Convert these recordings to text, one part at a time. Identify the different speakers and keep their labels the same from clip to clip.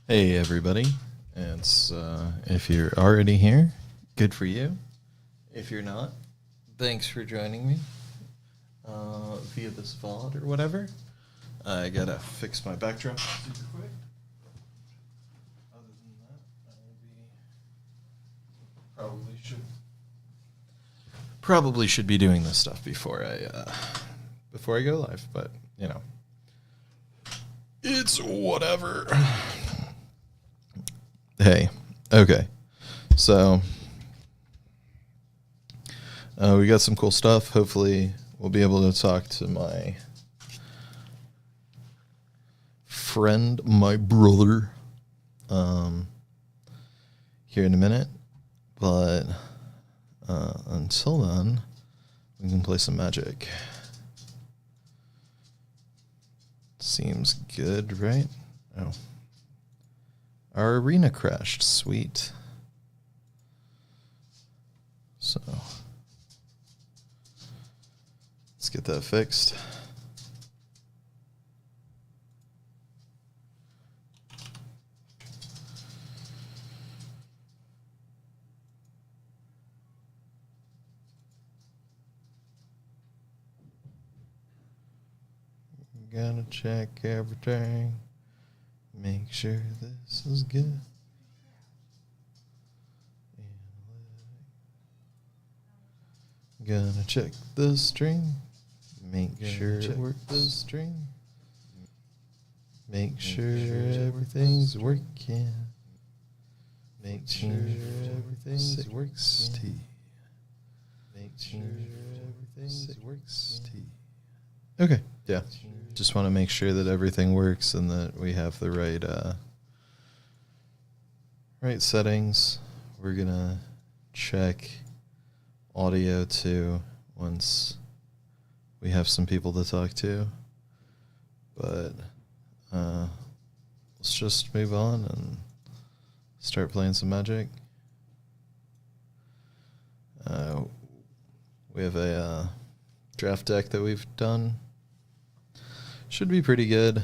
Speaker 1: Hey everybody, and if you're already here, good for you. If you're not, thanks for joining me via this VOD or whatever. I gotta fix my backdrop super quick. Other than that, I will be probably should be doing this stuff before I go live, but you know, it's whatever. Hey, okay, so we got some cool stuff. Hopefully, we'll be able to talk to my friend, my brother, here in a minute. But until then, we can play some Magic. Seems good, right? Oh. Our arena crashed. Sweet. So let's get that fixed. Gotta check everything. Make sure this is good. Gonna check the string. Make sure it works. The string. Make sure everything's working. Make sure everything works. Make sure everything works. Okay, yeah. Just want to make sure that everything works and that we have the right settings. We're gonna check audio too once we have some people to talk to. But let's just move on and start playing some Magic. We have a draft deck that we've done. Should be pretty good.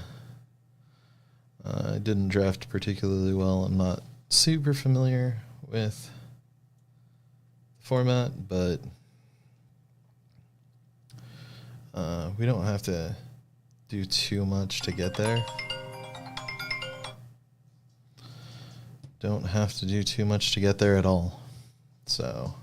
Speaker 1: I didn't draft particularly well. I'm not super familiar with the format, but we don't have to do too much to get there. Don't have to do too much to get there at all. So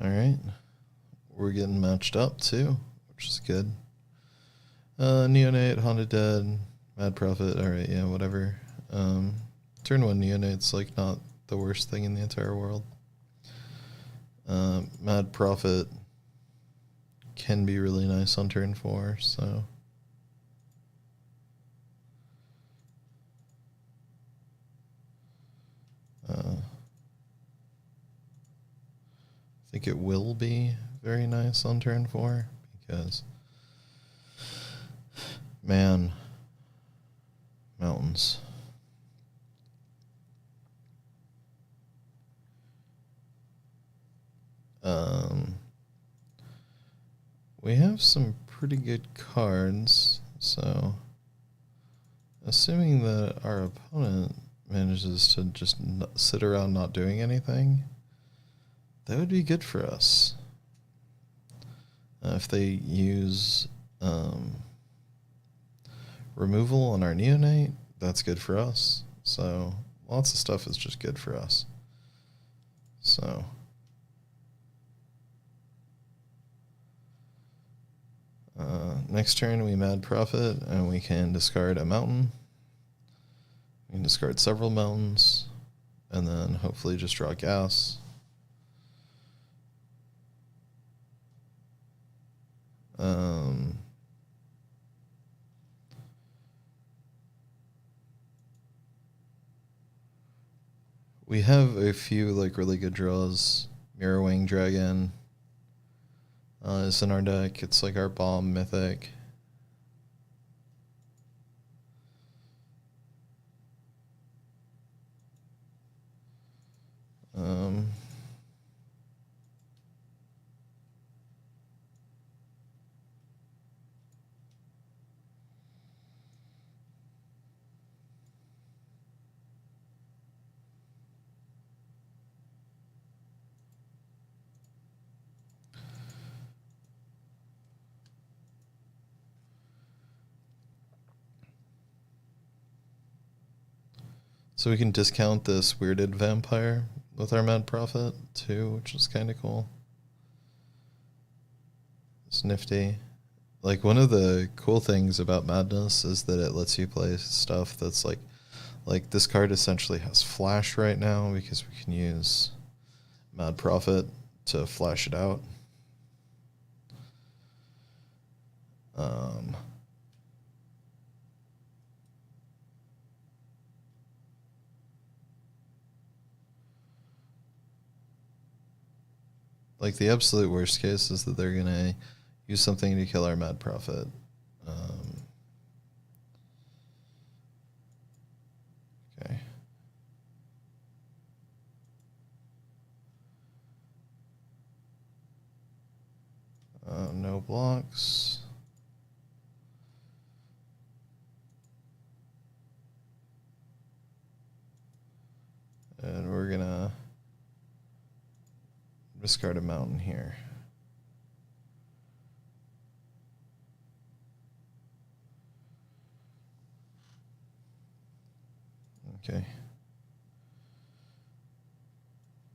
Speaker 1: all right. We're getting matched up too, which is good. Neonate, Haunted Dead, Mad Prophet. All right, yeah, whatever. Turn 1 Neonate's like not the worst thing in the entire world. Mad Prophet can be really nice on turn 4, so I think it will be very nice on turn 4 because, man, mountains. We have some pretty good cards, so assuming that our opponent manages to just sit around not doing anything, that would be good for us. If they use removal on our Neonate, that's good for us. So lots of stuff is just good for us. So next turn we Mad Prophet and we can discard a mountain. We can discard several mountains and then hopefully just draw gas. We have a few like really good draws. Mirrorwing Dragon is in our deck. It's like our bomb mythic. So we can discount this weirded vampire with our Mad Prophet too, which is kind of cool. It's nifty. Like, one of the cool things about Madness is that it lets you play stuff that's like this card essentially has flash right now because we can use Mad Prophet to flash it out. Like, the absolute worst case is that they're gonna use something to kill our Mad Prophet. Okay. No blocks. And we're gonna discard a mountain here. Okay.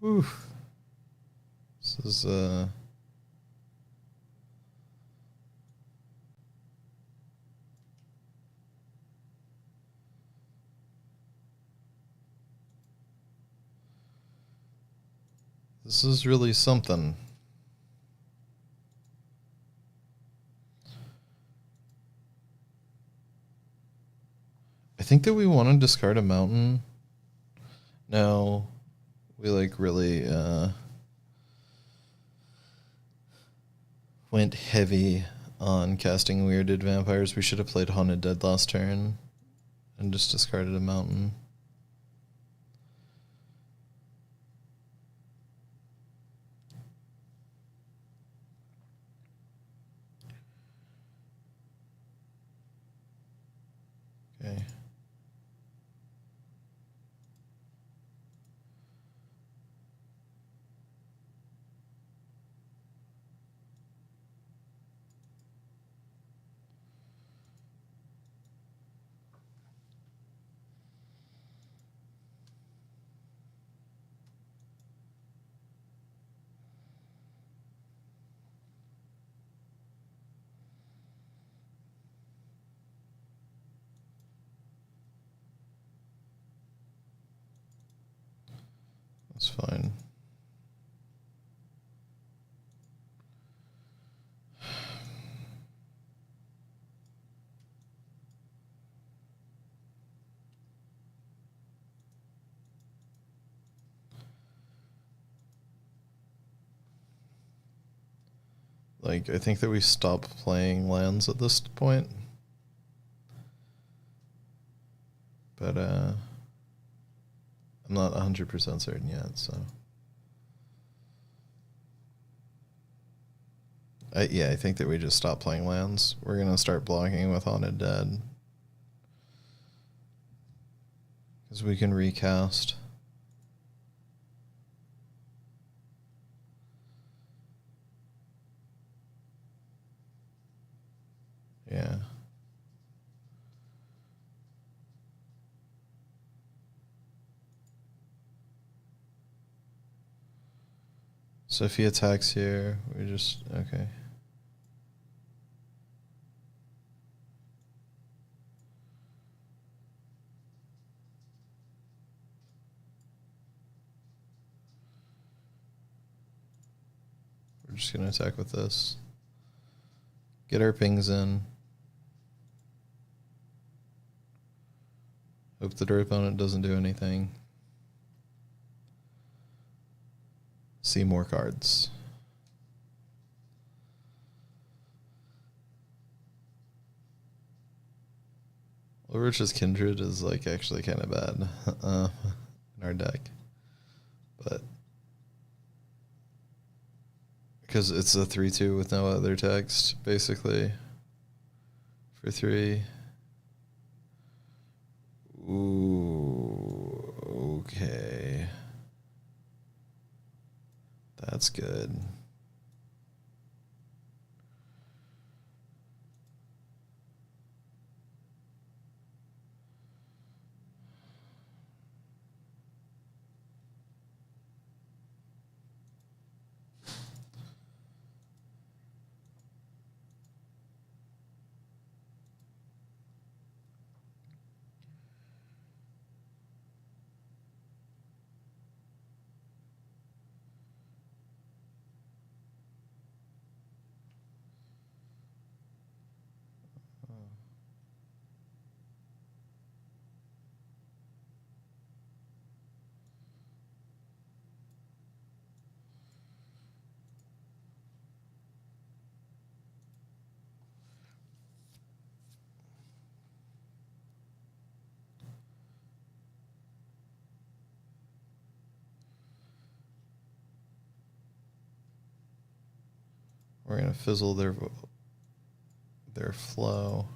Speaker 1: Oof. This is this is really something. I think that we want to discard a mountain. No, we like really went heavy on casting weirded vampires. We should have played Haunted Dead last turn and just discarded a mountain. Okay. That's fine. Like, I think that we stop playing lands at this point. But I'm not 100% certain yet, so. I think that we just stop playing lands. We're going to start blocking with Haunted Dead. Because we can recast. Yeah. So if he attacks here, we just, okay. We're just going to attack with this. Get our pings in. Hope that our opponent doesn't do anything. See more cards. Overwatch's Kindred is like actually kind of bad in our deck. But Because it's a 3/2 with no other text, basically. For 3. Ooh, okay. That's good. We're gonna fizzle their flow.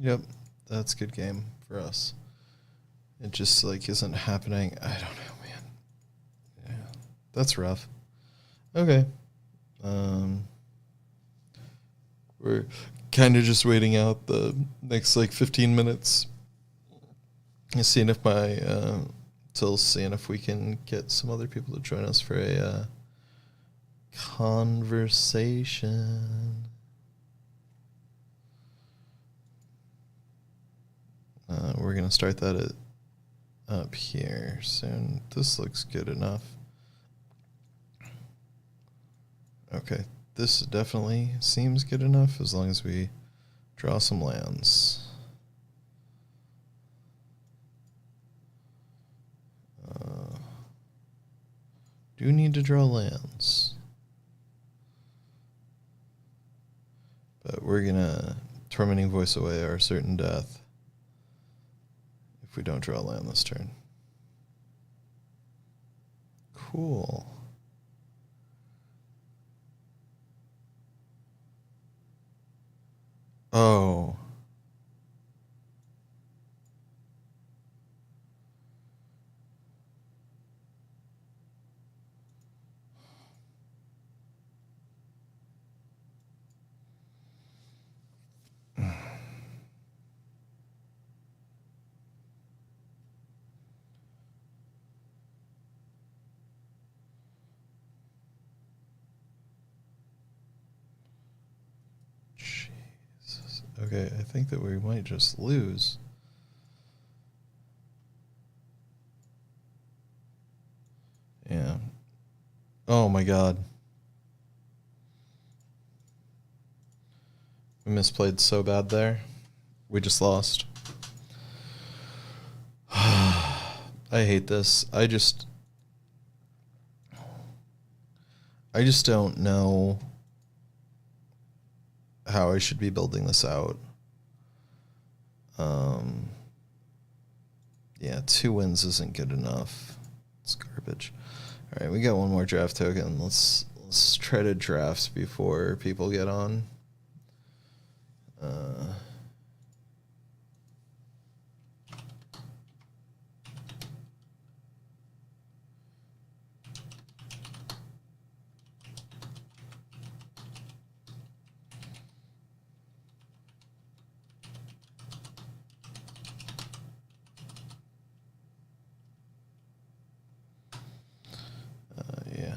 Speaker 1: Yep, that's good game for us. It just like isn't happening. I don't know, man. Yeah, that's rough. Okay. We're kind of just waiting out the next like 15 minutes. And seeing if seeing if we can get some other people to join us for a conversation. We're gonna start that up here soon. This looks good enough. Okay, this definitely seems good enough as long as we draw some lands. Do need to draw lands. But we're gonna Tormenting Voice away our certain death if we don't draw land this turn. Cool. Oh. Jesus. Okay, I think that we might just lose. Yeah. Oh my god. We misplayed so bad there. We just lost. I hate this. I just don't know how I should be building this out. Yeah, 2 wins isn't good enough. It's garbage. All right, we got one more draft token. Let's try to draft before people get on. Yeah.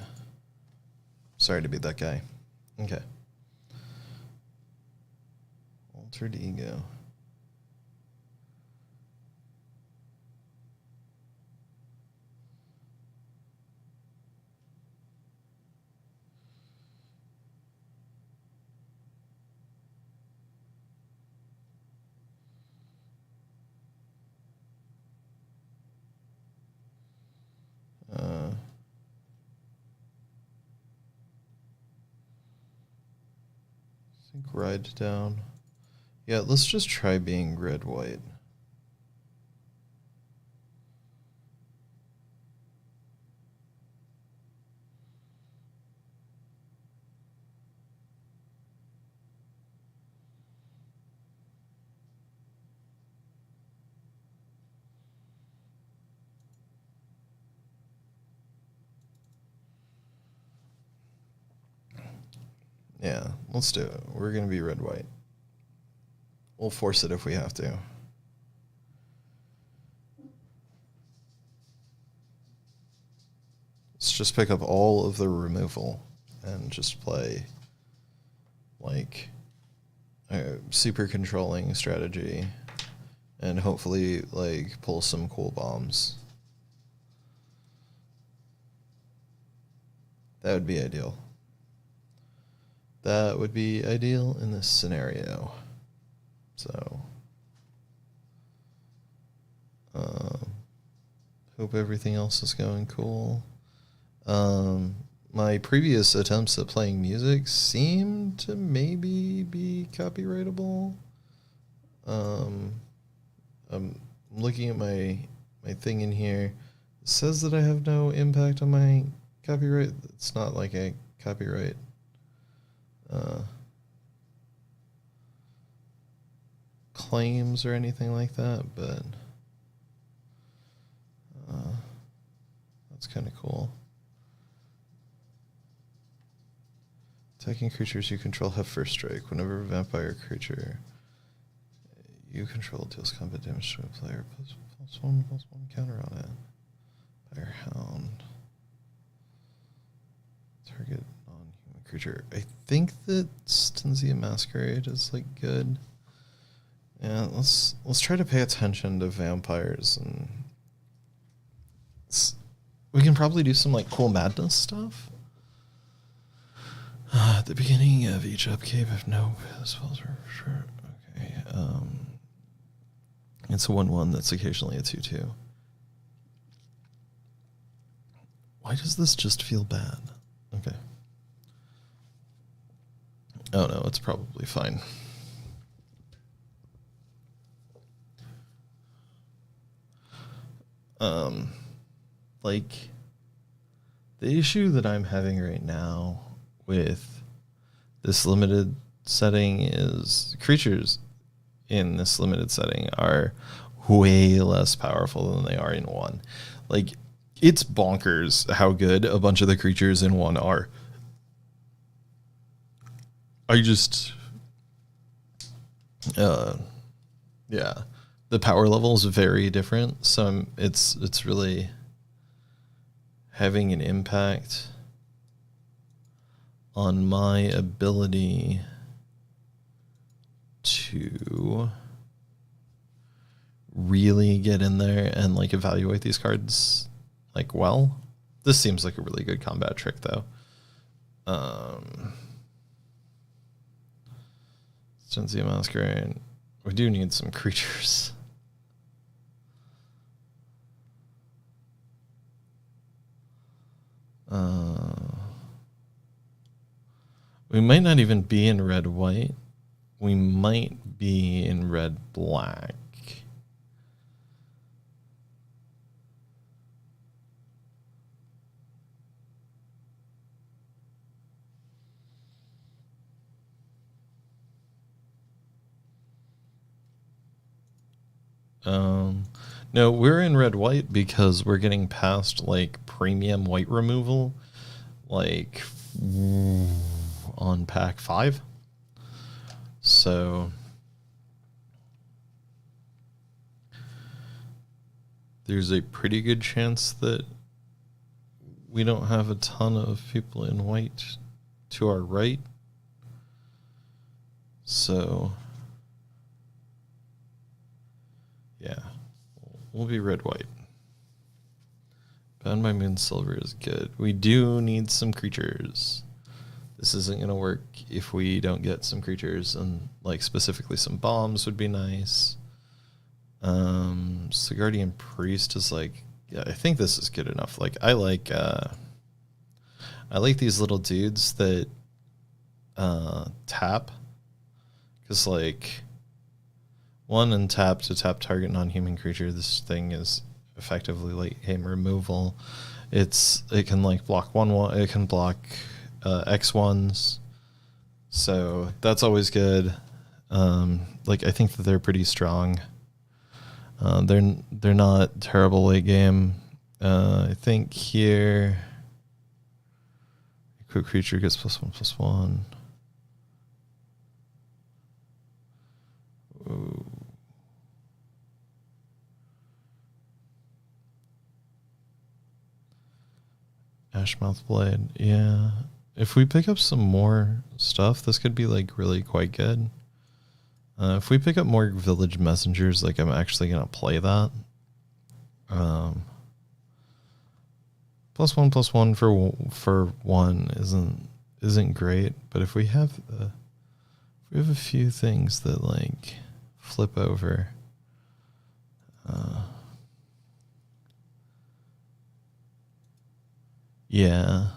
Speaker 1: Sorry to be that guy. Okay. Altered ego. I think ride down. Yeah, let's just try being red white. Yeah, let's do it. We're going to be red white. We'll force it if we have to. Let's just pick up all of the removal and just play like a super controlling strategy and hopefully like pull some cool bombs. That would be ideal. That would be ideal in this scenario. So, hope everything else is going cool. My previous attempts at playing music seem to maybe be copyrightable. I'm looking at my thing in here. It says that I have no impact on my copyright. It's not like a copyright claims or anything like that, but It's kind of cool. Attacking creatures you control have first strike. Whenever a vampire creature you control deals combat damage to a player, +1/+1 counter on it. Firehound. Target non-human creature. I think that Stensia Masquerade is like good. Yeah, let's try to pay attention to vampires, and we can probably do some like cool madness stuff. At the beginning of each upkeep, if no spells are sure. Okay. It's a 1/1 that's occasionally a 2/2. Why does this just feel bad? Okay. Oh no, it's probably fine. Like, the issue that I'm having right now with this limited setting is creatures in this limited setting are way less powerful than they are in one. Like, it's bonkers how good a bunch of the creatures in one are. I just, yeah, the power level is very different. So it's really having an impact on my ability to really get in there and like evaluate these cards like well. This seems like a really good combat trick though. Stensia Masquerade. We do need some creatures. We might not even be in red-white. We might be in red-black. No, we're in red-white because we're getting past like premium white removal, like on pack 5. So there's a pretty good chance that we don't have a ton of people in white to our right. So yeah, we'll be red-white. Bound by Moon Silver is good. We do need some creatures. This isn't going to work if we don't get some creatures, and like specifically some bombs would be nice. Sigardian Priest is like, yeah, I think this is good enough. Like I like these little dudes that tap, because like 1 and tap to tap target non-human creature. This thing is effectively late game removal. It can like block 1/1. It can block X1s. So that's always good. Like I think that they're pretty strong. They're not terrible late game. I think here equip creature gets +1/+1. Ooh. Ashmouth Blade, yeah. If we pick up some more stuff, this could be like really quite good. If we pick up more Village Messengers, like I'm actually gonna play that. +1/+1 for 1 isn't great, but if we have a few things that like flip over, yeah.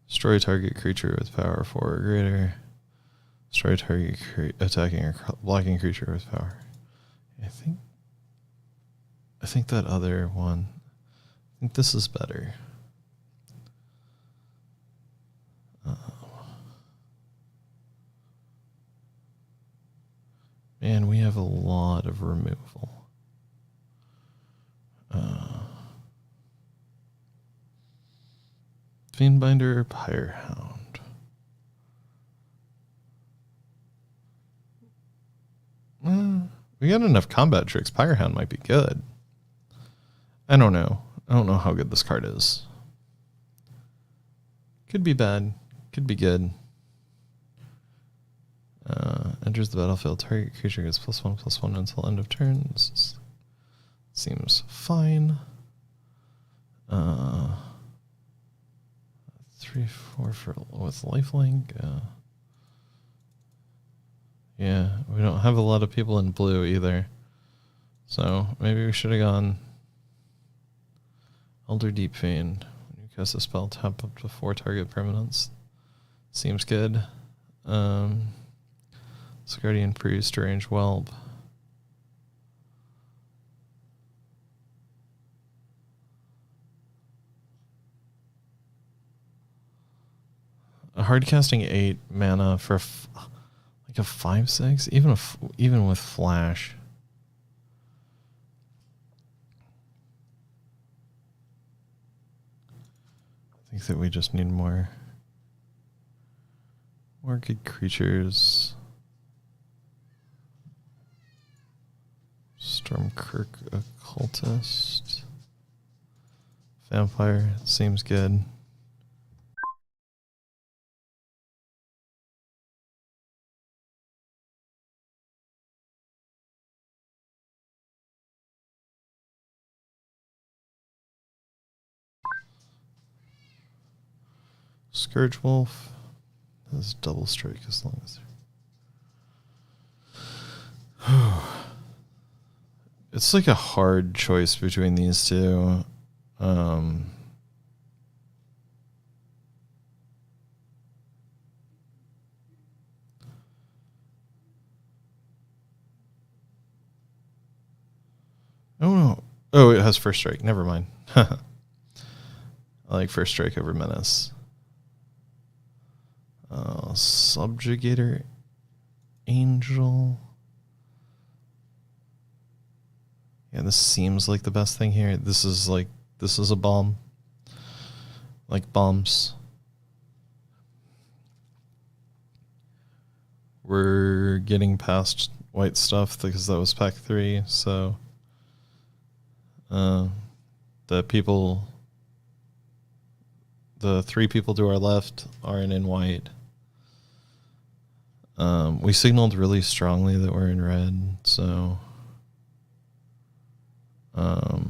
Speaker 1: Destroy target creature with power 4 or greater. Destroy target attacking or blocking creature with power. I think that other one. I think this is better. Man, we have a lot of removal. Fiendbinder or Pyrehound? We got enough combat tricks. Pyrehound might be good. I don't know. I don't know how good this card is. Could be bad. Could be good. Enters the battlefield. Target creature gets +1/+1 until end of turn. Seems fine. 3/4 for with lifelink. Yeah, we don't have a lot of people in blue either. So maybe we should have gone Elder Deep Fiend. When you cast a spell, tap up to 4 target permanents. Seems good. Guardian Priest, Range Whelp. A hard casting 8 mana for like a 5/6, even with flash. I think that we just need more good creatures. Stormkirk Occultist. Vampire seems good. Scourge Wolf has double strike as long as it's like a hard choice between these two. Oh no. Oh, it has first strike. Never mind. I like first strike over menace. Subjugator Angel. Yeah, this seems like the best thing here. This is a bomb. Like bombs. We're getting past white stuff because that was pack 3, so the 3 people to our left aren't in white. We signaled really strongly that we're in red, so how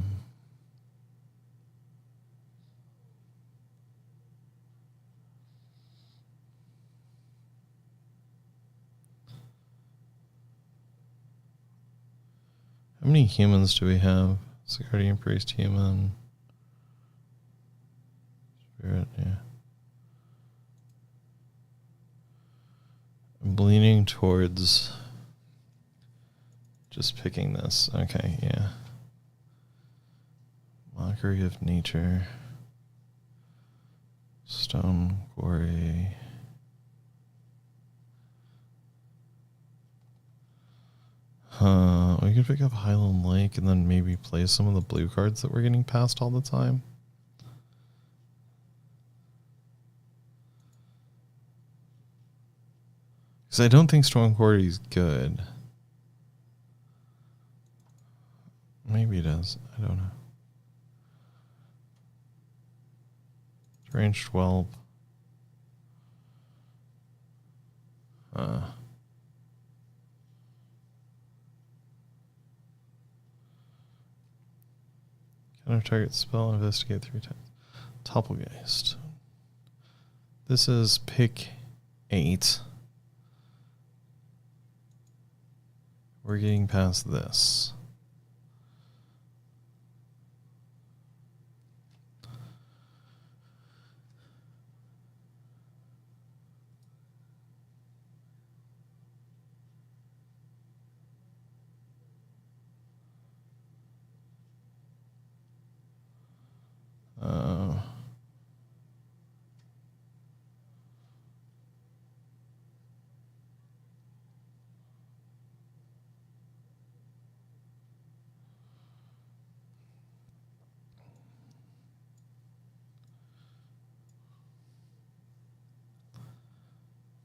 Speaker 1: many humans do we have? It's a Guardian Priest human. Spirit, yeah. I'm leaning towards just picking this. Okay, yeah. Mockery of Nature. Stone Quarry. We could pick up Highland Lake and then maybe play some of the blue cards that we're getting passed all the time. Because I don't think Stone Quarry is good. Maybe it is. I don't know. Range 12. Counter target spell, investigate 3 times. Topplegeist. This is pick 8. We're getting past this.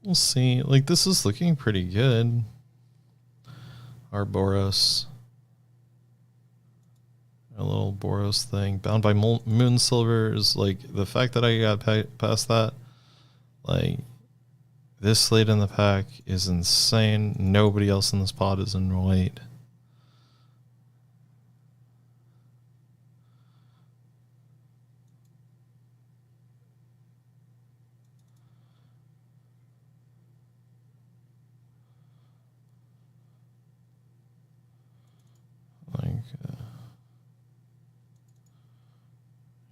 Speaker 1: We'll see. Like, this is looking pretty good. Our Boros. A little Boros thing. Bound by Moon Silver is like, the fact that I got past that, like, this late in the pack is insane. Nobody else in this pod is in white.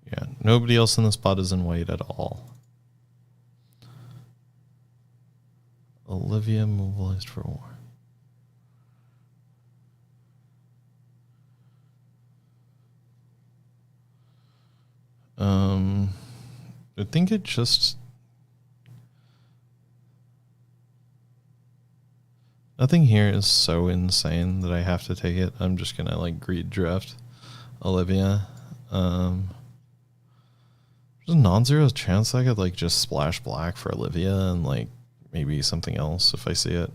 Speaker 1: Yeah, nobody else in this spot is in white at all. Olivia mobilized for war. I think it just... Nothing here is so insane that I have to take it. I'm just gonna like greed draft Olivia. There's a non-zero chance I could like just splash black for Olivia and like maybe something else if I see it.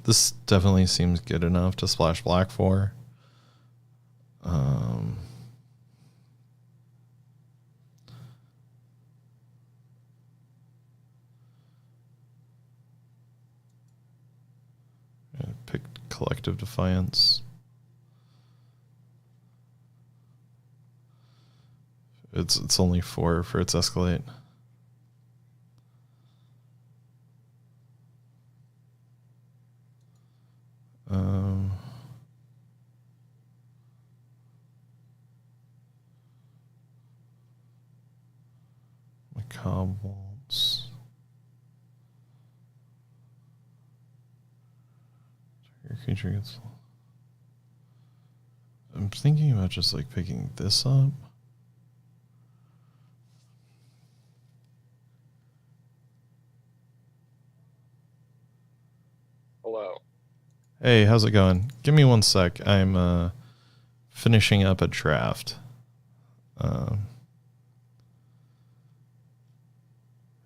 Speaker 1: This definitely seems good enough to splash black for. Pick Collective Defiance. It's only 4 for its escalate. Macabre Waltz. Your creature gets... I'm thinking about just like picking this up.
Speaker 2: Hello.
Speaker 1: Hey, how's it going? Give me 1 sec. I'm finishing up a draft. At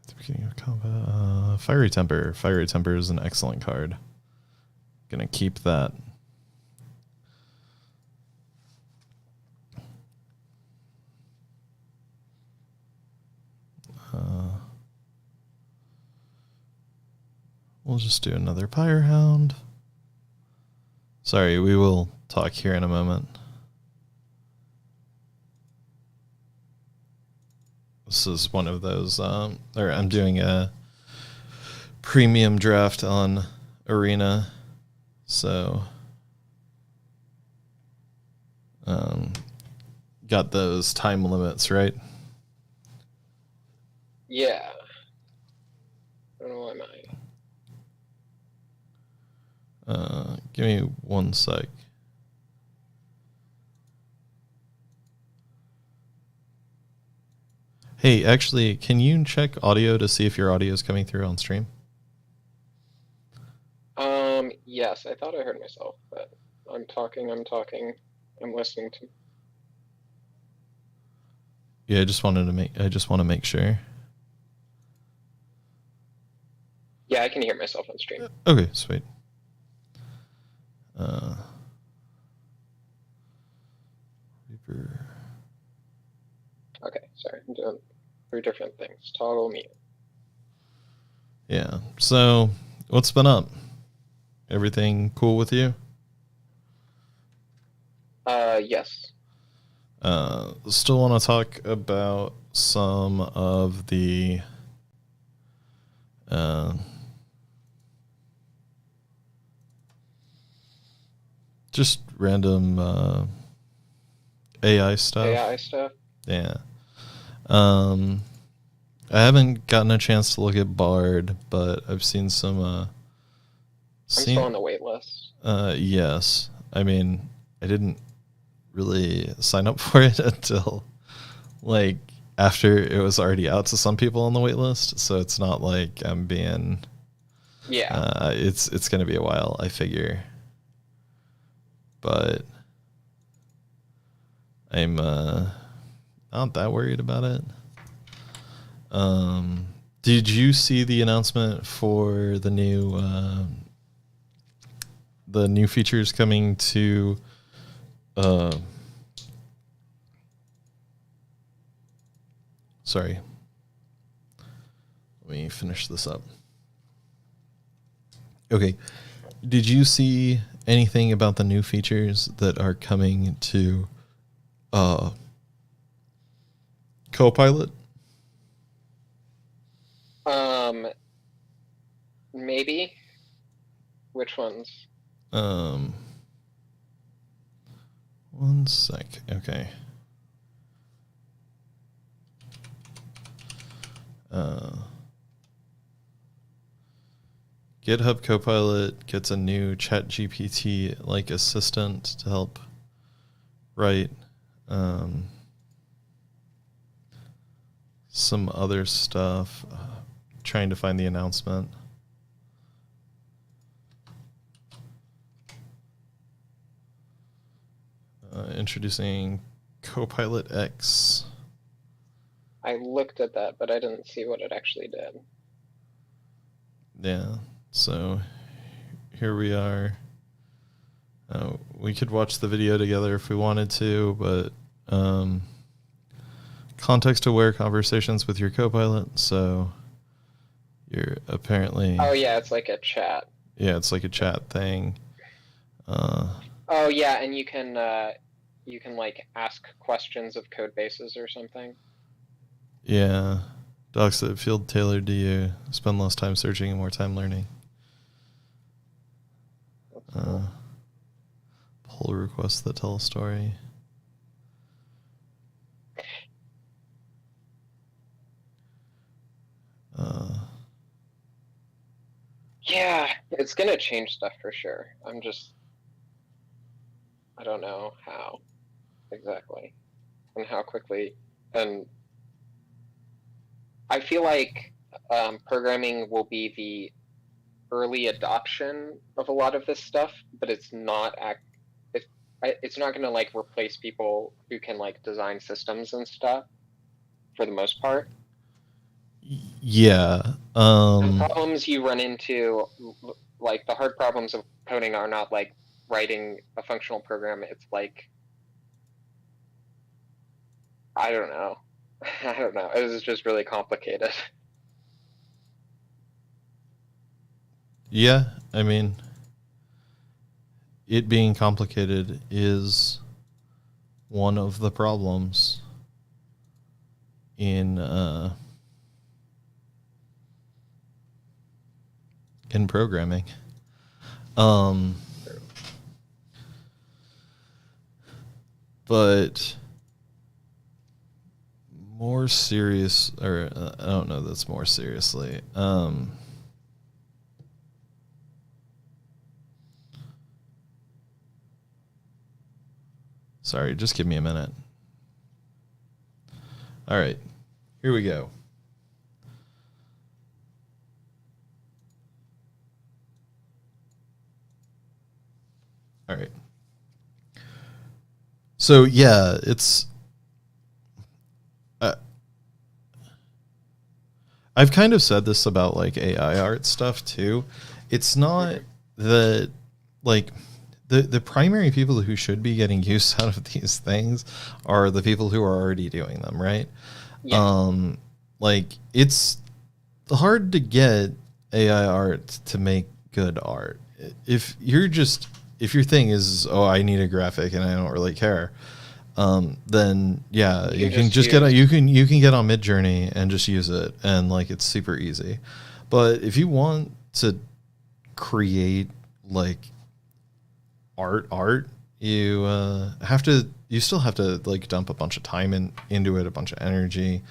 Speaker 1: the beginning of combat, Fiery Temper. Fiery Temper is an excellent card. Gonna keep that. We'll just do another Pyre Hound. Sorry, we will talk here in a moment. This is one of those, or I'm doing a premium draft on Arena, so got those time limits, right?
Speaker 2: Yeah. I don't know why am I.
Speaker 1: Give me 1 sec. Hey, actually, can you check audio to see if your audio is coming through on stream?
Speaker 2: Yes, I thought I heard myself, but I'm talking, I'm listening to.
Speaker 1: Yeah, I just want to make sure.
Speaker 2: Yeah, I can hear myself on stream.
Speaker 1: Okay, sweet. Reaper.
Speaker 2: Okay, sorry, I'm doing 3 different things. Toggle mute.
Speaker 1: Yeah. So, what's been up? Everything cool with you?
Speaker 2: Yes.
Speaker 1: Still want to talk about some of the just random AI stuff.
Speaker 2: AI stuff?
Speaker 1: Yeah. I haven't gotten a chance to look at Bard, but I've seen some
Speaker 2: I'm still on the wait list.
Speaker 1: Yes. I mean, I didn't really sign up for it until like after it was already out to some people on the wait list, so it's not like I'm being it's going to be a while, I figure. But I'm not that worried about it. Did you see the announcement for the new features coming to sorry. Let me finish this up. Okay. Did you see anything about the new features that are coming to Copilot?
Speaker 2: Maybe. Which ones?
Speaker 1: One sec. Okay. GitHub Copilot gets a new ChatGPT like assistant to help write some other stuff. Trying to find the announcement. Introducing Copilot X.
Speaker 2: I looked at that, but I didn't see what it actually did.
Speaker 1: Yeah, so here we are. We could watch the video together if we wanted to, but context-aware conversations with your Copilot, so you're apparently...
Speaker 2: Oh, yeah, it's like a chat.
Speaker 1: Yeah, it's like a chat thing.
Speaker 2: Oh, yeah, and you can like ask questions of code bases or something.
Speaker 1: Yeah. Docs that feel tailored to you. Spend less time searching and more time learning.
Speaker 2: Cool.
Speaker 1: Pull requests that tell a story.
Speaker 2: Yeah, it's gonna change stuff for sure. I don't know how exactly and how quickly. And I feel like programming will be the early adoption of a lot of this stuff, but it's not gonna like replace people who can like design systems and stuff for the most part.
Speaker 1: Yeah.
Speaker 2: The problems you run into, like the hard problems of coding, are not like writing a functional program. It's like, I don't know. I don't know. It was just really complicated.
Speaker 1: Yeah, I mean, it being complicated is one of the problems in programming. But more serious, or I don't know that's more seriously. Sorry, just give me a minute. All right, here we go. All right. So yeah, it's I've kind of said this about like AI art stuff too. It's not that like the primary people who should be getting use out of these things are the people who are already doing them, right?
Speaker 2: Yeah.
Speaker 1: Like it's hard to get AI art to make good art. If your thing is, oh, I need a graphic and I don't really care, then yeah, you can just get on, you can get on Midjourney and just use it, and like it's super easy. But if you want to create like art, you still have to like dump a bunch of time into it, a bunch of energy.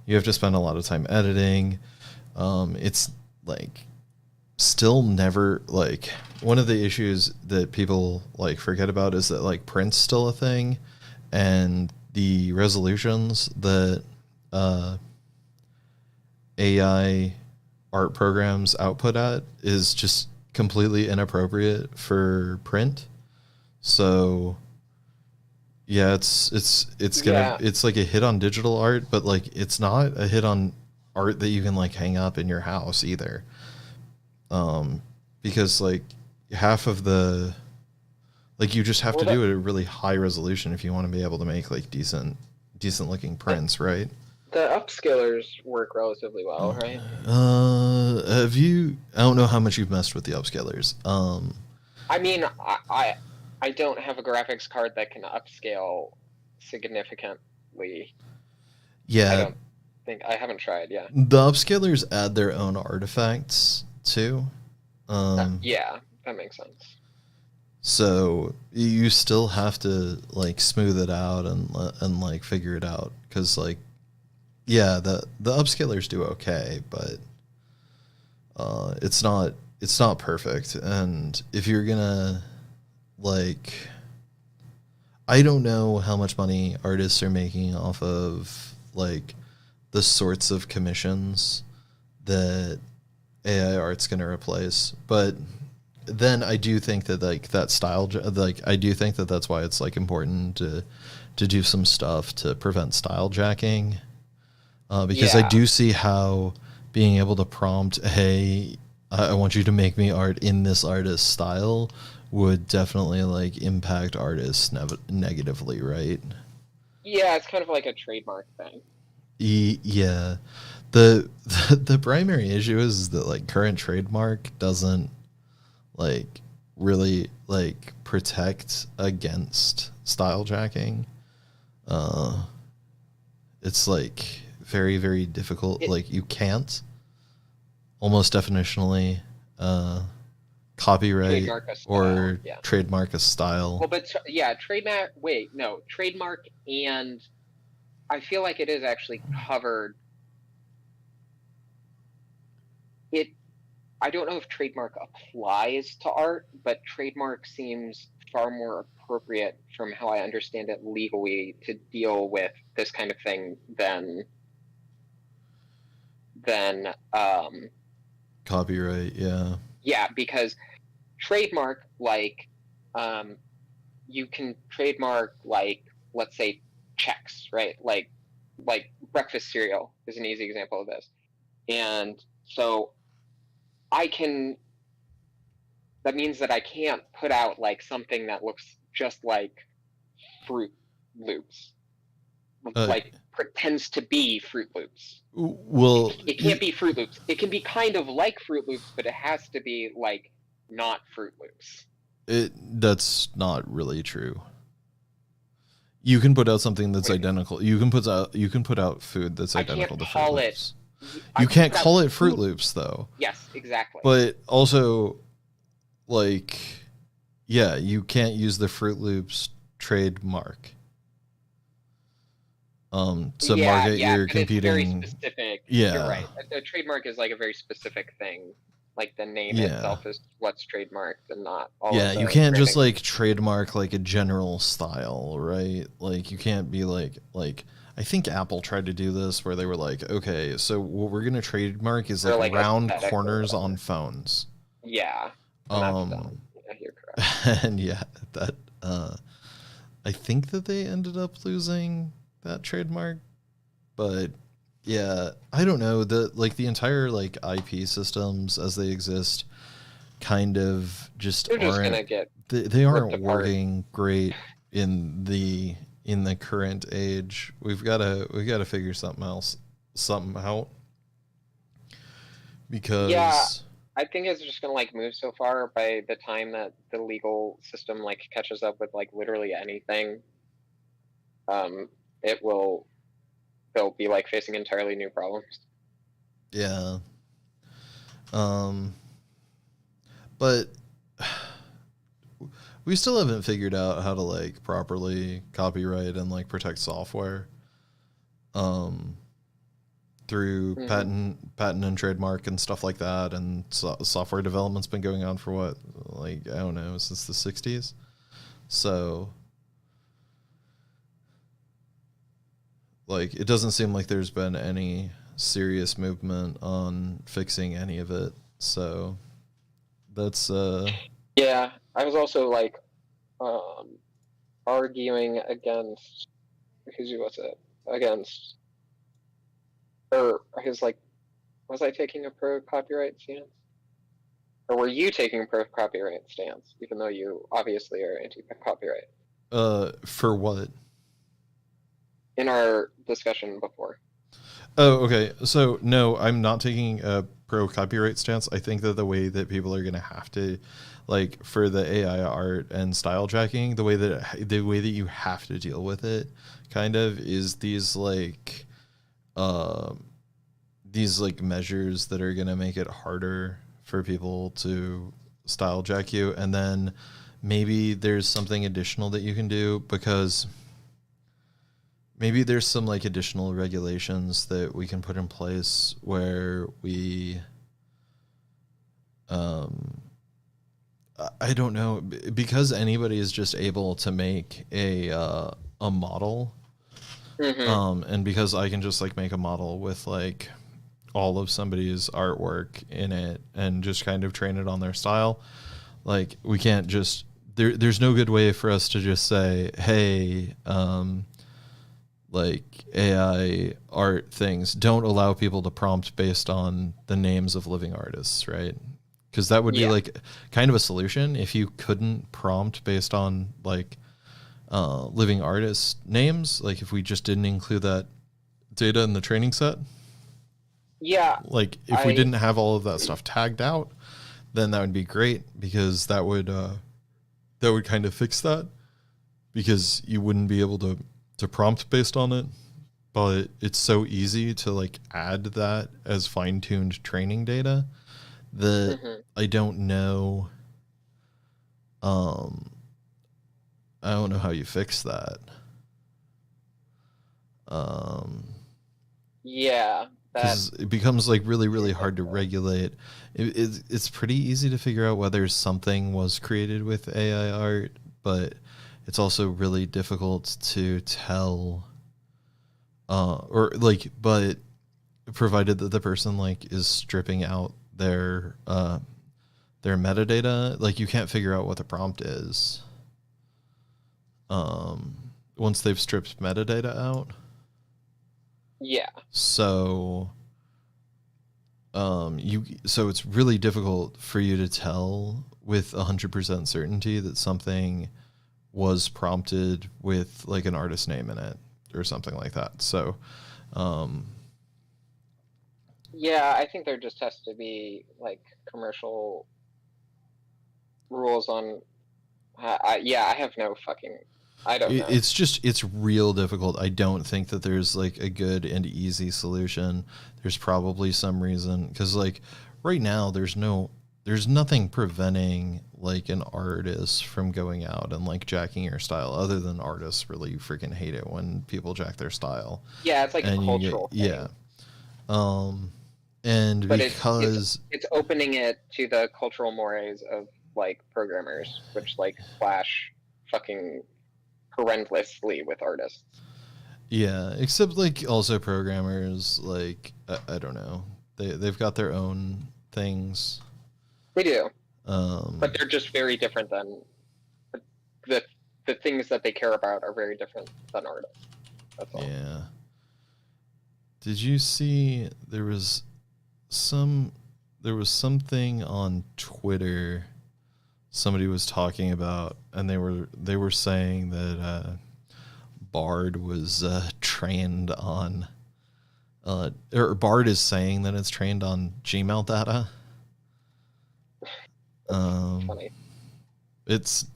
Speaker 1: You have to spend a lot of time editing. It's like still never like one of the issues that people like forget about is that like print's still a thing, and the resolutions that AI art programs output at is just completely inappropriate for print. So yeah, it's like a hit on digital art, but like it's not a hit on art that you can like hang up in your house either. Because like half of the like you just have to do it at a really high resolution if you want to be able to make like decent looking prints, right?
Speaker 2: The upscalers work relatively well, right?
Speaker 1: Have you? I don't know how much you've messed with the upscalers.
Speaker 2: I mean, I don't have a graphics card that can upscale significantly.
Speaker 1: Yeah,
Speaker 2: I don't think I haven't tried. Yeah.
Speaker 1: the upscalers add their own artifacts too.
Speaker 2: Yeah, that makes sense.
Speaker 1: So you still have to like smooth it out and like figure it out because like yeah, the upscalers do okay, but it's not perfect. And if you're gonna like, I don't know how much money artists are making off of like the sorts of commissions that AI art's gonna replace, but then I do think that like that style, like I do think that that's why it's like important to do some stuff to prevent style jacking. Because I do see how being able to prompt, hey, I want you to make me art in this artist style would definitely like impact artists negatively, right?
Speaker 2: Yeah, it's kind of like a trademark thing.
Speaker 1: Yeah. The primary issue is that like current trademark doesn't like really like protect against style jacking. It's like very, very difficult. Like you can't almost definitionally copyright
Speaker 2: Trademark a style,
Speaker 1: or
Speaker 2: yeah.
Speaker 1: trademark a style.
Speaker 2: Well, but yeah, trademark. Wait, no, trademark, and I feel like it is actually covered. I don't know if trademark applies to art, but trademark seems far more appropriate from how I understand it legally to deal with this kind of thing than
Speaker 1: Copyright, yeah.
Speaker 2: Yeah, because trademark, like, you can trademark, like, let's say checks, right? Like breakfast cereal is an easy example of this. And so that means that I can't put out like something that looks just like Fruit Loops, like pretends to be Fruit Loops.
Speaker 1: Well,
Speaker 2: it can't be Fruit Loops. It can be kind of like Fruit Loops, but it has to be like not Fruit Loops.
Speaker 1: That's not really true. You can put out something that's identical. You can put out food that's identical to Fruit Loops. You can't call it Fruit Loops though.
Speaker 2: Yes, exactly.
Speaker 1: But also, like, yeah, you can't use the Fruit Loops trademark. To market your competing.
Speaker 2: It's very specific.
Speaker 1: Yeah,
Speaker 2: you're right. A trademark is like a very specific thing. Like the name itself is what's trademarked, and not all.
Speaker 1: Yeah, you can't just like trademark like a general style, right? Like you can't be like I think Apple tried to do this where they were like, okay, so what we're gonna trademark is like round corners on phones.
Speaker 2: Yeah. And yeah, you're correct.
Speaker 1: And yeah, that I think that they ended up losing that trademark, but yeah, I don't know, the entire like IP systems as they exist kind of just aren't they aren't working great in the current age. We've got to figure something out because
Speaker 2: I think it's just gonna like move so far by the time that the legal system like catches up with like literally anything. They'll be like facing entirely new problems.
Speaker 1: Yeah. But we still haven't figured out how to like properly copyright and like protect software. Through patent and trademark and stuff like that, and software development's been going on for what, like I don't know, since the 60s. So like it doesn't seem like there's been any serious movement on fixing any of it. So that's
Speaker 2: yeah, I was also like arguing against against, or his like Was I taking a pro-copyright stance? Or were you taking a pro-copyright stance, even though you obviously are anti-copyright?
Speaker 1: For what?
Speaker 2: In our discussion before.
Speaker 1: Oh, okay. So no, I'm not taking a pro copyright stance. I think that the way that people are gonna have to, like, for the AI art and style tracking, the way that you have to deal with it, kind of, is uh, these like measures that are gonna make it harder for people to style jack you, and then maybe there's something additional that you can do, because maybe there's some like additional regulations that we can put in place where we, um, I don't know, because anybody is just able to make a model,
Speaker 2: Mm-hmm.
Speaker 1: and because I can just like make a model with like all of somebody's artwork in it and just kind of train it on their style. Like, we can't just there's no good way for us to just say, hey, like, AI art things don't allow people to prompt based on the names of living artists, right? Because that would be
Speaker 2: Yeah.
Speaker 1: like kind of a solution if you couldn't prompt based on like living artist names. Like, if we just didn't include that data in the training set,
Speaker 2: Yeah.
Speaker 1: like if we
Speaker 2: I
Speaker 1: didn't have all of that stuff tagged out, then that would be great, because that would kind of fix that, because you wouldn't be able to prompt based on it. But it's so easy to like add that as fine-tuned training data that
Speaker 2: mm-hmm.
Speaker 1: I don't know. Um, I don't know how you fix that. Um,
Speaker 2: Yeah. That
Speaker 1: because it becomes like really, really
Speaker 2: seems like
Speaker 1: hard to regulate. It's pretty easy to figure out whether something was created with AI art, but it's also really difficult to tell. Or like, but provided that the person like is stripping out their metadata, like, you can't figure out what the prompt is. Um, Once they've stripped metadata out.
Speaker 2: yeah.
Speaker 1: So so it's really difficult for you to tell with 100% certainty that something was prompted with like an artist name in it or something like that. So um,
Speaker 2: Yeah, I think there just has to be like commercial rules on. Yeah, I have no fucking. I don't know.
Speaker 1: it's real difficult. I don't think that there's like a good and easy solution. There's probably some reason, because like right now there's nothing preventing like an artist from going out and like jacking your style, other than artists really freaking hate it when people jack their style.
Speaker 2: Yeah, it's like a
Speaker 1: And you get,
Speaker 2: cultural
Speaker 1: yeah.
Speaker 2: thing,
Speaker 1: um and
Speaker 2: but it's
Speaker 1: because
Speaker 2: it's opening it to the cultural mores of like programmers, which like clash fucking horrendously with artists.
Speaker 1: yeah, except like also programmers, like I don't know, they've got their own things.
Speaker 2: They do,
Speaker 1: um
Speaker 2: but they're just very different than the the things that they care about are very different than artists. That's all.
Speaker 1: Yeah. Did you see some there was something on Twitter somebody was talking about, and they were saying that Bard was trained on or Bard is saying that it's trained on Gmail data.
Speaker 2: That's
Speaker 1: Um
Speaker 2: funny.
Speaker 1: it's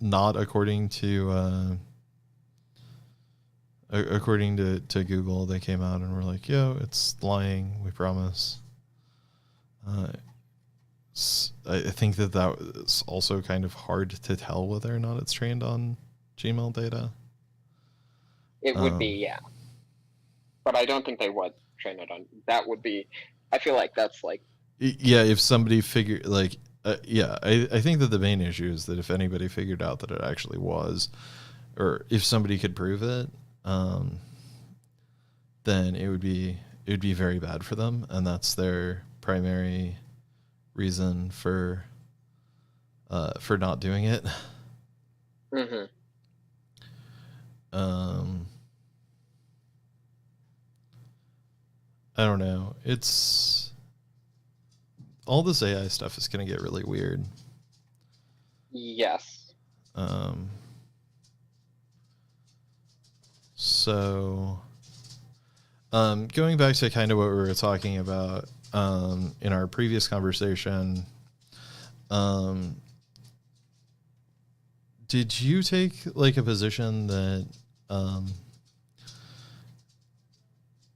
Speaker 1: not according to according to Google. They came out and were like, "Yo, it's lying. We promise." Uh, I think that is also kind of hard to tell whether or not it's trained on Gmail data.
Speaker 2: It would be,
Speaker 1: Um,
Speaker 2: yeah, but I don't think they would train it on. That would be. I feel like that's like.
Speaker 1: yeah, if somebody figured like, yeah, I think that the main issue is that if anybody figured out that it actually was, or if somebody could prove it, um, then it would be very bad for them, and that's their primary reason for not doing it.
Speaker 2: Mm-hmm.
Speaker 1: Um, I don't know. It's all this AI stuff is going to get really weird.
Speaker 2: Yes.
Speaker 1: So, going back to kind of what we were talking about in our previous conversation, did you take like a position that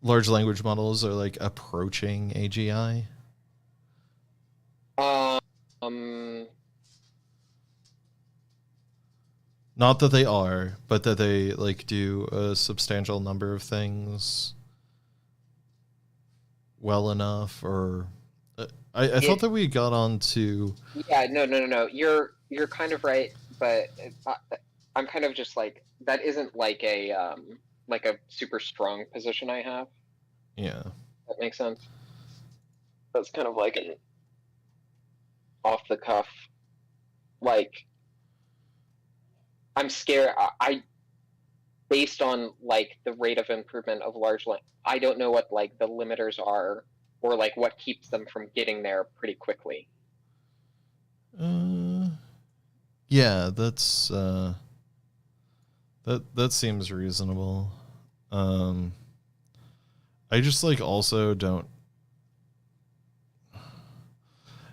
Speaker 1: large language models are like approaching AGI? Not that they are, but that they like do a substantial number of things well enough, or I thought that we got on to.
Speaker 2: Yeah, no. You're kind of right, but I'm kind of just like that isn't like a super strong position I have.
Speaker 1: Yeah.
Speaker 2: That makes sense. That's kind of like an off the cuff, like I'm scared. I based on like the rate of improvement of large language, I don't know what like the limiters are, or like what keeps them from getting there pretty quickly.
Speaker 1: Yeah, that's that seems reasonable. I just like also don't.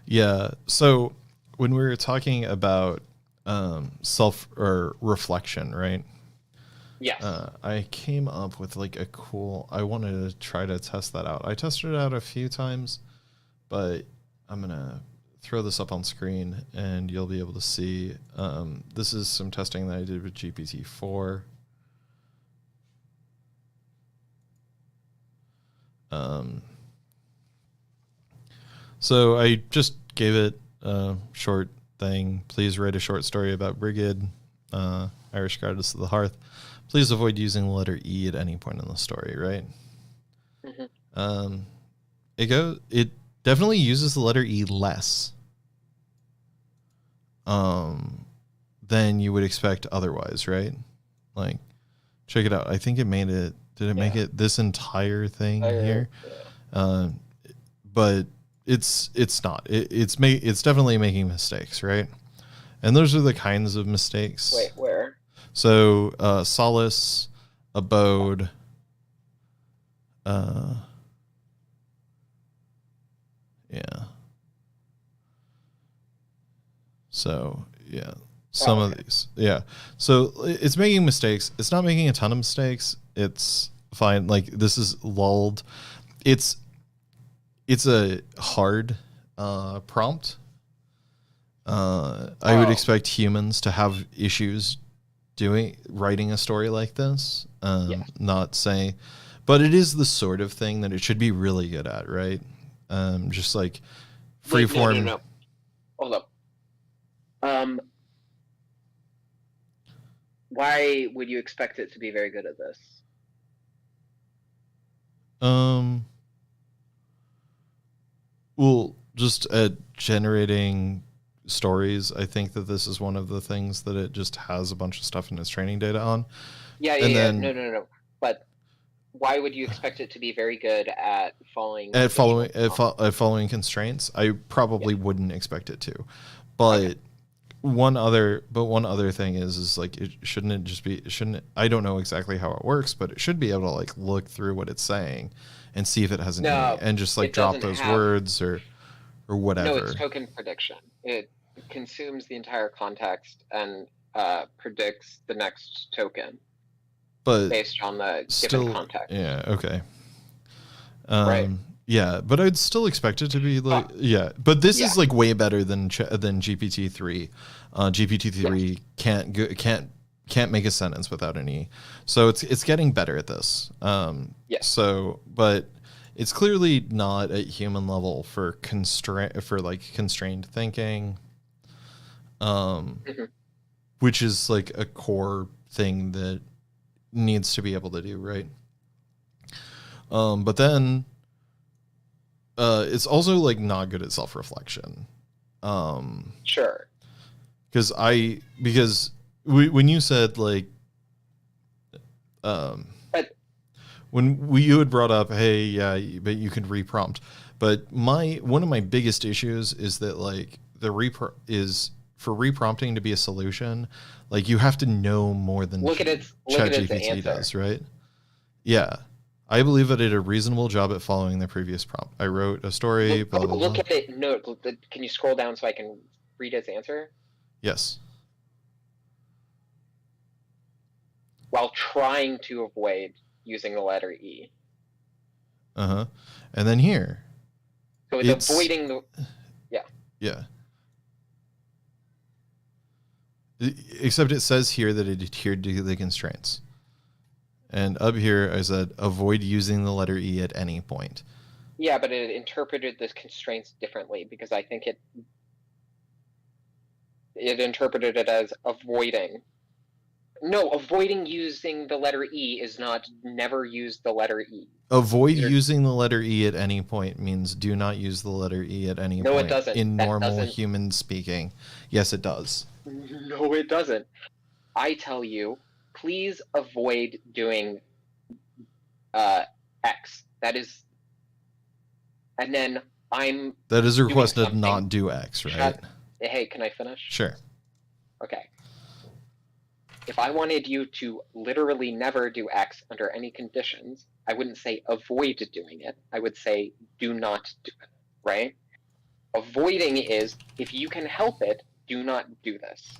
Speaker 1: Yeah, so when we were talking about self or reflection, right?
Speaker 2: Yes.
Speaker 1: I came up with like a cool. I wanted to try to test that out. I tested it out a few times, but I'm gonna throw this up on screen and you'll be able to see. This is some testing that I did with GPT-4. So I just gave it a short thing. Please write a short story about Brigid, Irish Goddess of the Hearth. Please avoid using the letter E at any point in the story, right?
Speaker 2: Mm-hmm.
Speaker 1: It definitely uses the letter E less than you would expect otherwise, right? Like, check it out. I think it made it. Did it make it this entire thing here? Yeah. But it's not. It's definitely making mistakes, right? And those are the kinds of mistakes.
Speaker 2: Wait, where?
Speaker 1: So solace, abode, yeah. So yeah, some of these, yeah. So it's making mistakes. It's not making a ton of mistakes. It's fine. Like this is lulled. It's a hard prompt. I would expect humans to have issues writing a story like this. Not say, but it is the sort of thing that it should be really good at, right? Just like freeform.
Speaker 2: No. Hold up. Why would you expect it to be very good at this?
Speaker 1: Well, just at generating stories, I think that this is one of the things that it just has a bunch of stuff in its training data on.
Speaker 2: Yeah. No. But why would you expect it to be very good at following
Speaker 1: constraints? I probably wouldn't expect it to. But one other thing is like I don't know exactly how it works, but it should be able to like look through what it's saying and see if it has and just like drop those words or whatever.
Speaker 2: No, it's token prediction. It consumes the entire context and predicts the next token, but based on the given context.
Speaker 1: Yeah. Okay. Right. Yeah, but I'd still expect it to be like but this is like way better than GPT-3. GPT-3 can't make a sentence without an E, so it's getting better at this. So, but it's clearly not at human level for constrained thinking, which is like a core thing that needs to be able to do, right? But then it's also like not good at self-reflection.
Speaker 2: Sure.
Speaker 1: Because when you said like,
Speaker 2: but
Speaker 1: you had brought up, hey, yeah, but you can reprompt. But one of my biggest issues is that like is for reprompting to be a solution, like you have to know more than ChatGPT does, right? Yeah. I believe that it did a reasonable job at following the previous prompt. I wrote a story.
Speaker 2: Look at it. No, can you scroll down so I can read his answer?
Speaker 1: Yes.
Speaker 2: While trying to avoid using the letter E.
Speaker 1: And then here.
Speaker 2: So it's avoiding the. Yeah.
Speaker 1: Yeah. Except it says here that it adhered to the constraints. And up here, I said, avoid using the letter E at any point.
Speaker 2: Yeah, but it interpreted the constraints differently because I think it interpreted it as avoiding. No, avoiding using the letter E is not never use the letter E.
Speaker 1: Avoid using the letter E at any point means do not use the letter E at any point.
Speaker 2: No, it doesn't.
Speaker 1: In normal human speaking. Yes, it does.
Speaker 2: No, it doesn't. I tell you, please avoid doing X. That is, and then
Speaker 1: that is a request to not do X, right?
Speaker 2: Hey, can I finish?
Speaker 1: Sure.
Speaker 2: Okay. If I wanted you to literally never do X under any conditions, I wouldn't say avoid doing it. I would say do not do it, right? Avoiding is, if you can help it, do not do this.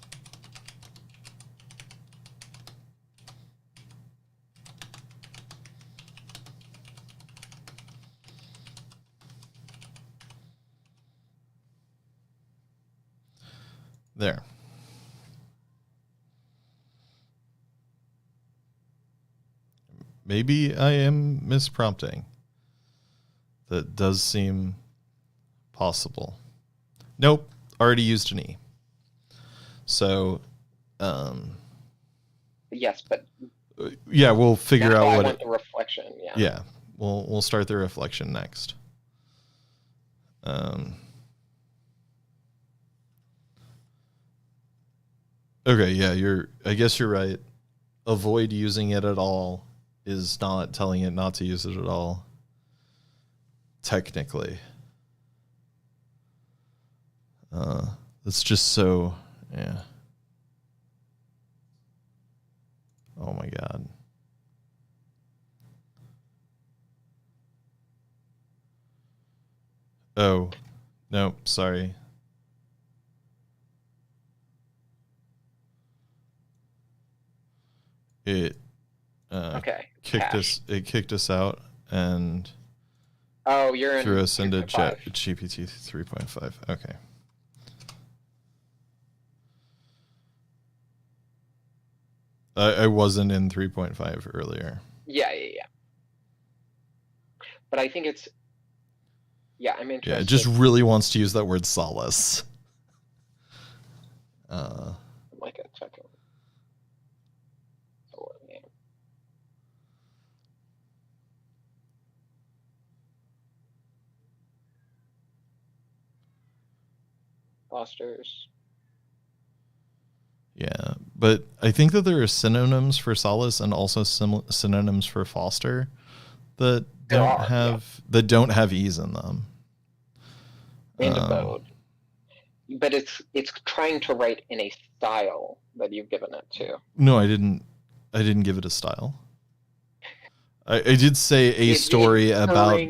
Speaker 1: There. Maybe I am misprompting. That does seem possible. Nope, already used an E. So,
Speaker 2: yes, but
Speaker 1: yeah, we'll figure out what
Speaker 2: the reflection. Yeah.
Speaker 1: Yeah, we'll start the reflection next. Okay, yeah, I guess you're right. Avoid using it at all is not telling it not to use it at all. Technically. That's just so, yeah. Oh my God. Oh, no, sorry. It kicked us out and threw us into GPT 3.5. Okay. I wasn't in 3.5 earlier.
Speaker 2: Yeah. But I think it's, I'm interested.
Speaker 1: Yeah, it just really wants to use that word solace.
Speaker 2: Like a second. Fosters.
Speaker 1: Yeah, but I think that there are synonyms for solace and also synonyms for foster that don't have e's in them.
Speaker 2: And abode. But it's trying to write in a style that you've given it to.
Speaker 1: No, I didn't give it a style. I did say a story about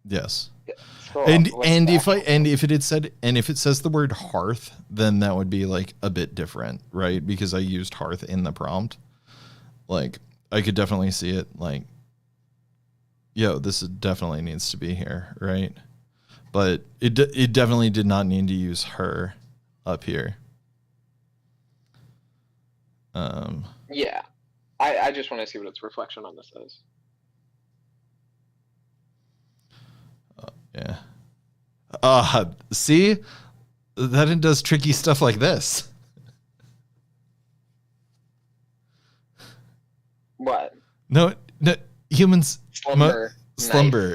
Speaker 1: yes. And if it says the word hearth, then that would be like a bit different, right? Because I used hearth in the prompt. Like I could definitely see it like, this definitely needs to be here, right? But it definitely did not need to use her up here.
Speaker 2: Yeah, I just want to see what its reflection on this is.
Speaker 1: Yeah. See? That it does tricky stuff like this.
Speaker 2: What?
Speaker 1: No, humans
Speaker 2: slumber.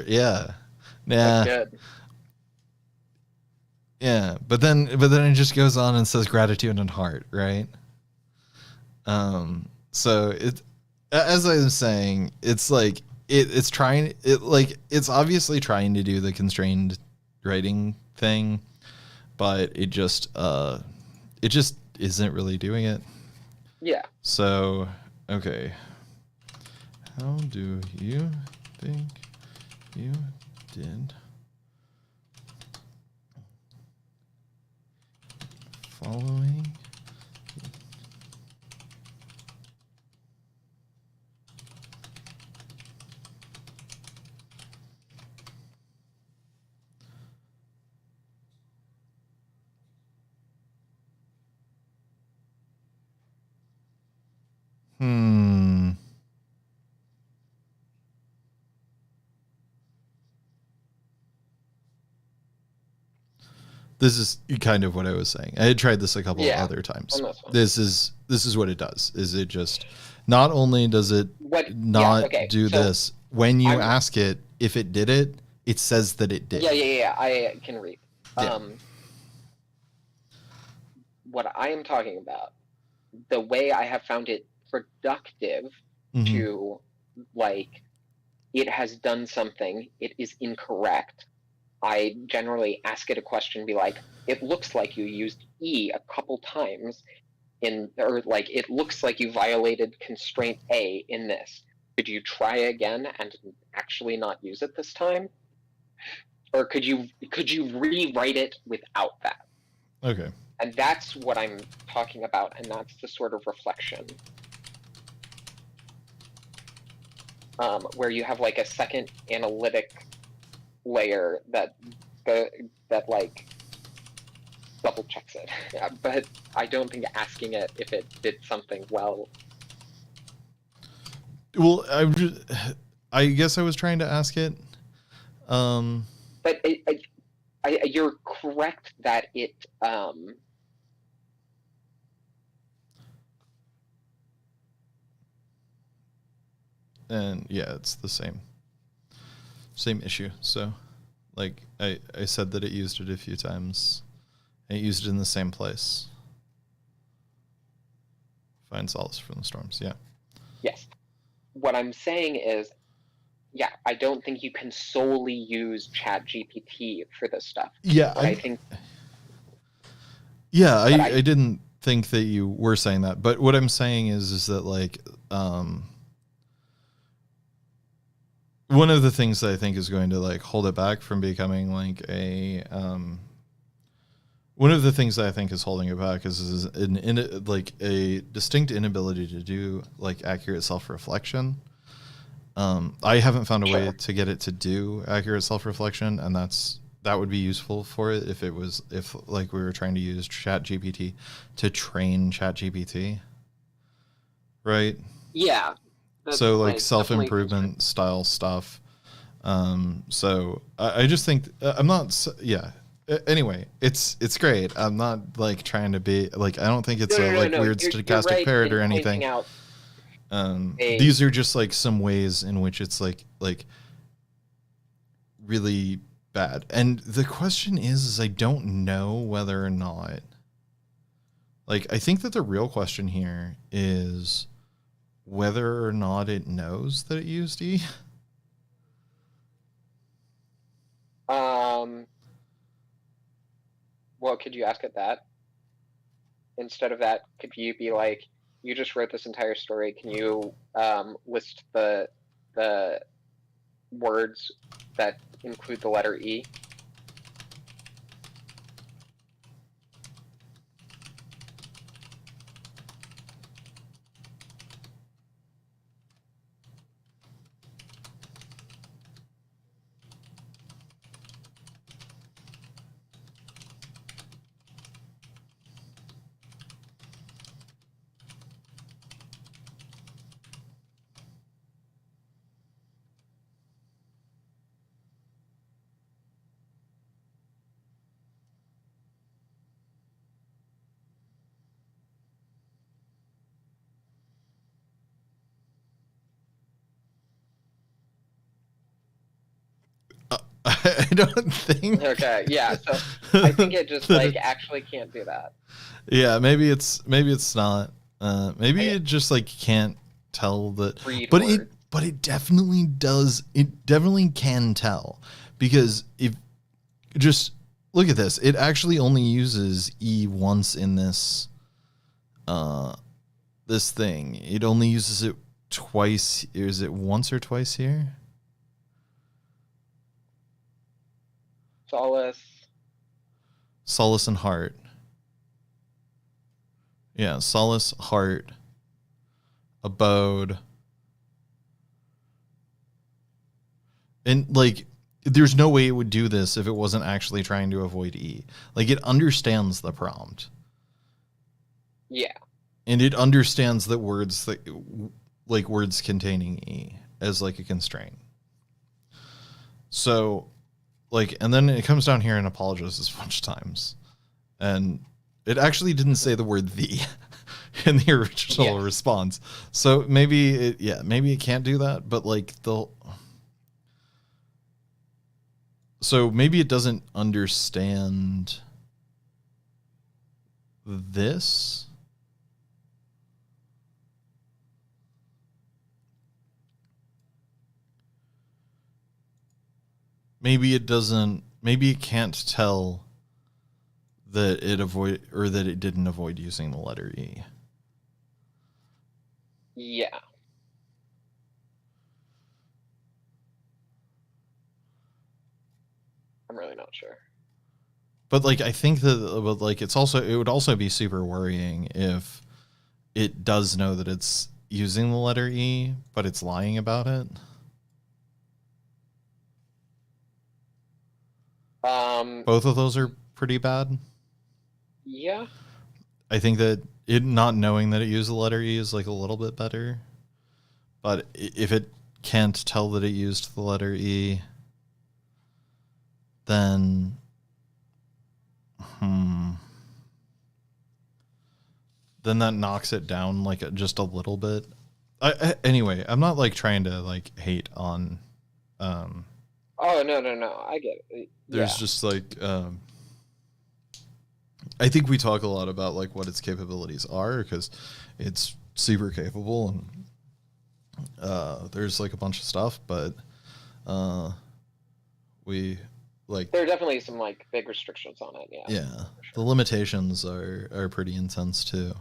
Speaker 1: Yeah. Good. Yeah, but then it just goes on and says gratitude and heart, right? So it, as I was saying, it's like it's trying it like it's obviously trying to do the constrained writing thing, but it just isn't really doing it.
Speaker 2: Yeah.
Speaker 1: So, okay. How do you think you did following? This is kind of what I was saying. I had tried this a couple other times. This is what it does. Is it just not only does it do this when you ask it if it did it, it says that it did.
Speaker 2: Yeah. I can read. Yeah. What I am talking about, the way I have found it productive to like, it has done something, it is incorrect. I generally ask it a question, be like, it looks like you used E a couple times or like, it looks like you violated constraint A in this. Could you try again and actually not use it this time? Or could you rewrite it without that?
Speaker 1: Okay.
Speaker 2: And that's what I'm talking about, and that's the sort of reflection. Where you have like a second analytic layer that like double checks it. But I don't think asking it if it did something well.
Speaker 1: Well, I guess I was trying to ask it.
Speaker 2: But you're correct that it
Speaker 1: and yeah, it's the same issue. So like I said that it used it a few times. It used it in the same place. Find solace from the storms. Yeah.
Speaker 2: Yes. What I'm saying is, yeah, I don't think you can solely use ChatGPT for this stuff.
Speaker 1: Yeah,
Speaker 2: I think.
Speaker 1: Yeah, I didn't think that you were saying that, but what I'm saying is that like one of the things that I think is going to like hold it back from becoming like a one of the things that I think is holding it back is like a distinct inability to do like accurate self-reflection. I haven't found a way to get it to do accurate self-reflection, and that would be useful for it if like we were trying to use ChatGPT to train ChatGPT, right?
Speaker 2: Yeah.
Speaker 1: So like self-improvement style stuff. So I just think I'm not. Yeah. Anyway, it's great. I'm not like trying to be like, I don't think it's weird stochastic parrot or anything. These are just like some ways in which it's like really bad. And the question is I don't know whether or not, like, I think that the real question here is whether or not it knows that it used E.
Speaker 2: Well, could you ask it that? Instead of that, could you be like, you just wrote this entire story. Can you list the words that include the letter E?
Speaker 1: I don't think.
Speaker 2: Okay, yeah. So I think it just like actually can't do that.
Speaker 1: Yeah, maybe it's not. Maybe it just like can't tell that. but it definitely does. It definitely can tell, because if just look at this, it actually only uses E once in this this thing. It only uses it twice. Is it once or twice here? Solace and heart. Yeah, solace, heart, abode. And like, there's no way it would do this if it wasn't actually trying to avoid E. Like, it understands the prompt.
Speaker 2: Yeah.
Speaker 1: And it understands that words that, like, words containing E as like a constraint. So, like, and then it comes down here and apologizes a bunch of times. And it actually didn't say the word "the" in the original response. So maybe it can't do that, but like so maybe it doesn't understand this. Maybe it doesn't, maybe it can't tell that it didn't avoid using the letter E.
Speaker 2: Yeah. I'm really not sure.
Speaker 1: But like, I think that, but like, it would also be super worrying if it does know that it's using the letter E, but it's lying about it. Both of those are pretty bad.
Speaker 2: Yeah.
Speaker 1: I think that it not knowing that it used the letter E is like a little bit better. But if it can't tell that it used the letter E, then then that knocks it down like just a little bit. Anyway, I'm not like trying to like hate on.
Speaker 2: Oh no, I get it.
Speaker 1: There's just like I think we talk a lot about like what its capabilities are, because it's super capable, and there's like a bunch of stuff, but we like,
Speaker 2: there are definitely some like big restrictions on it.
Speaker 1: Yeah, sure. The limitations are pretty intense too.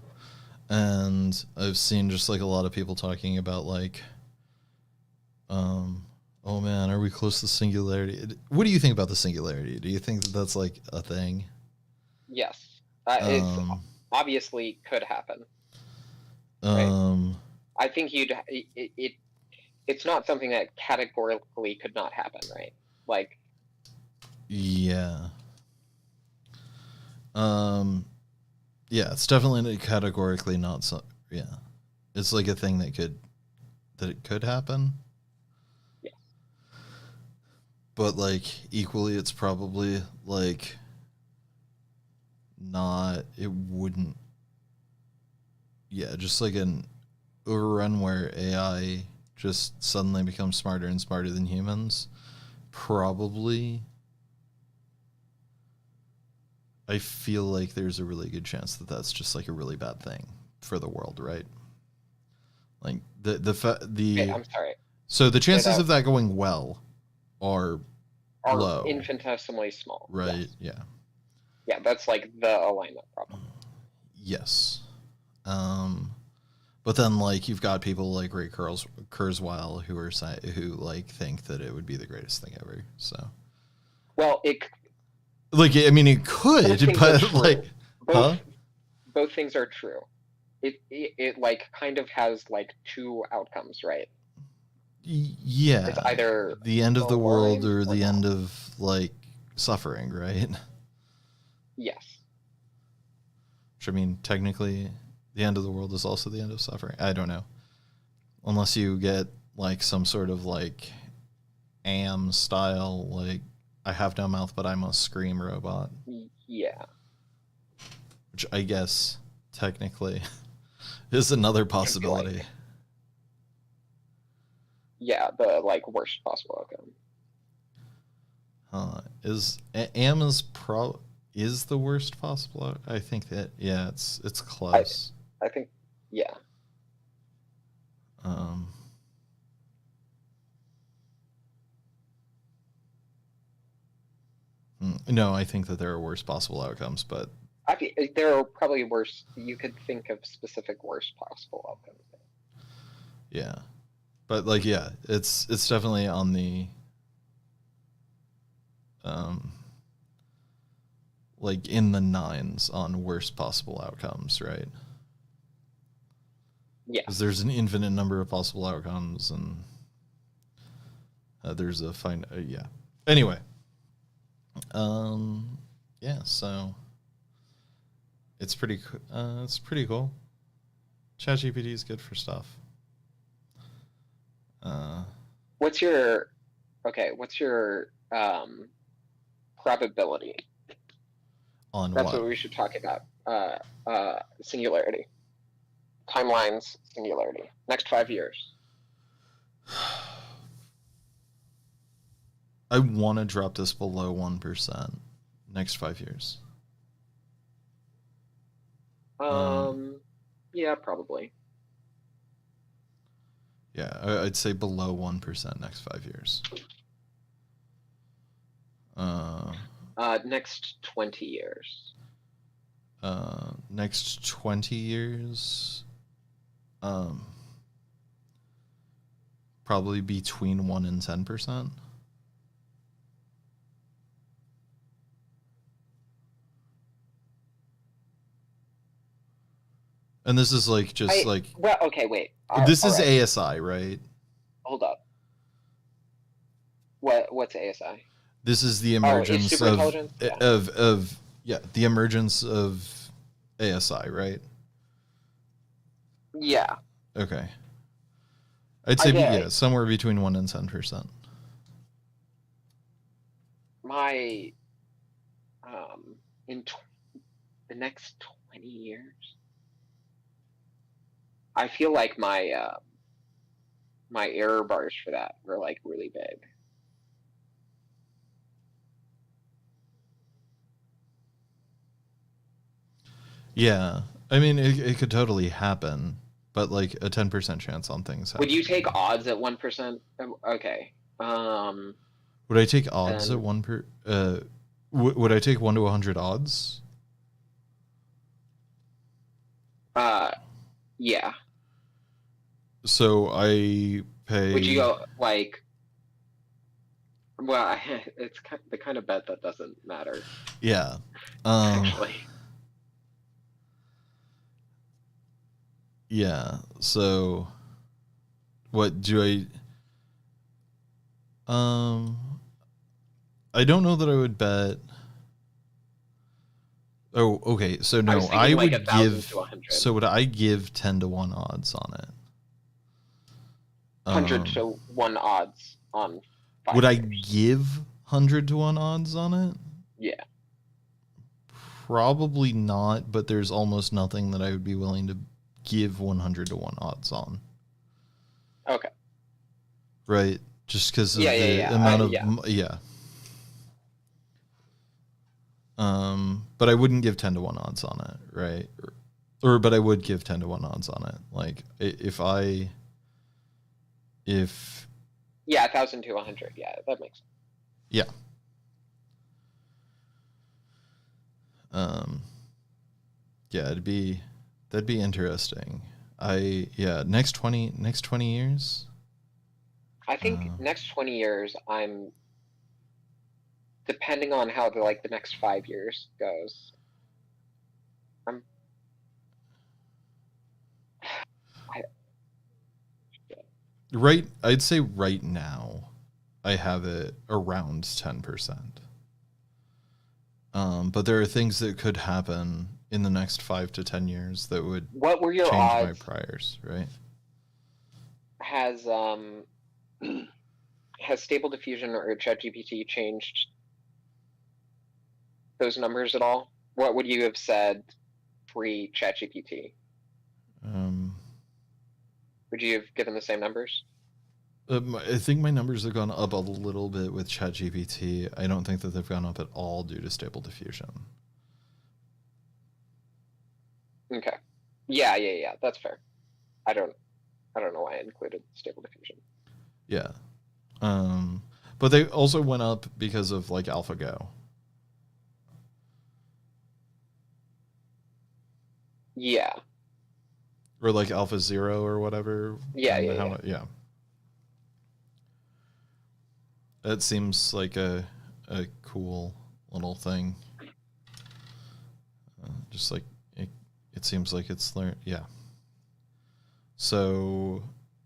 Speaker 1: And I've seen just like a lot of people talking about like, oh man, are we close to singularity? What do you think about the singularity? Do you think that that's like a thing?
Speaker 2: Yes. It's obviously could happen. Right? I think it's not something that categorically could not happen, right? Like,
Speaker 1: yeah. Yeah, it's definitely categorically not so. Yeah, it's like a thing that it could happen.
Speaker 2: Yeah.
Speaker 1: But like equally, it's probably like not. It wouldn't. Yeah, just like an overrun where AI just suddenly becomes smarter and smarter than humans. Probably. I feel like there's a really good chance that that's just like a really bad thing for the world, right? Like
Speaker 2: Wait, I'm sorry.
Speaker 1: So the chances of that going well are low,
Speaker 2: infinitesimally small,
Speaker 1: right? Yes.
Speaker 2: Yeah, that's like the alignment problem.
Speaker 1: Yes. But then like you've got people like Ray Kurzweil who like think that it would be the greatest thing ever. So,
Speaker 2: well, it
Speaker 1: could, but like,
Speaker 2: both things are true. It like kind of has like two outcomes, right?
Speaker 1: Yeah,
Speaker 2: it's either
Speaker 1: the end of the world or the end of like suffering, right?
Speaker 2: Yes.
Speaker 1: Which, I mean, technically, the end of the world is also the end of suffering. I don't know, unless you get like some sort of like Am style, like I have no mouth but I must scream robot.
Speaker 2: Yeah.
Speaker 1: Which I guess technically is another possibility.
Speaker 2: Yeah, the like worst possible
Speaker 1: outcome. Am is the worst possible outcome? I think that it's close.
Speaker 2: I think yeah.
Speaker 1: No, I think that there are worst possible outcomes, but
Speaker 2: There are probably worse. You could think of specific worst possible outcomes.
Speaker 1: yeah. But like, yeah, it's definitely on the like in the nines on worst possible outcomes, right?
Speaker 2: Yeah.
Speaker 1: Because there's an infinite number of possible outcomes, and there's a fine. Yeah. Anyway. Yeah. So it's pretty. It's pretty cool. ChatGPT is good for stuff.
Speaker 2: What's your probability?
Speaker 1: On
Speaker 2: That's
Speaker 1: what?
Speaker 2: what we should talk about. Singularity. Timelines, singularity. Next 5 years.
Speaker 1: I want to drop this below 1% next 5 years.
Speaker 2: Yeah, probably.
Speaker 1: Yeah, I'd say below 1% next 5 years.
Speaker 2: Next 20 years.
Speaker 1: Next 20 years, probably between 1 and 10%. And this is like just
Speaker 2: well, okay, wait.
Speaker 1: This is
Speaker 2: right.
Speaker 1: ASI, right?
Speaker 2: Hold up. What's ASI?
Speaker 1: This is the emergence
Speaker 2: of
Speaker 1: the emergence of ASI, right?
Speaker 2: Yeah.
Speaker 1: Okay. I'd say somewhere between 1 and 10%.
Speaker 2: My in the next 20 years, I feel like my my error bars for that were like really big.
Speaker 1: Yeah, I mean it could totally happen, but like a 10% chance on things.
Speaker 2: Would you take odds at 1%? Okay.
Speaker 1: Would I take odds at 1%? Would I take 1 to 100 odds?
Speaker 2: Yeah.
Speaker 1: So I pay.
Speaker 2: Would you go like? Well, it's the kind of bet that doesn't matter.
Speaker 1: Yeah.
Speaker 2: Actually.
Speaker 1: Yeah. So, what do I? I don't know that I would bet. Oh, okay. So no, I would give. So would I give 10 to 1 odds on it?
Speaker 2: 100 to 1 odds on.
Speaker 1: Would I give 100 to 1 odds on it?
Speaker 2: Yeah.
Speaker 1: Probably not, but there's almost nothing that I would be willing to give 100 to 1 odds on.
Speaker 2: Okay.
Speaker 1: Right. Just because of the amount of but I wouldn't give 10 to 1 odds on it, right? But I would give 10 to 1 odds on it. Like if 1,000
Speaker 2: to 100. Yeah, that makes sense.
Speaker 1: Yeah. Yeah, that'd be interesting. Next 20 years.
Speaker 2: I think next 20 years, I'm depending on how the next 5 years goes.
Speaker 1: I'd say right now, I have it around 10%. But there are things that could happen in the next 5 to 10 years that would
Speaker 2: what were your
Speaker 1: change
Speaker 2: odds?
Speaker 1: My priors, right?
Speaker 2: Has Stable Diffusion or ChatGPT changed those numbers at all? What would you have said pre ChatGPT? Would you have given the same numbers?
Speaker 1: I think my numbers have gone up a little bit with ChatGPT. I don't think that they've gone up at all due to Stable Diffusion.
Speaker 2: Okay. Yeah. That's fair. I don't know why I included Stable Diffusion.
Speaker 1: Yeah. But they also went up because of AlphaGo.
Speaker 2: Yeah.
Speaker 1: Or like Alpha Zero or whatever.
Speaker 2: Yeah,
Speaker 1: And
Speaker 2: yeah,
Speaker 1: how
Speaker 2: yeah.
Speaker 1: yeah. That seems like a cool little thing. Just like it seems like it's learned. Yeah. So,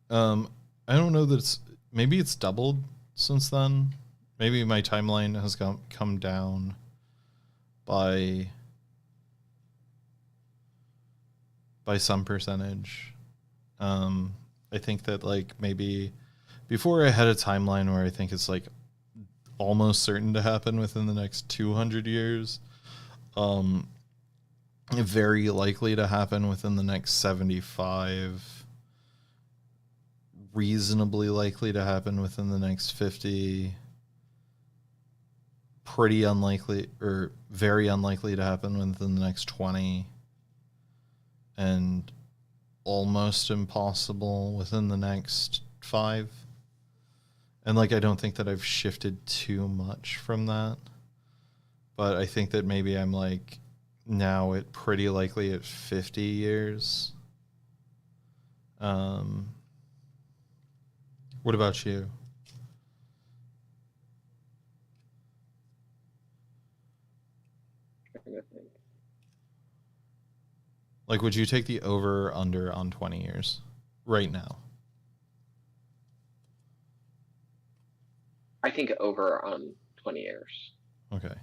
Speaker 1: I don't know that maybe it's doubled since then. Maybe my timeline has come down by some percentage. I think that like maybe before I had a timeline where I think it's like almost certain to happen within the next 200 years. Very likely to happen within the next 75. Reasonably likely to happen within the next 50. Pretty unlikely or very unlikely to happen within the next 20. And almost impossible within the next 5. And like I don't think that I've shifted too much from that. But I think that maybe I'm like now at pretty likely at 50 years. What about you? Like, would you take the over or under on 20 years right now?
Speaker 2: I think over on 20 years.
Speaker 1: Okay.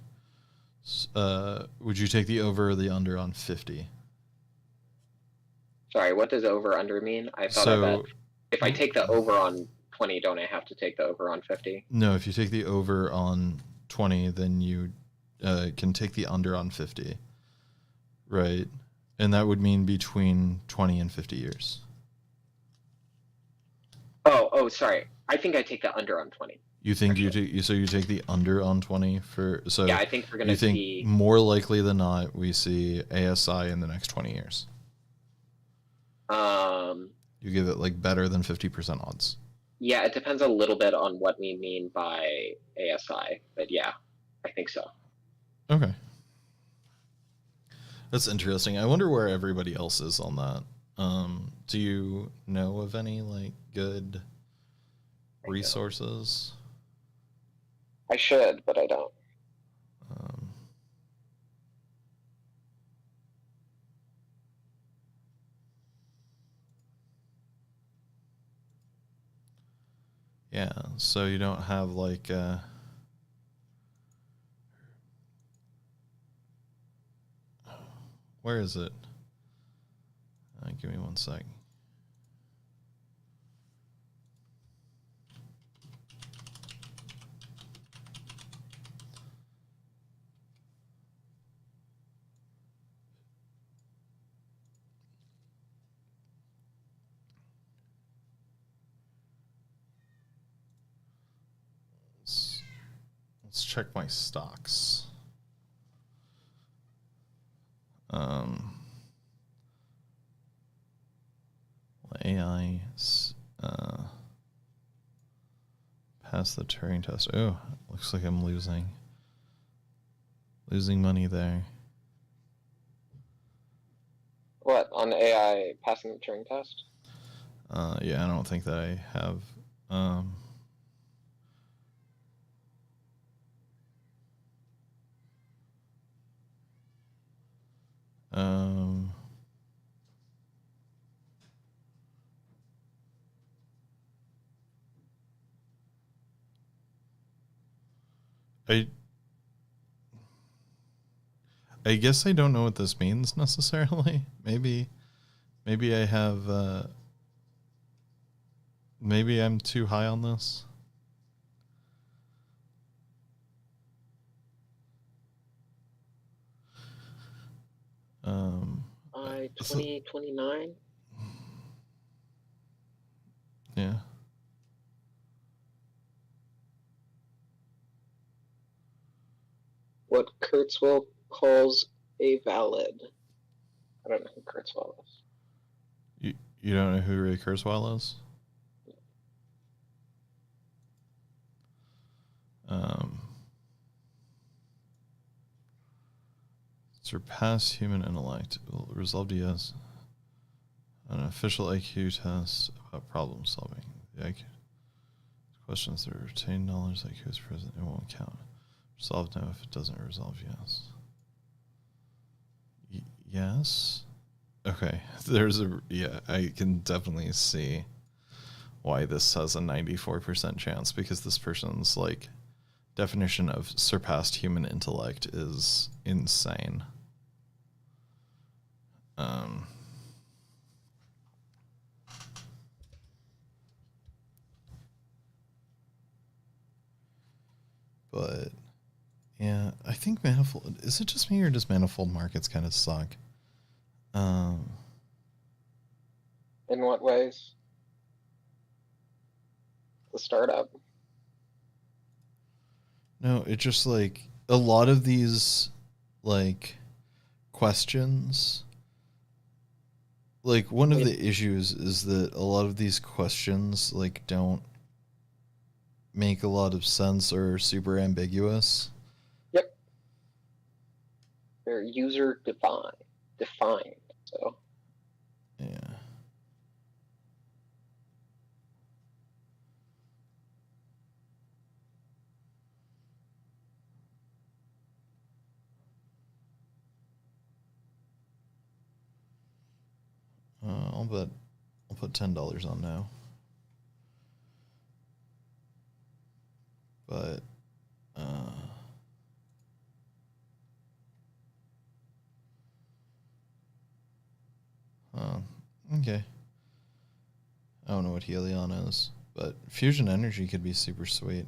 Speaker 1: Would you take the over or the under on 50?
Speaker 2: Sorry, what does over under mean? I thought I bet
Speaker 1: So,
Speaker 2: if I take the over on 20, don't I have to take the over on 50?
Speaker 1: no, if you take the over on 20, then you can take the under on 50. Right. And that would mean between 20 and 50 years.
Speaker 2: Oh, sorry. I think I take the under on 20.
Speaker 1: You think you take the under on 20 for so
Speaker 2: Yeah, I think we're gonna
Speaker 1: you think
Speaker 2: see
Speaker 1: more likely than not we see ASI in the next 20 years. You give it like better than 50% odds.
Speaker 2: Yeah, it depends a little bit on what we mean by ASI, but yeah, I think so.
Speaker 1: Okay. That's interesting. I wonder where everybody else is on that. Do you know of any like good resources?
Speaker 2: I should, but I don't.
Speaker 1: Yeah, so you don't have like where is it? Give me one sec. Let's check my stocks. AI pass the Turing test. Oh, looks like I'm losing money there.
Speaker 2: What, on AI passing the Turing test?
Speaker 1: Yeah, I don't think that I have. I guess I don't know what this means necessarily. Maybe I have. Maybe I'm too high on this.
Speaker 2: 2029?
Speaker 1: Yeah.
Speaker 2: What Kurzweil calls a valid. I don't know who Kurzweil is.
Speaker 1: You don't know who Ray Kurzweil is? Surpass human intellect. Resolved yes. An official IQ test about problem solving. The IQ questions that retain knowledge IQ is present. It won't count. Resolve no if it doesn't resolve yes. Yes? Okay. There's a... Yeah, I can definitely see why this has a 94% chance, because this person's, like, definition of surpassed human intellect is insane. But yeah, I think Manifold, is it just me or does Manifold markets kind of suck?
Speaker 2: In what ways? The startup.
Speaker 1: No, it's just like a lot of these like questions. Like one of the issues is that a lot of these questions like don't make a lot of sense or are super ambiguous.
Speaker 2: Yep. They're user defined. So
Speaker 1: yeah. I'll put $10 on now. But okay. I don't know what Helion is, but fusion energy could be super sweet.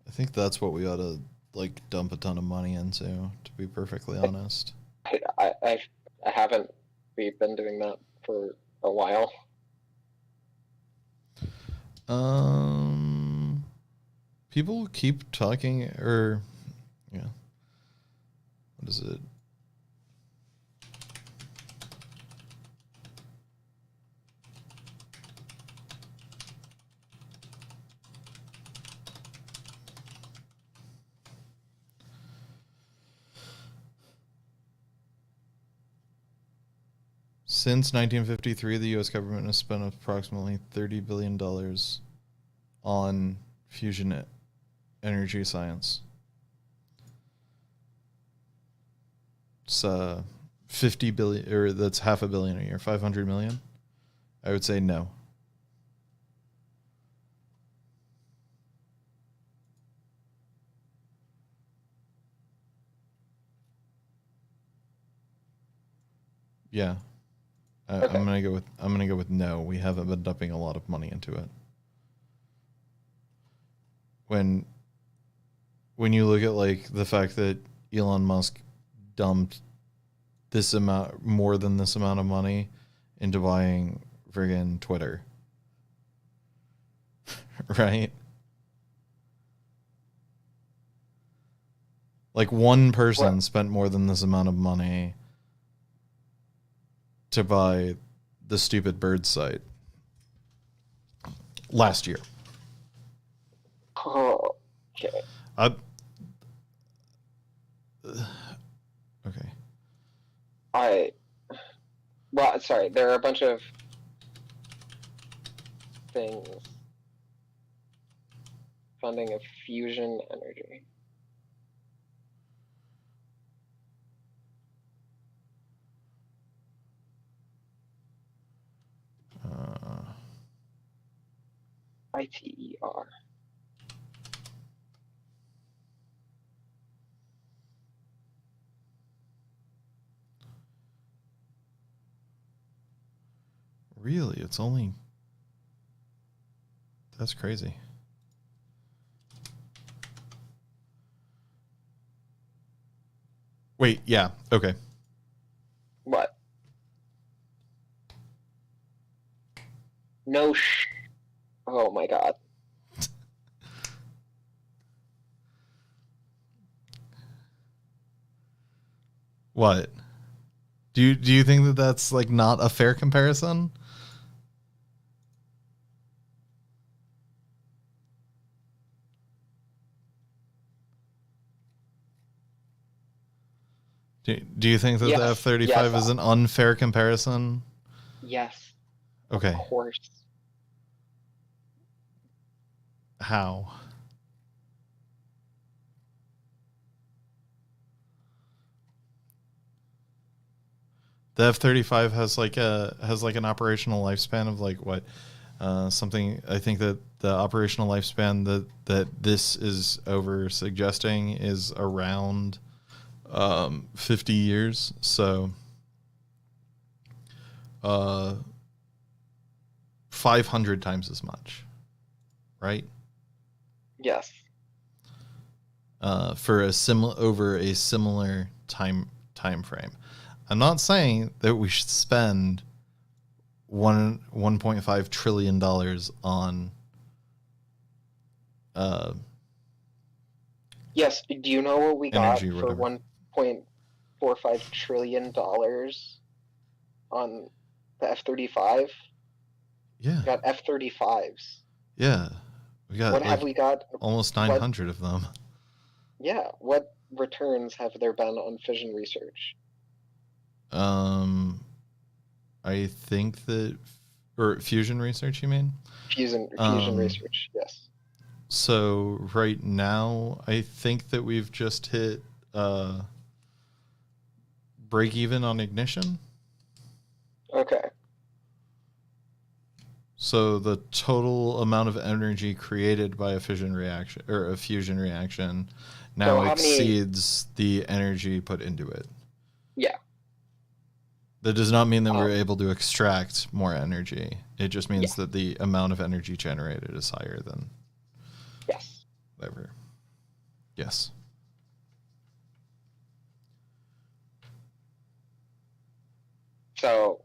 Speaker 1: I think that's what we ought to like dump a ton of money into, to be perfectly honest.
Speaker 2: I haven't been doing that for a while.
Speaker 1: People keep talking, or yeah. What is it? Since 1953, the U.S. government has spent approximately $30 billion on fusion energy science. It's 50 billion, or that's $500 million a year. 500 million. I would say no. Yeah. Okay. I'm gonna go with no. We haven't been dumping a lot of money into it. When you look at like the fact that Elon Musk dumped this amount, more than this amount of money into buying friggin' Twitter, right? Like one person spent more than this amount of money to buy the stupid bird site last year.
Speaker 2: Oh, okay.
Speaker 1: Okay.
Speaker 2: Well, sorry, there are a bunch of things. Funding of fusion energy. ITER.
Speaker 1: Really? It's only... That's crazy. Wait, yeah, okay.
Speaker 2: What? No Oh my god.
Speaker 1: What? Do you think that that's like not a fair comparison? Do you think that the
Speaker 2: Yes,
Speaker 1: F-35
Speaker 2: yes,
Speaker 1: is an unfair comparison?
Speaker 2: yes,
Speaker 1: Okay.
Speaker 2: of course.
Speaker 1: How? The F-35 has an operational lifespan of like what? Something I think that the operational lifespan that this is over suggesting is around 50 years. So 500 times as much, right?
Speaker 2: Yes.
Speaker 1: For a similar time frame. I'm not saying that we should spend 1.5 trillion dollars on.
Speaker 2: Yes. Do you know what we got
Speaker 1: Energy or
Speaker 2: for
Speaker 1: whatever.
Speaker 2: $1.45 trillion on the F-35?
Speaker 1: Yeah.
Speaker 2: We got F-35s.
Speaker 1: Yeah. We got
Speaker 2: What
Speaker 1: like
Speaker 2: have we got?
Speaker 1: almost 900 of them.
Speaker 2: Yeah. What returns have there been on fission research?
Speaker 1: I think that, or fusion research, you mean?
Speaker 2: Fusion research, yes.
Speaker 1: So right now, I think that we've just hit break even on ignition.
Speaker 2: Okay.
Speaker 1: So the total amount of energy created by a fission reaction or a fusion reaction now exceeds the energy put into it.
Speaker 2: Yeah.
Speaker 1: That does not mean that we're able to extract more energy. It just means that the amount of energy generated is higher than.
Speaker 2: Yes.
Speaker 1: Whatever. Yes.
Speaker 2: So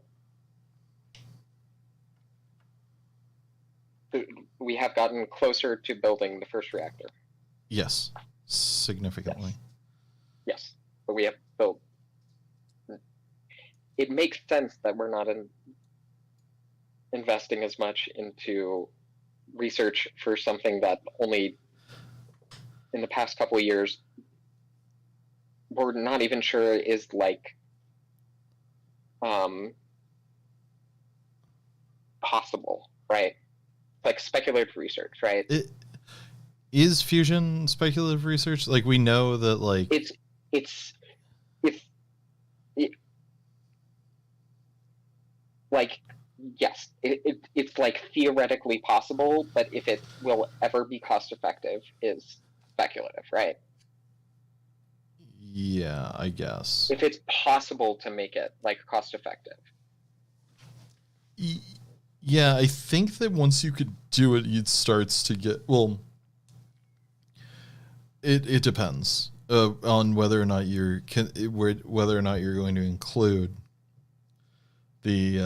Speaker 2: we have gotten closer to building the first reactor.
Speaker 1: Yes, significantly.
Speaker 2: Yes, but we have built. It makes sense that we're not investing as much into research for something that only in the past couple of years we're not even sure is like possible, right? Like speculative research, right?
Speaker 1: Is fusion speculative research? Like we know that like
Speaker 2: it's like yes, it's like theoretically possible, but if it will ever be cost effective is speculative, right?
Speaker 1: Yeah, I guess.
Speaker 2: If it's possible to make it like cost effective.
Speaker 1: Yeah, I think that once you could do it, it starts to get well. It depends on whether or not whether or not you're going to include the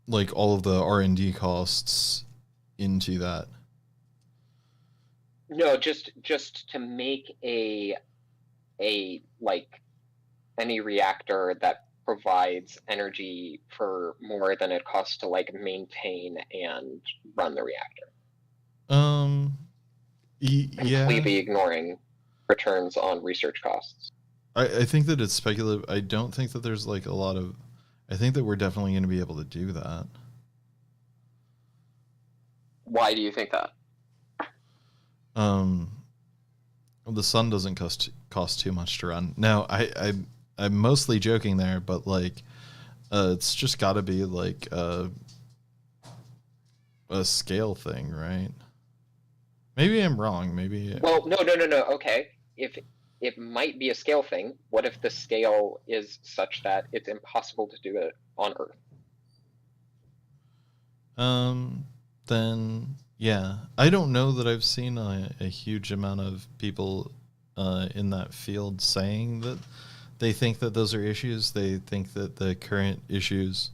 Speaker 1: like all of the R&D costs into that.
Speaker 2: No, just to make a like any reactor that provides energy for more than it costs to like maintain and run the reactor. Completely ignoring returns on research costs.
Speaker 1: I think that it's speculative. I don't think that there's like a lot of. I think that we're definitely going to be able to do that.
Speaker 2: Why do you think that?
Speaker 1: The sun doesn't cost too much to run. Now, I'm mostly joking there, but like, it's just got to be like a scale thing, right? Maybe I'm wrong. Maybe.
Speaker 2: Well, no. Okay, if it might be a scale thing, what if the scale is such that it's impossible to do it on Earth?
Speaker 1: Then yeah, I don't know that I've seen a huge amount of people in that field saying that they think that those are issues. They think that the current issues,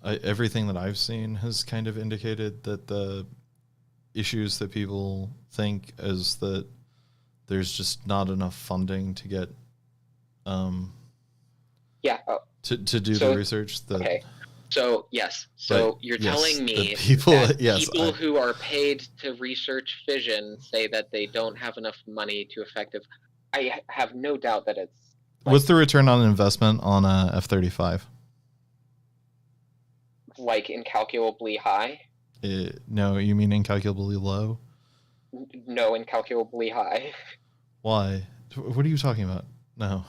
Speaker 1: everything that I've seen has kind of indicated that the issues that people think is that there's just not enough funding to get to do the research that.
Speaker 2: Okay. So yes, so you're telling me
Speaker 1: that
Speaker 2: people who are paid to research fission say that they don't have enough money to I have no doubt that it's
Speaker 1: What's the return on investment on a F-35?
Speaker 2: like incalculably high.
Speaker 1: No, you mean incalculably low?
Speaker 2: No, incalculably high.
Speaker 1: Why? What are you talking about? No.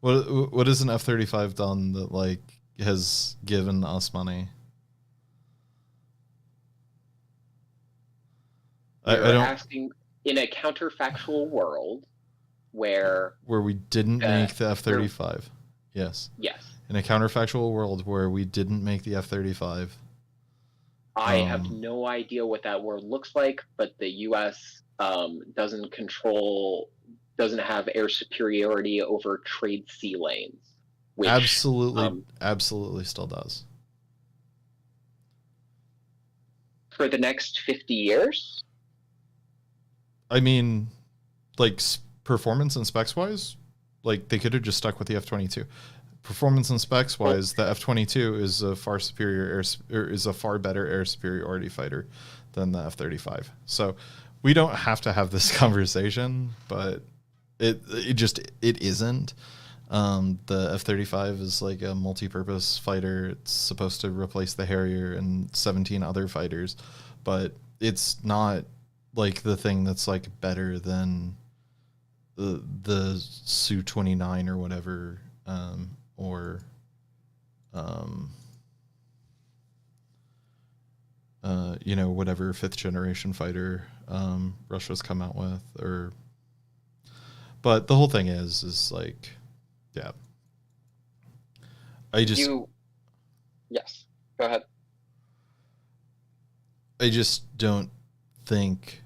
Speaker 1: What has an F-35 done that like has given us money? I
Speaker 2: You're
Speaker 1: don't.
Speaker 2: asking in a counterfactual world where
Speaker 1: we didn't make the F-35. Yes.
Speaker 2: yes,
Speaker 1: In a counterfactual world where we didn't make the F-35.
Speaker 2: I have no idea what that world looks like, but the U.S. Doesn't have air superiority over trade sea lanes. Which,
Speaker 1: absolutely still does.
Speaker 2: For the next 50 years?
Speaker 1: I mean, like performance and specs wise, like they could have just stuck with the F-22. Performance and specs wise, the F-22 is a far better air superiority fighter than the F-35. So we don't have to have this conversation, but it isn't. The F-35 is like a multi-purpose fighter. It's supposed to replace the Harrier and 17 other fighters, but it's not like the thing that's like better than the Su-29 or whatever, whatever 5th generation fighter Russia's come out with, but the whole thing is like, yeah.
Speaker 2: Yes, go ahead.
Speaker 1: I just don't think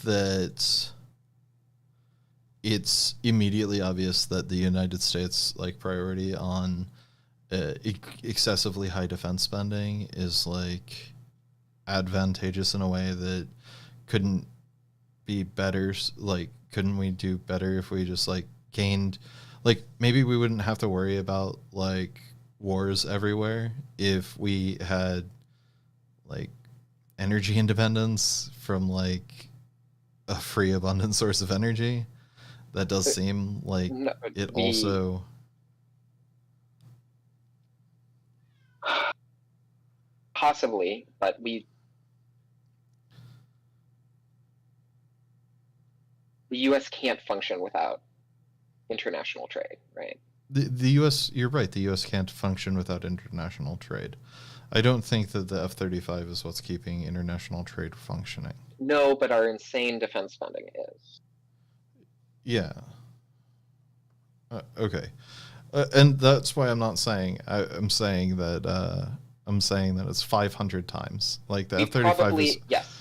Speaker 1: that it's immediately obvious that the United States like priority on excessively high defense spending is like advantageous in a way that couldn't be better. Like, couldn't we do better if we just like gained, like maybe we wouldn't have to worry about like wars everywhere if we had like energy independence from like a free abundant source of energy. That does seem like also
Speaker 2: possibly, but the U.S. can't function without international trade, right?
Speaker 1: The U.S. You're right. The U.S. can't function without international trade. I don't think that the F-35 is what's keeping international trade functioning.
Speaker 2: No, but our insane defense spending is.
Speaker 1: Yeah. Okay. And that's why I'm not saying. I'm saying that it's 500 times. Like the F-35 is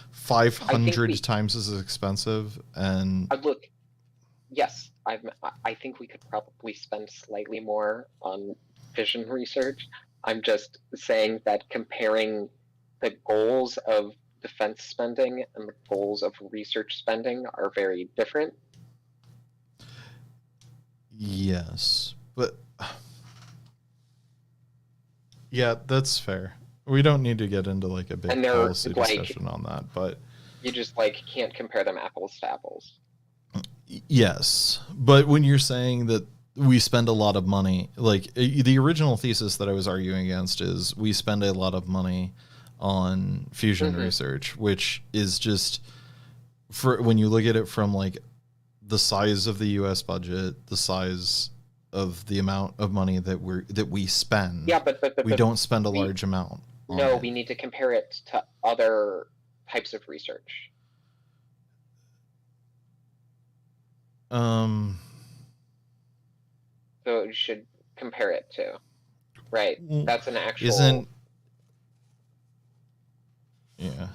Speaker 1: 500 times as expensive. And
Speaker 2: look, yes, I think we could probably spend slightly more on vision research. I'm just saying that comparing the goals of defense spending and the goals of research spending are very different.
Speaker 1: Yes, but yeah, that's fair. We don't need to get into like a big policy discussion on that, but
Speaker 2: you just like can't compare them apples to apples.
Speaker 1: Yes, but when you're saying that we spend a lot of money, like the original thesis that I was arguing against is we spend a lot of money on fusion research, which is just, for when you look at it from like the size of the U.S. budget, the size of the amount of money that we spend.
Speaker 2: Yeah, but
Speaker 1: we don't spend a large amount.
Speaker 2: No, we need to compare it to other types of research. So you should compare it to, right? That's an actual.
Speaker 1: Yeah.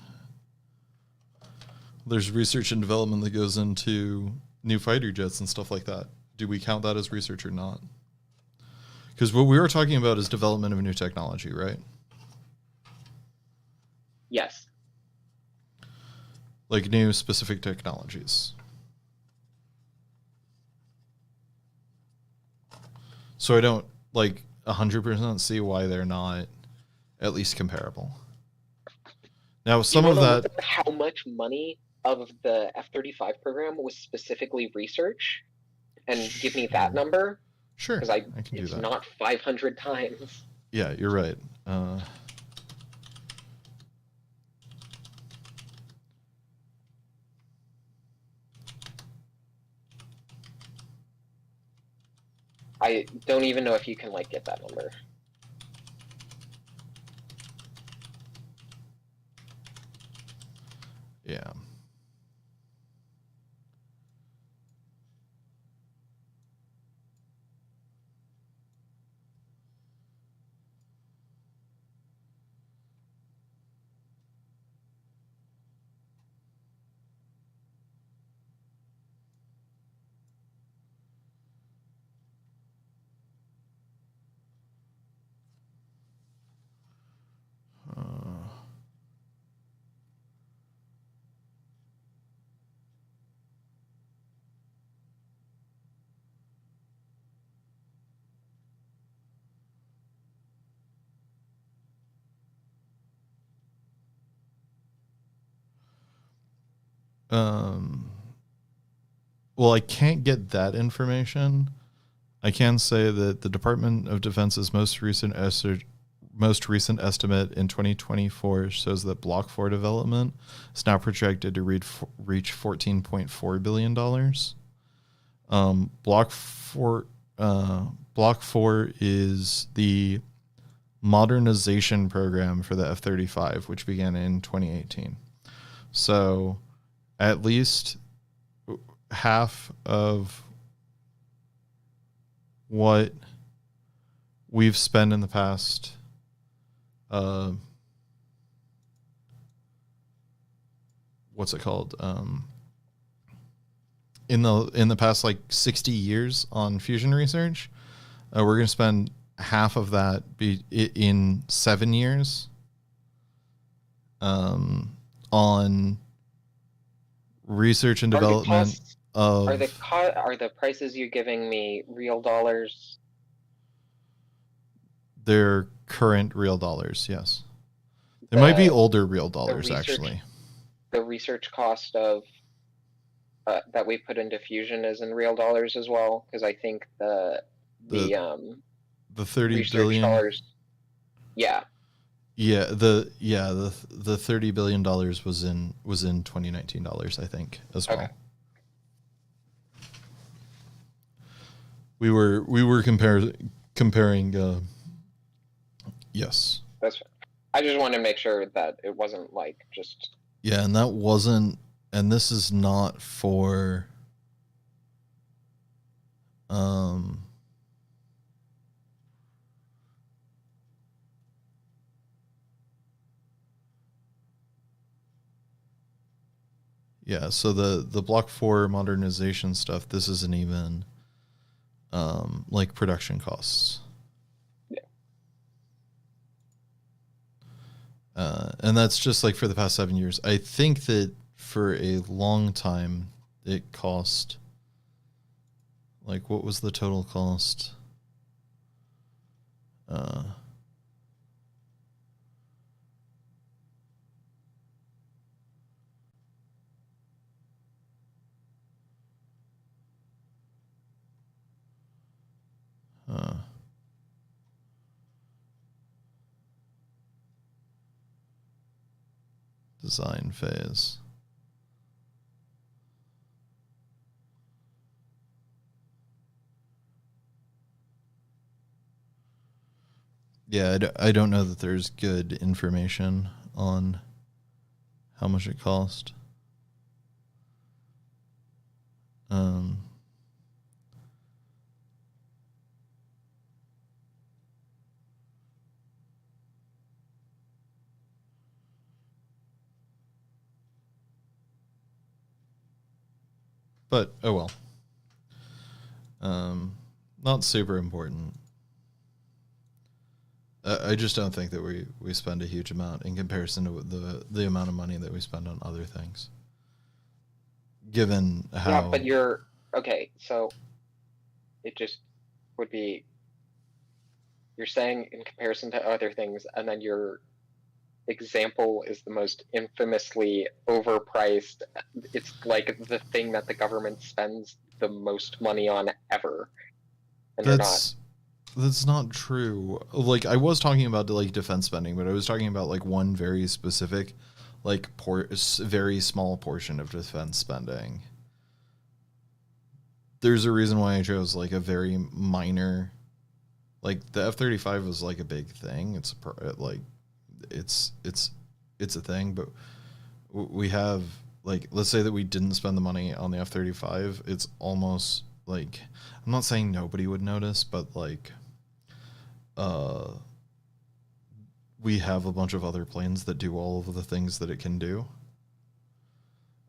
Speaker 1: There's research and development that goes into new fighter jets and stuff like that. Do we count that as research or not? Because what we are talking about is development of new technology, right?
Speaker 2: Yes.
Speaker 1: Like new specific technologies. So I don't like 100% see why they're not at least comparable. Now,
Speaker 2: Do you
Speaker 1: some of
Speaker 2: want to
Speaker 1: that,
Speaker 2: look up how much money of the F-35 program was specifically research and give me that
Speaker 1: sure,
Speaker 2: number?
Speaker 1: sure,
Speaker 2: Because
Speaker 1: I can do
Speaker 2: it's
Speaker 1: that.
Speaker 2: not 500 times.
Speaker 1: Yeah, you're right.
Speaker 2: I don't even know if you can like get that number.
Speaker 1: Yeah. Um, well, I can't get that information. I can say that the Department of Defense's most recent estimate in 2024 shows that Block 4 development is now projected to reach $14.4 billion. Block 4 is the modernization program for the F-35, which began in 2018. So at least half of what we've spent in the past what's it called in the past like 60 years on fusion research, we're going to spend half of that in 7 years on research and development
Speaker 2: are the prices you're giving me real dollars?
Speaker 1: They're current real dollars, yes. They might be older real dollars, actually.
Speaker 2: The research cost of that we put into fusion is in real dollars as well, because I think the
Speaker 1: 30 billion
Speaker 2: dollars. Yeah.
Speaker 1: Yeah, the $30 billion was in 2019 dollars, I think, as well. Okay. We were comparing. Yes.
Speaker 2: That's fair. I just wanted to make sure that it wasn't like just.
Speaker 1: Yeah, and that wasn't, and this is not for. Yeah, so the Block 4 modernization stuff, this isn't even like production costs.
Speaker 2: Yeah.
Speaker 1: And that's just like for the past 7 years. I think that for a long time it cost, like, what was the total cost? Design phase. Yeah, I don't know that there's good information on how much it cost. But oh well. Not super important. I just don't think that we spend a huge amount in comparison to the amount of money that we spend on other things. Given how.
Speaker 2: Yeah, but you're okay. So it just would be. You're saying in comparison to other things, and then you're example is the most infamously overpriced. It's like the thing that the government spends the most money on ever, and they're not.
Speaker 1: That's not true. Like, I was talking about like defense spending, but I was talking about like one very specific, like very small portion of defense spending. There's a reason why I chose like a very minor, like the F-35 was like a big thing. It's like it's a thing, but we have, like, let's say that we didn't spend the money on the F-35. It's almost like, I'm not saying nobody would notice, but like we have a bunch of other planes that do all of the things that it can do.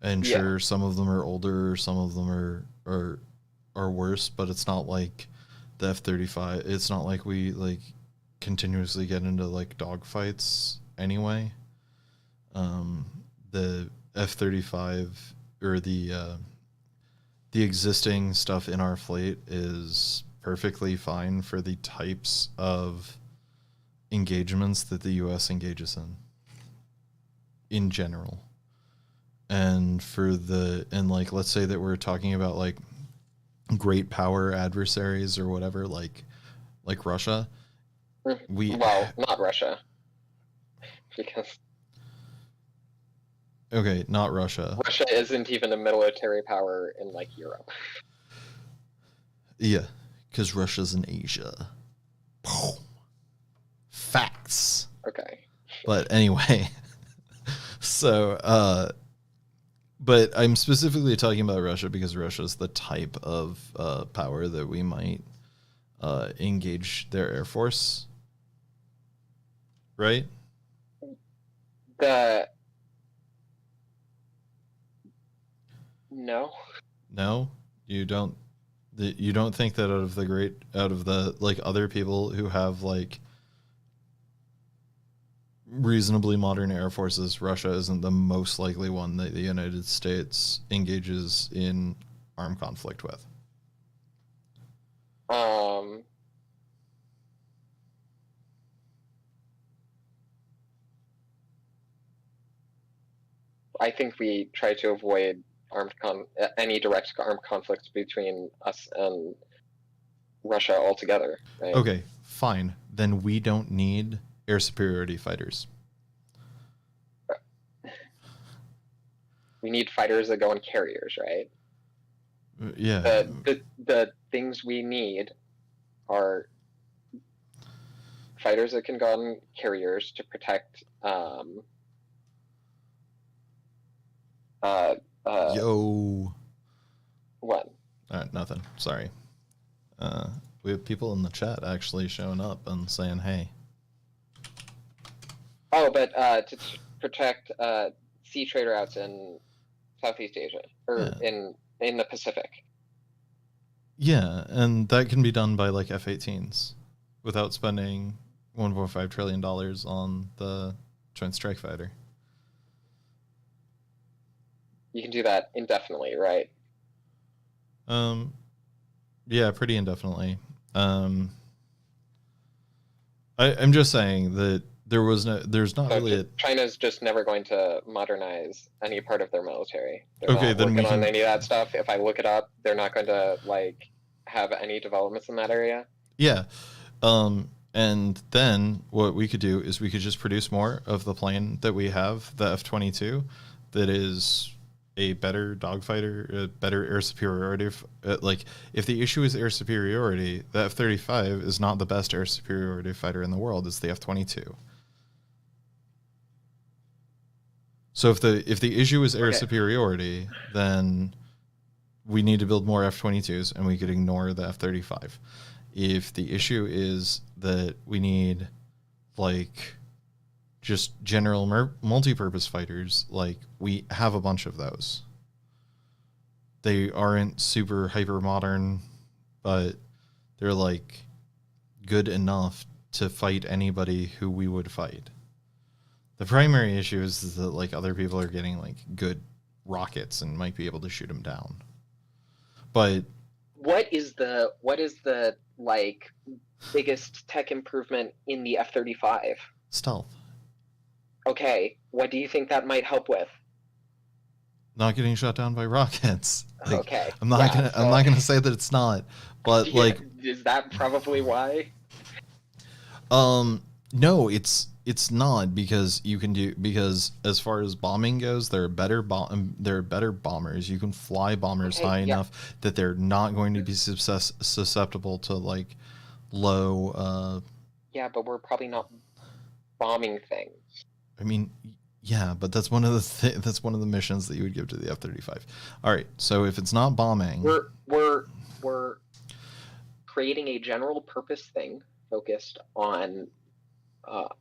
Speaker 1: And sure, some of them are older, some of them are worse, but it's not like the F-35. It's not like we like continuously get into like dogfights anyway. The F-35 or the existing stuff in our fleet is perfectly fine for the types of engagements that the U.S. engages in general. And like, let's say that we're talking about like great power adversaries or whatever, like Russia.
Speaker 2: Well, not Russia, because
Speaker 1: okay, not Russia.
Speaker 2: Russia isn't even a military power in like Europe.
Speaker 1: Yeah, because Russia's in Asia. Facts.
Speaker 2: Okay.
Speaker 1: But anyway, so but I'm specifically talking about Russia because Russia's the type of power that we might engage their air force, right? No, you don't. You don't think that out of the like other people who have like reasonably modern air forces, Russia isn't the most likely one that the United States engages in armed conflict with?
Speaker 2: I think we try to avoid any direct armed conflicts between us and Russia altogether. Right?
Speaker 1: Okay, fine. Then we don't need air superiority fighters.
Speaker 2: We need fighters that go on carriers, right?
Speaker 1: Yeah.
Speaker 2: The things we need are fighters that can go on carriers to protect
Speaker 1: Yo.
Speaker 2: What?
Speaker 1: Nothing. Sorry. We have people in the chat actually showing up and saying, hey.
Speaker 2: Oh, but to protect sea trade routes in Southeast Asia, or in the Pacific.
Speaker 1: Yeah, and that can be done by like F-18s without spending $1.5 trillion on the Joint Strike Fighter.
Speaker 2: You can do that indefinitely, right?
Speaker 1: Yeah, pretty indefinitely. I'm just saying that there's not really
Speaker 2: China's just never going to modernize any part of their military. They're
Speaker 1: okay,
Speaker 2: not
Speaker 1: then
Speaker 2: working on any of that stuff. If I look it up, they're not going to like have any developments in that area.
Speaker 1: Yeah. And then what we could do is we could just produce more of the plane that we have, the F-22, that is a better dogfighter, a better air superiority. Like, if the issue is air superiority, the F-35 is not the best air superiority fighter in the world. It's the F-22. So if the issue is air superiority, then we need to build more F-22s, and we could ignore the F-35. If the issue is that we need, like, just general multi-purpose fighters, like, we have a bunch of those. They aren't super hyper modern, but they're, like, good enough to fight anybody who we would fight. The primary issue is that, like, other people are getting, like, good rockets and might be able to shoot them down. But
Speaker 2: what is the like biggest tech improvement in the F-35?
Speaker 1: Stealth.
Speaker 2: Okay, what do you think that might help with?
Speaker 1: Not getting shot down by rockets. Like,
Speaker 2: Okay,
Speaker 1: I'm not
Speaker 2: yeah,
Speaker 1: I'm not gonna say that it's not, but
Speaker 2: yeah,
Speaker 1: like,
Speaker 2: is that probably why?
Speaker 1: no, it's not, because you can do, because as far as bombing goes, there are better bombers. You can fly bombers
Speaker 2: Okay,
Speaker 1: high
Speaker 2: yeah,
Speaker 1: enough that they're not going to be susceptible to like low.
Speaker 2: yeah, but we're probably not bombing things.
Speaker 1: I mean, yeah, but that's one of the that's one of the missions that you would give to the F-35. All right, so if it's not bombing,
Speaker 2: We're creating a general purpose thing focused on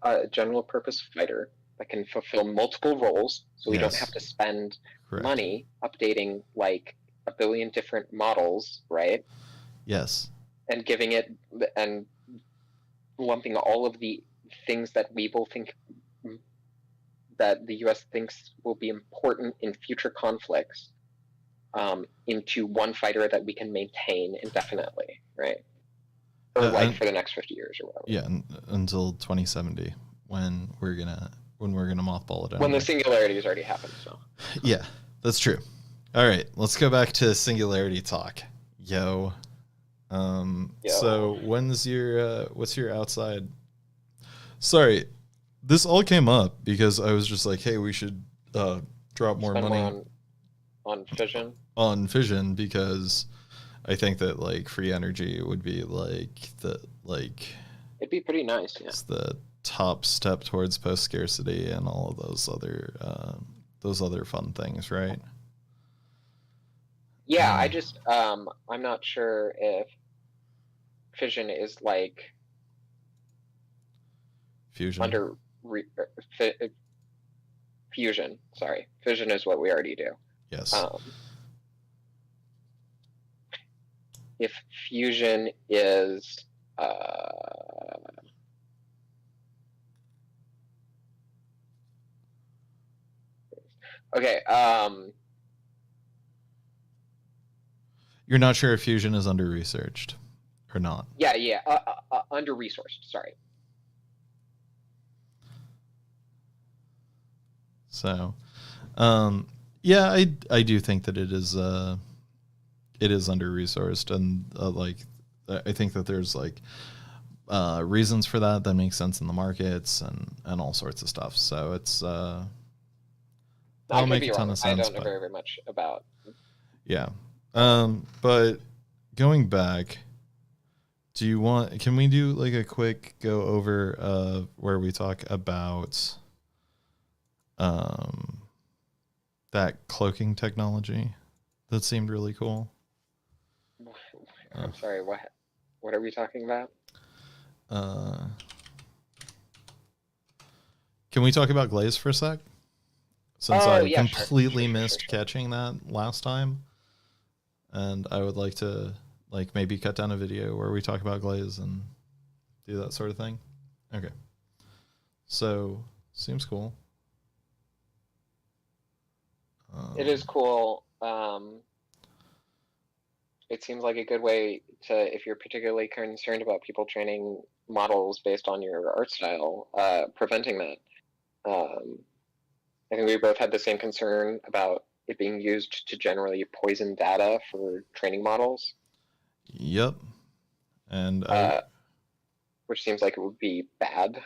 Speaker 2: a general purpose fighter that can fulfill multiple roles, so we don't have
Speaker 1: yes,
Speaker 2: to spend
Speaker 1: correct,
Speaker 2: money updating like a billion different models, right?
Speaker 1: yes,
Speaker 2: And giving it and lumping all of the things that we will think that the US thinks will be important in future conflicts into one fighter that we can maintain indefinitely, right? Or like for the next 50 years or whatever.
Speaker 1: yeah, until 2070, when we're gonna mothball it. Anyway.
Speaker 2: When the singularity has already happened. So
Speaker 1: yeah, that's true. All right, let's go back to singularity talk. Yo. So when's your what's your outside? Sorry, this all came up because I was just like, hey, we should drop more
Speaker 2: spend
Speaker 1: money
Speaker 2: more on fission.
Speaker 1: On fission, because I think that like free energy would be
Speaker 2: It'd be pretty nice, yeah.
Speaker 1: It's the top step towards post scarcity and all of those other fun things, right?
Speaker 2: Yeah, I just I'm not sure if fission is like
Speaker 1: fusion.
Speaker 2: Under fusion. Sorry, fission is what we already do.
Speaker 1: Yes.
Speaker 2: If fusion is okay,
Speaker 1: you're not sure if fusion is under researched or not.
Speaker 2: Yeah, under resourced. Sorry.
Speaker 1: So, yeah, I do think that it is under resourced, and like I think that there's like reasons for that make sense in the markets and all sorts of stuff. So it's that'll make a ton of sense.
Speaker 2: I don't know very much about.
Speaker 1: Yeah, but going back, can we do like a quick go over where we talk about that cloaking technology that seemed really cool?
Speaker 2: I'm sorry, what are we talking about?
Speaker 1: Can we talk about Glaze for a sec? Since I completely missed catching that last time, and I would like to like maybe cut down a video where we talk about Glaze and do that sort of thing. Okay. So seems cool.
Speaker 2: It is cool. It seems like a good way to, if you're particularly concerned about people training models based on your art style, preventing that. I think we both had the same concern about it being used to generally poison data for training models.
Speaker 1: Yep. And
Speaker 2: which seems like it would be bad.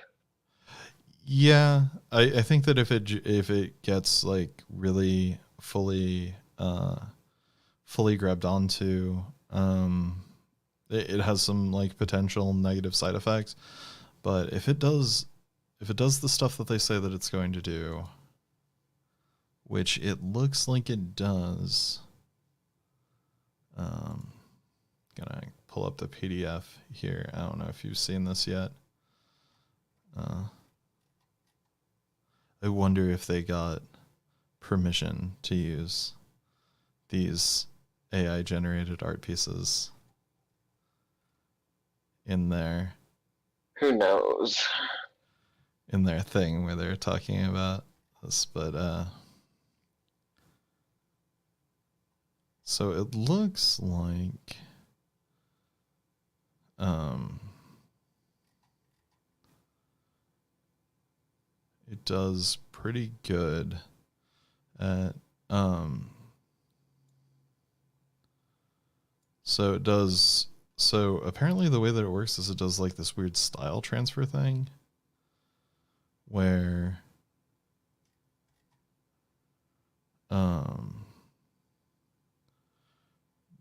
Speaker 1: Yeah, I think that if it gets like really fully grabbed onto, it has some like potential negative side effects. But if it does the stuff that they say that it's going to do, which it looks like it does, gonna pull up the PDF here. I don't know if you've seen this yet. I wonder if they got permission to use these AI generated art pieces in their thing where they're talking about this. But so it looks like it does pretty good at so apparently the way that it works is it does like this weird style transfer thing where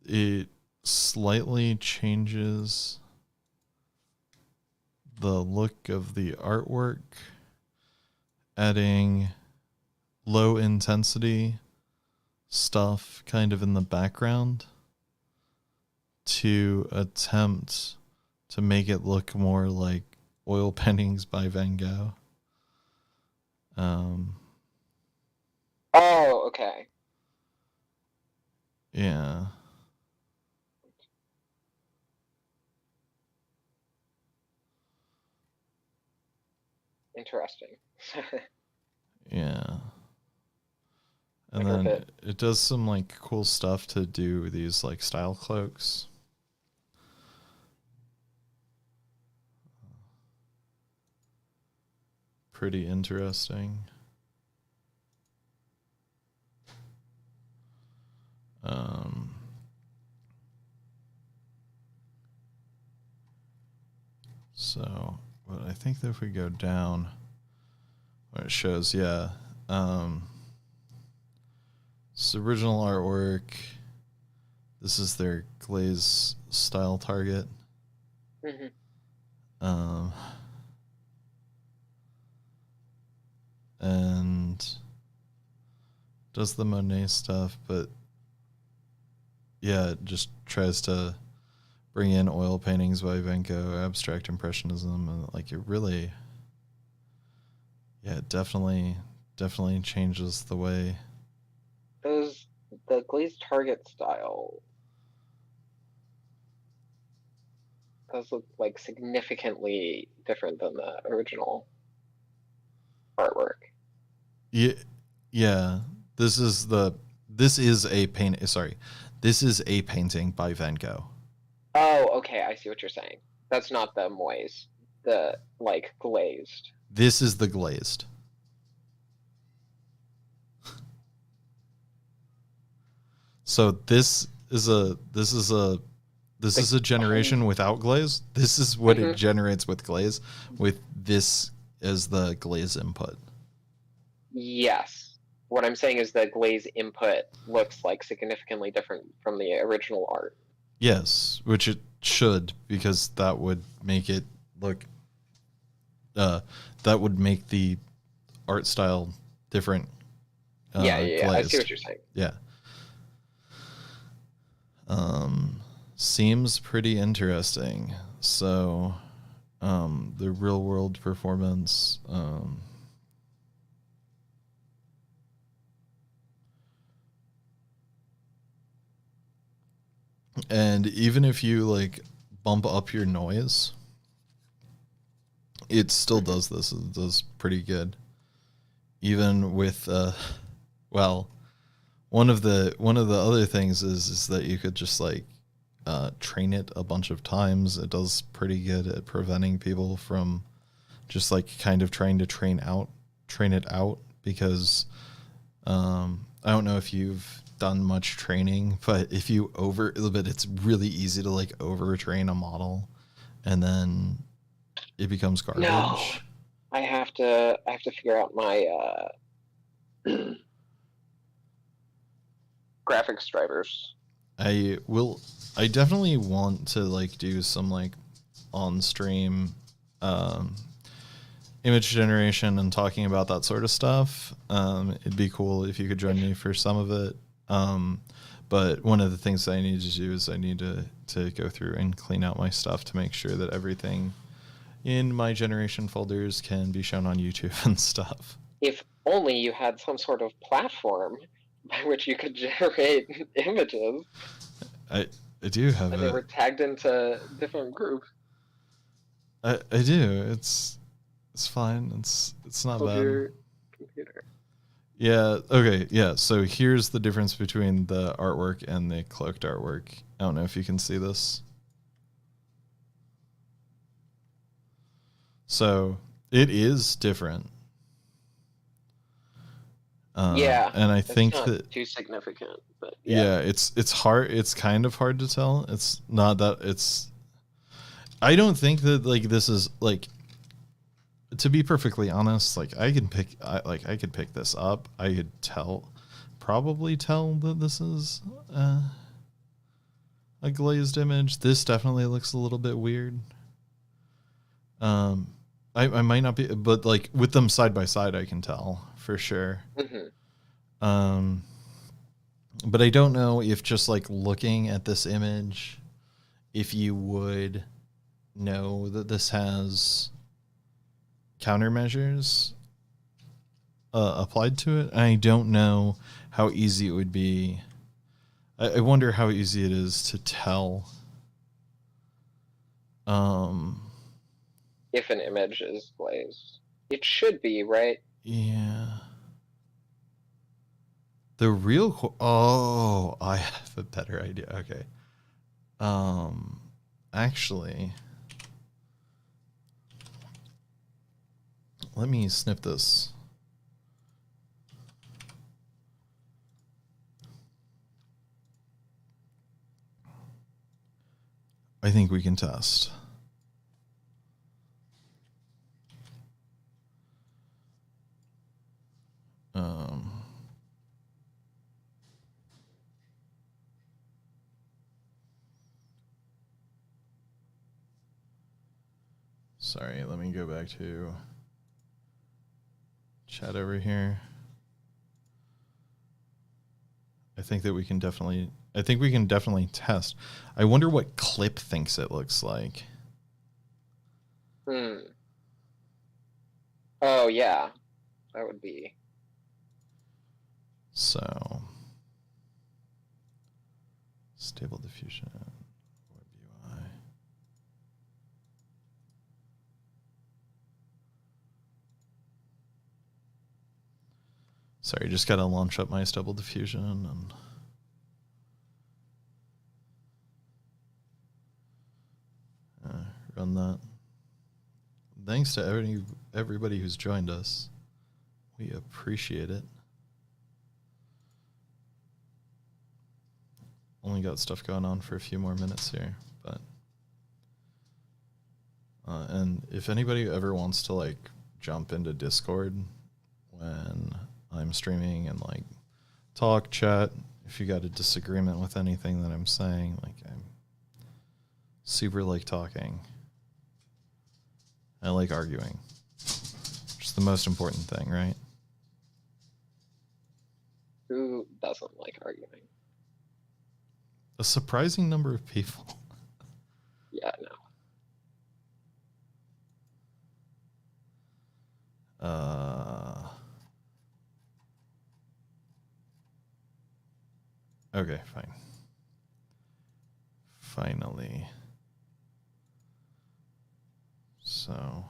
Speaker 1: it slightly changes the look of the artwork, adding low intensity stuff kind of in the background to attempt to make it look more like oil paintings by Van Gogh.
Speaker 2: Oh, okay.
Speaker 1: Yeah.
Speaker 2: Interesting.
Speaker 1: Yeah. And
Speaker 2: Wonder if
Speaker 1: then it does some like cool stuff to do these like style cloaks. Pretty interesting. So, but I think that if we go down, where it shows, yeah, it's original artwork. This is their glaze style target. And does the Monet stuff, but yeah, it just tries to bring in oil paintings by Van Gogh, abstract impressionism, and like it really, yeah, it definitely changes the way.
Speaker 2: The glazed target style does look like significantly different than the original artwork.
Speaker 1: Yeah, yeah. This is a painting by Van Gogh.
Speaker 2: Oh, okay, I see what you're saying. That's not the moise, the like glazed.
Speaker 1: This is the glazed. So this is a generation without glaze. This is what it generates with glaze, with this as the glaze input.
Speaker 2: Yes. What I'm saying is the glaze input looks like significantly different from the original art.
Speaker 1: Yes, which it should, because that would make it look that would make the art style different.
Speaker 2: Yeah, I see what you're saying.
Speaker 1: Yeah. Seems pretty interesting. So, the real world performance, and even if you like bump up your noise, it still does this. It does pretty good. Even with, well, one of the other things is that you could just like train it a bunch of times. It does pretty good at preventing people from just like kind of trying to train it out, because I don't know if you've done much training, but if you it's really easy to like overtrain a model and then it becomes garbage.
Speaker 2: No, I have to figure out my graphics drivers.
Speaker 1: I definitely want to like do some like on stream image generation and talking about that sort of stuff. It'd be cool if you could join me for some of it. But one of the things that I need to do is I need to go through and clean out my stuff to make sure that everything in my generation folders can be shown on YouTube and stuff.
Speaker 2: If only you had some sort of platform by which you could generate images.
Speaker 1: I do have
Speaker 2: and they were tagged into different groups.
Speaker 1: I do. It's fine. It's not bad.
Speaker 2: Your computer.
Speaker 1: Yeah. Okay. Yeah. So here's the difference between the artwork and the cloaked artwork. I don't know if you can see this. So it is different.
Speaker 2: Yeah,
Speaker 1: And I
Speaker 2: it's
Speaker 1: think
Speaker 2: not
Speaker 1: that
Speaker 2: too significant, but
Speaker 1: yeah, it's hard. It's kind of hard to tell. It's not that it's. I don't think that like this is like. To be perfectly honest, like I could pick this up. I could probably tell that this is a glazed image. This definitely looks a little bit weird. I might not be, but like with them side by side, I can tell for sure. But I don't know if just like looking at this image, if you would know that this has countermeasures applied to it. I don't know how easy it would be. I wonder how easy it is to tell.
Speaker 2: If an image is glazed, it should be, right?
Speaker 1: Yeah. The real oh, I have a better idea. Okay. Actually, let me snip this. I think we can test. Sorry, let me go back to chat over here. I think we can definitely test. I wonder what Clip thinks it looks like.
Speaker 2: Oh yeah, that would be.
Speaker 1: So, stable diffusion, web UI. Sorry, just got to launch up my stable diffusion and run that. Thanks to everybody who's joined us. We appreciate it. Only got stuff going on for a few more minutes here, but and if anybody ever wants to like jump into Discord when I'm streaming and like talk, chat, if you got a disagreement with anything that I'm saying, like I'm super like talking. I like arguing. Which is the most important thing, right?
Speaker 2: Who doesn't like arguing?
Speaker 1: A surprising number of people.
Speaker 2: Yeah, no.
Speaker 1: Okay, fine. Finally. So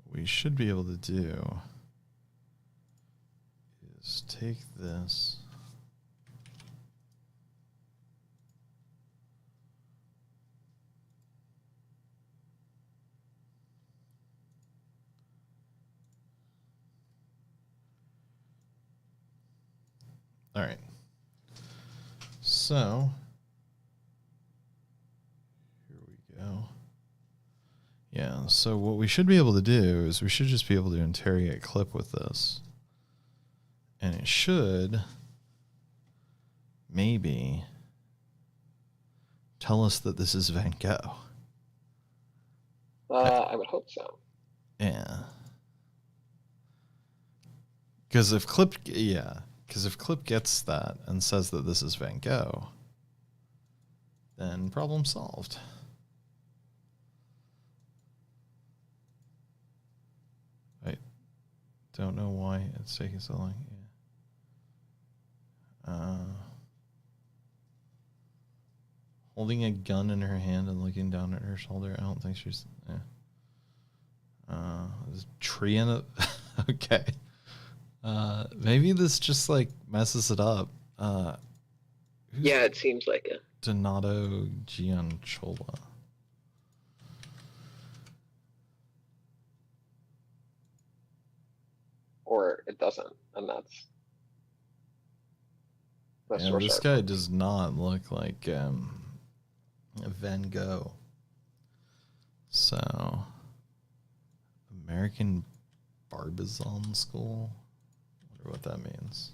Speaker 1: what we should be able to do is take this. All right. So here we go. Yeah, so what we should be able to do is we should just be able to interrogate Clip with this. And it should maybe tell us that this is Van Gogh.
Speaker 2: I would hope so.
Speaker 1: Yeah. Because if Clip gets that and says that this is Van Gogh, then problem solved. I don't know why it's taking so long. Yeah. Holding a gun in her hand and looking down at her shoulder. I don't think she's. There's a tree in it. Okay. Maybe this just like messes it up.
Speaker 2: Yeah, it seems like it.
Speaker 1: Donato Gianchola.
Speaker 2: it doesn't, and that's
Speaker 1: Yeah,
Speaker 2: where
Speaker 1: this
Speaker 2: start
Speaker 1: guy
Speaker 2: from.
Speaker 1: does not look like Van Gogh. So, American Barbizon School? I wonder what that means.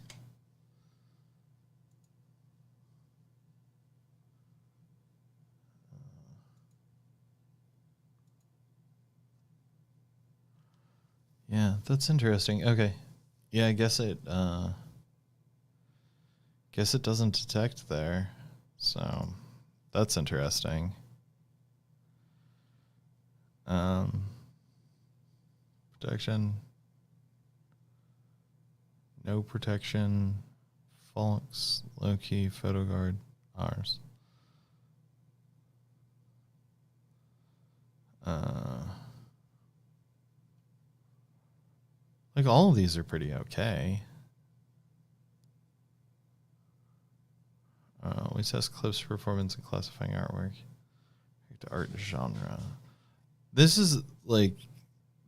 Speaker 1: Yeah, that's interesting. Okay. Yeah, I guess it doesn't detect there. So, that's interesting. Protection. No protection. Phalanx, low-key, photo guard, ours. Like, all of these are pretty okay. We test clips, performance, and classifying artwork. To art genre. This is, like,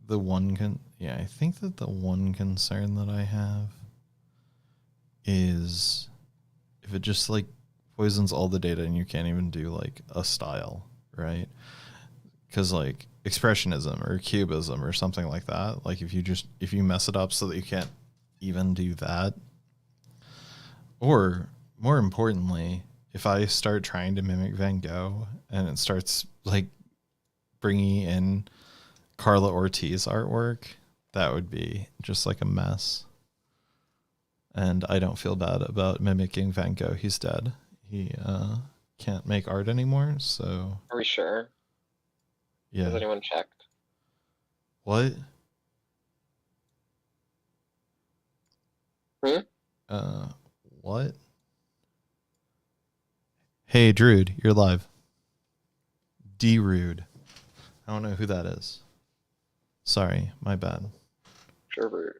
Speaker 1: the one... I think that the one concern that I have is if it just, like, poisons all the data and you can't even do, like, a style, right? Because, like, expressionism or cubism or something like that, like, if you mess it up so that you can't even do that, or more importantly, if I start trying to mimic Van Gogh and it starts, like, bringing in Carla Ortiz artwork, that would be just like a mess. And I don't feel bad about mimicking Van Gogh. He's dead. He can't make art anymore, so...
Speaker 2: Are we sure?
Speaker 1: Yeah.
Speaker 2: Has anyone checked?
Speaker 1: What? What? Hey, Druid, you're live. D-Rude. I don't know who that is. Sorry, my bad.
Speaker 2: Sure.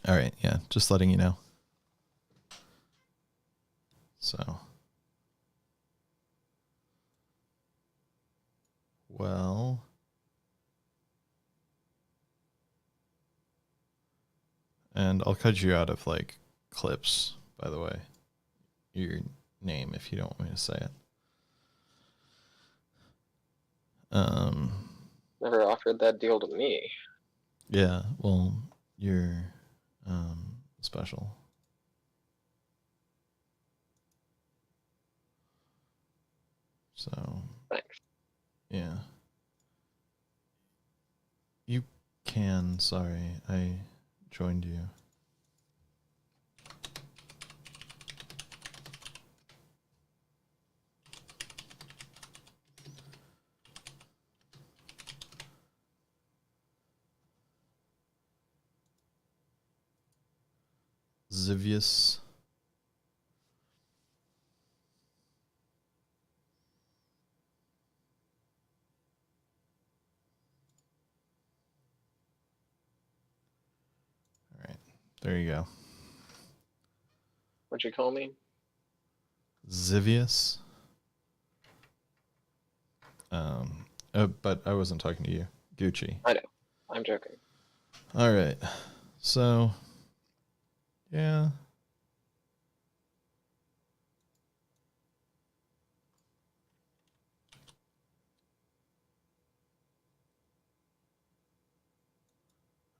Speaker 1: All right, yeah, just letting you know. So... Well... And I'll cut you out of, like, clips, by the way. Your name, if you don't want me to say it.
Speaker 2: Never offered that deal to me.
Speaker 1: Yeah, well, you're special. So,
Speaker 2: Thanks.
Speaker 1: yeah. You can, sorry, I joined you. Zivius. All right, there you go.
Speaker 2: What'd you call me?
Speaker 1: Zivius. But I wasn't talking to you. Gucci.
Speaker 2: I know. I'm joking.
Speaker 1: All right. So, yeah.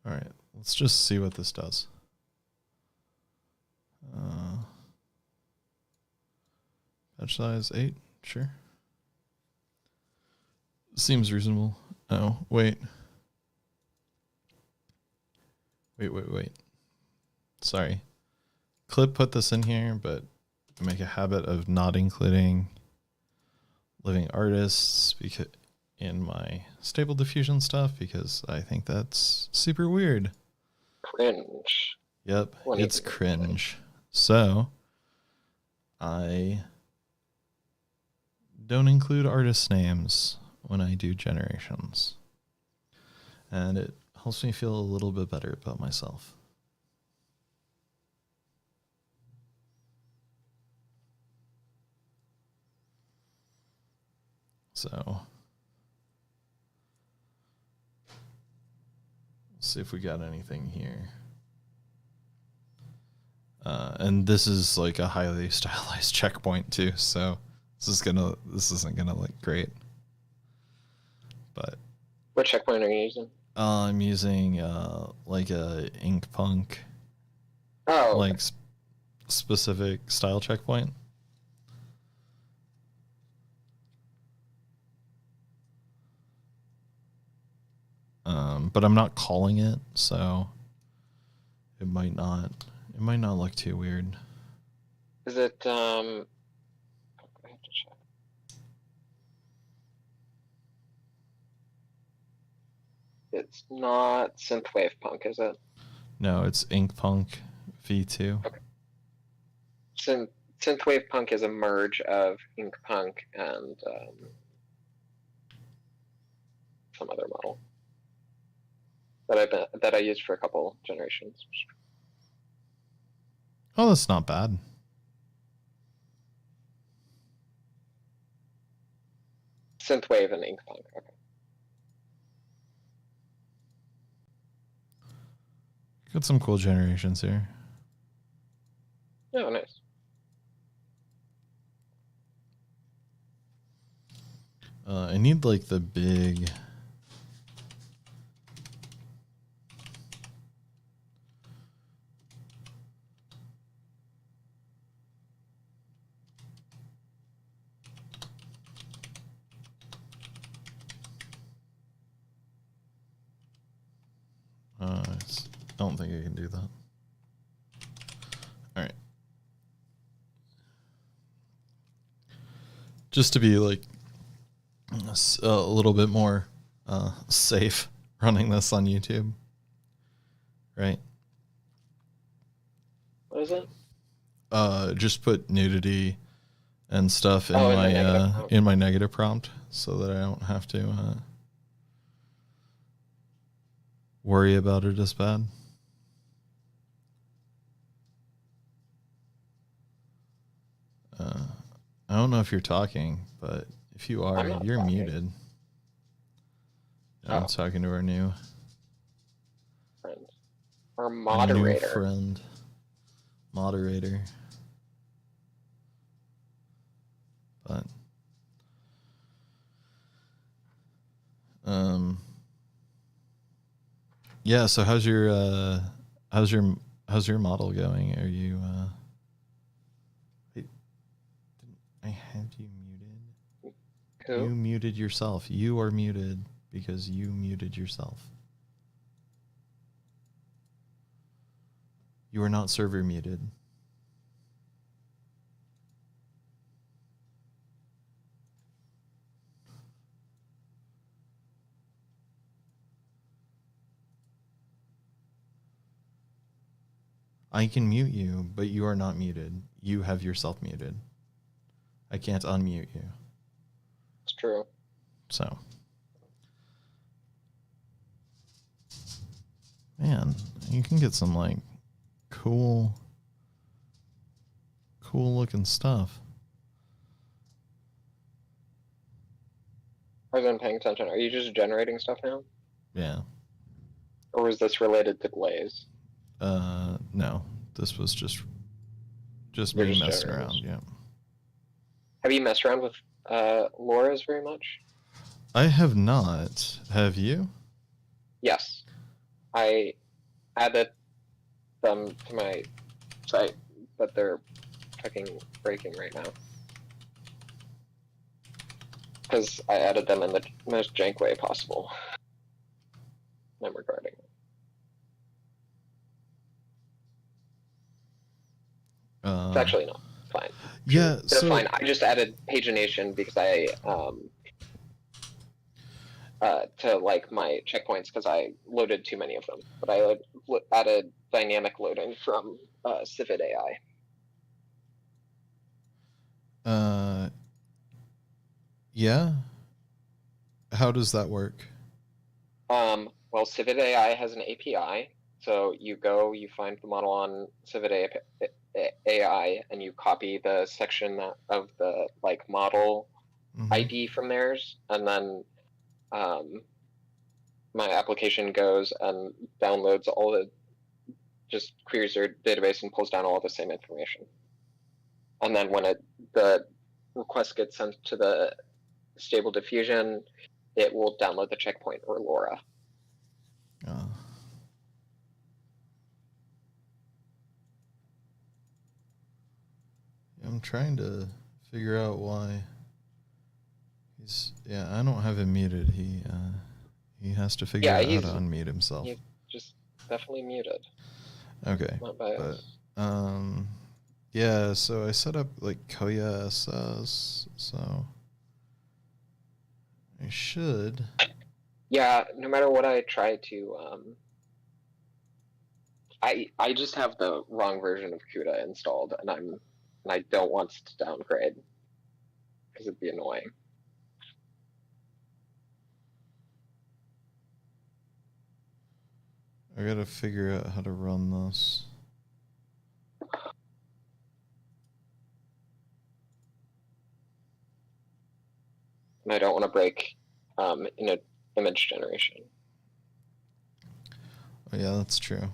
Speaker 1: All right. Let's just see what this does. Patch size 8. Sure. Seems reasonable. Oh, wait. Wait. Sorry. Clip put this in here, but I make a habit of not including living artists because in my stable diffusion stuff because I think that's super weird.
Speaker 2: Cringe.
Speaker 1: Yep, it's cringe. So I don't include artist names when I do generations. And it helps me feel a little bit better about myself. So see if we got anything here. And this is like a highly stylized checkpoint too, so this isn't gonna look great. But
Speaker 2: What checkpoint are you using?
Speaker 1: I'm using like a ink punk, like specific style checkpoint. But I'm not calling it, so it might not look too weird.
Speaker 2: Is it I have to check. It's not Synthwave Punk, is it?
Speaker 1: No, it's Ink Punk V2.
Speaker 2: Okay. Synthwave Punk is a merge of Ink Punk and some other model that I used for a couple generations.
Speaker 1: Oh, that's not bad.
Speaker 2: Synthwave and Ink Punk. Okay.
Speaker 1: Got some cool generations here.
Speaker 2: Oh, nice.
Speaker 1: I need like the big. I don't think I can do that. All right. Just to be like a little bit more safe running this on YouTube, right?
Speaker 2: What is it?
Speaker 1: Just put nudity and stuff in my negative prompt so that I don't have to worry about it as bad. I don't know if you're talking, but if you are, you're talking. Muted. I'm talking to our new
Speaker 2: friend. Our moderator.
Speaker 1: New friend. Moderator. But yeah, so how's your model going? Are you I had you muted.
Speaker 2: Who?
Speaker 1: You muted yourself. You are muted because you muted yourself. You are not server muted. I can mute you, but you are not muted. You have yourself muted. I can't unmute you.
Speaker 2: It's true.
Speaker 1: So, man, you can get some like cool looking stuff.
Speaker 2: I wasn't paying attention. Are you just generating stuff now?
Speaker 1: Yeah.
Speaker 2: Or was this related to Blaze?
Speaker 1: No. This was just me messing around, yeah.
Speaker 2: Have you messed around with Laura's very much?
Speaker 1: I have not. Have you?
Speaker 2: Yes. I added them to my site, but they're fucking breaking right now. Because I added them in the most jank way possible. I'm regarding it. It's actually not fine.
Speaker 1: Yeah,
Speaker 2: they're fine. I just added pagination because I to like my checkpoints because I loaded too many of them. But I added dynamic loading from Civid AI.
Speaker 1: Yeah. How does that work?
Speaker 2: Well, Civid AI has an API. So you find the model on Civid AI, and you copy the section of the like model ID from theirs, and then my application goes and downloads all the, just queries their database and pulls down all the same information. And then when the request gets sent to the Stable Diffusion, it will download the checkpoint or LoRa.
Speaker 1: I'm trying to figure out why he's. Yeah, I don't have him muted. He has to figure out how to unmute himself.
Speaker 2: He's just definitely muted.
Speaker 1: Okay.
Speaker 2: Not by us.
Speaker 1: Yeah, so I set up like Koya SS, so I should.
Speaker 2: Yeah, no matter what I try to, I just have the wrong version of CUDA installed, and I don't want to downgrade because it'd be annoying.
Speaker 1: I gotta figure out how to run this.
Speaker 2: And I don't want to break in an image generation.
Speaker 1: Oh yeah, that's true.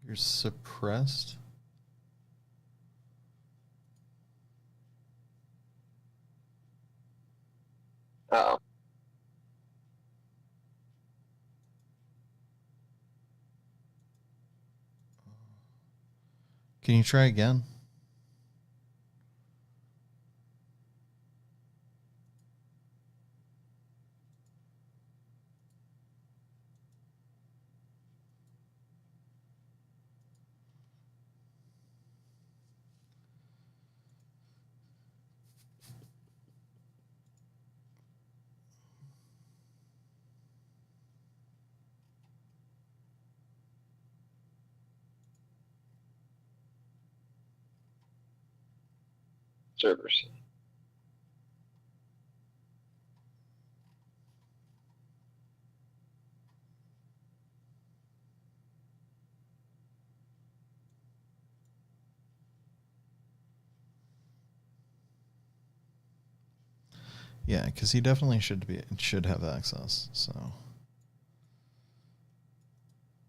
Speaker 1: You're suppressed?
Speaker 2: Uh-oh.
Speaker 1: Can you try again?
Speaker 2: Servers.
Speaker 1: Yeah, because he definitely should have access. So,